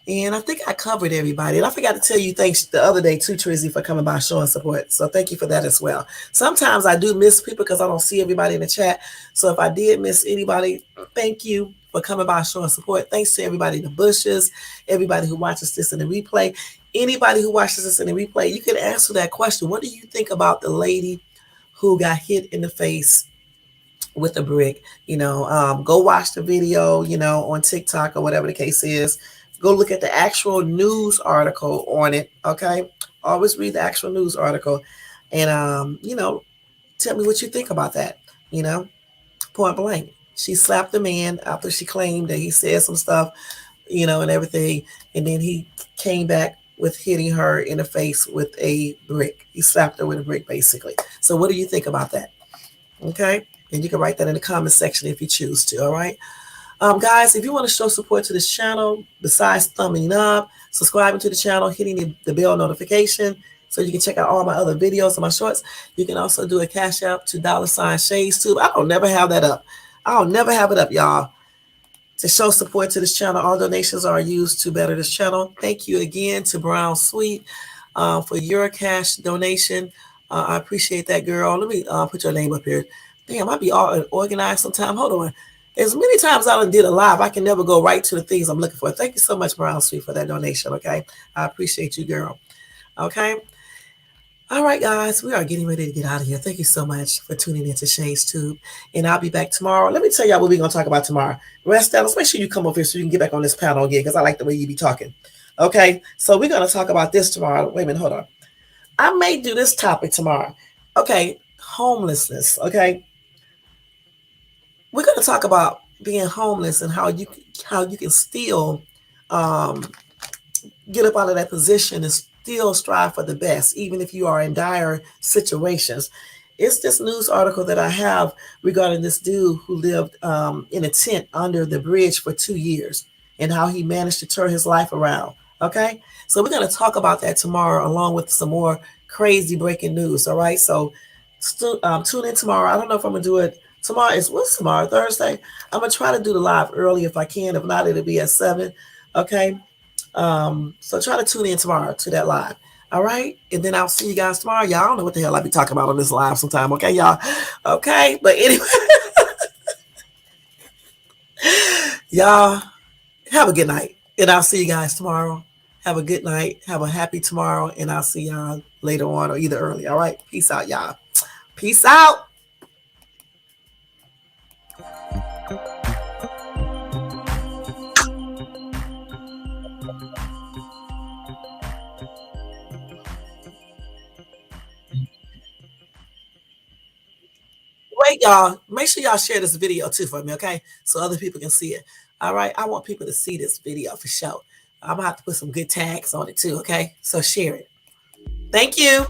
And I think I covered everybody. And I forgot to tell you thanks the other day too, Trizzy, for coming by showing support. So thank you for that as well. Sometimes I do miss people because I don't see everybody in the chat. So if I did miss anybody, thank you for coming by showing support. Thanks to everybody in the bushes, everybody who watches this in the replay. Anybody who watches this in the replay, you can answer that question. What do you think about the lady who got hit in the face with a brick? Go watch the video, on TikTok or whatever the case is. Go look at the actual news article on it. Okay. Always read the actual news article and, tell me what you think about that. Point blank. She slapped the man after she claimed that he said some stuff, and everything. And then he came back with hitting her in the face with a brick. He slapped her with a brick, basically. So what do you think about that? Okay. And you can write that in the comment section if you choose to. All right. Guys, if you want to show support to this channel, besides thumbing up, subscribing to the channel, hitting the bell notification so you can check out all my other videos and my shorts, you can also do a cash app to $ShadesTube. I don't never have that up. I'll never have it up, y'all. To show support to this channel, all donations are used to better this channel. Thank you again to Brown Sweet for your cash donation. I appreciate that, girl. Let me put your name up here. Damn, I be all organized sometime. Hold on. As many times I did a live, I can never go right to the things I'm looking for. Thank you so much, Brown Sweet, for that donation, okay? I appreciate you, girl. Okay? All right, guys, we are getting ready to get out of here. Thank you so much for tuning in to ShadesTube, and I'll be back tomorrow. Let me tell y'all what we're going to talk about tomorrow. Rest down. Let's make sure you come over here so you can get back on this panel again, because I like the way you be talking. Okay? So we're going to talk about this tomorrow. Wait a minute. Hold on. I may do this topic tomorrow. Okay? Homelessness, okay? We're going to talk about being homeless and how you can still get up out of that position and still strive for the best, even if you are in dire situations. It's this news article that I have regarding this dude who lived in a tent under the bridge for 2 years and how he managed to turn his life around. Okay, so we're going to talk about that tomorrow, along with some more crazy breaking news. All right, so tune in tomorrow. I don't know if I'm going to do it. What's tomorrow? Thursday? I'm going to try to do the live early if I can. If not, it'll be at 7. Okay. So try to tune in tomorrow to that live. All right. And then I'll see you guys tomorrow. Y'all don't know what the hell I be talking about on this live sometime. Okay, y'all. Okay. But anyway, y'all have a good night. And I'll see you guys tomorrow. Have a good night. Have a happy tomorrow. And I'll see y'all later on or either early. All right. Peace out, y'all. Peace out. Wait, y'all. Make sure y'all share this video too for me, okay? So other people can see it. All right. I want people to see this video for sure. I'm going to have to put some good tags on it too, okay? So share it. Thank you.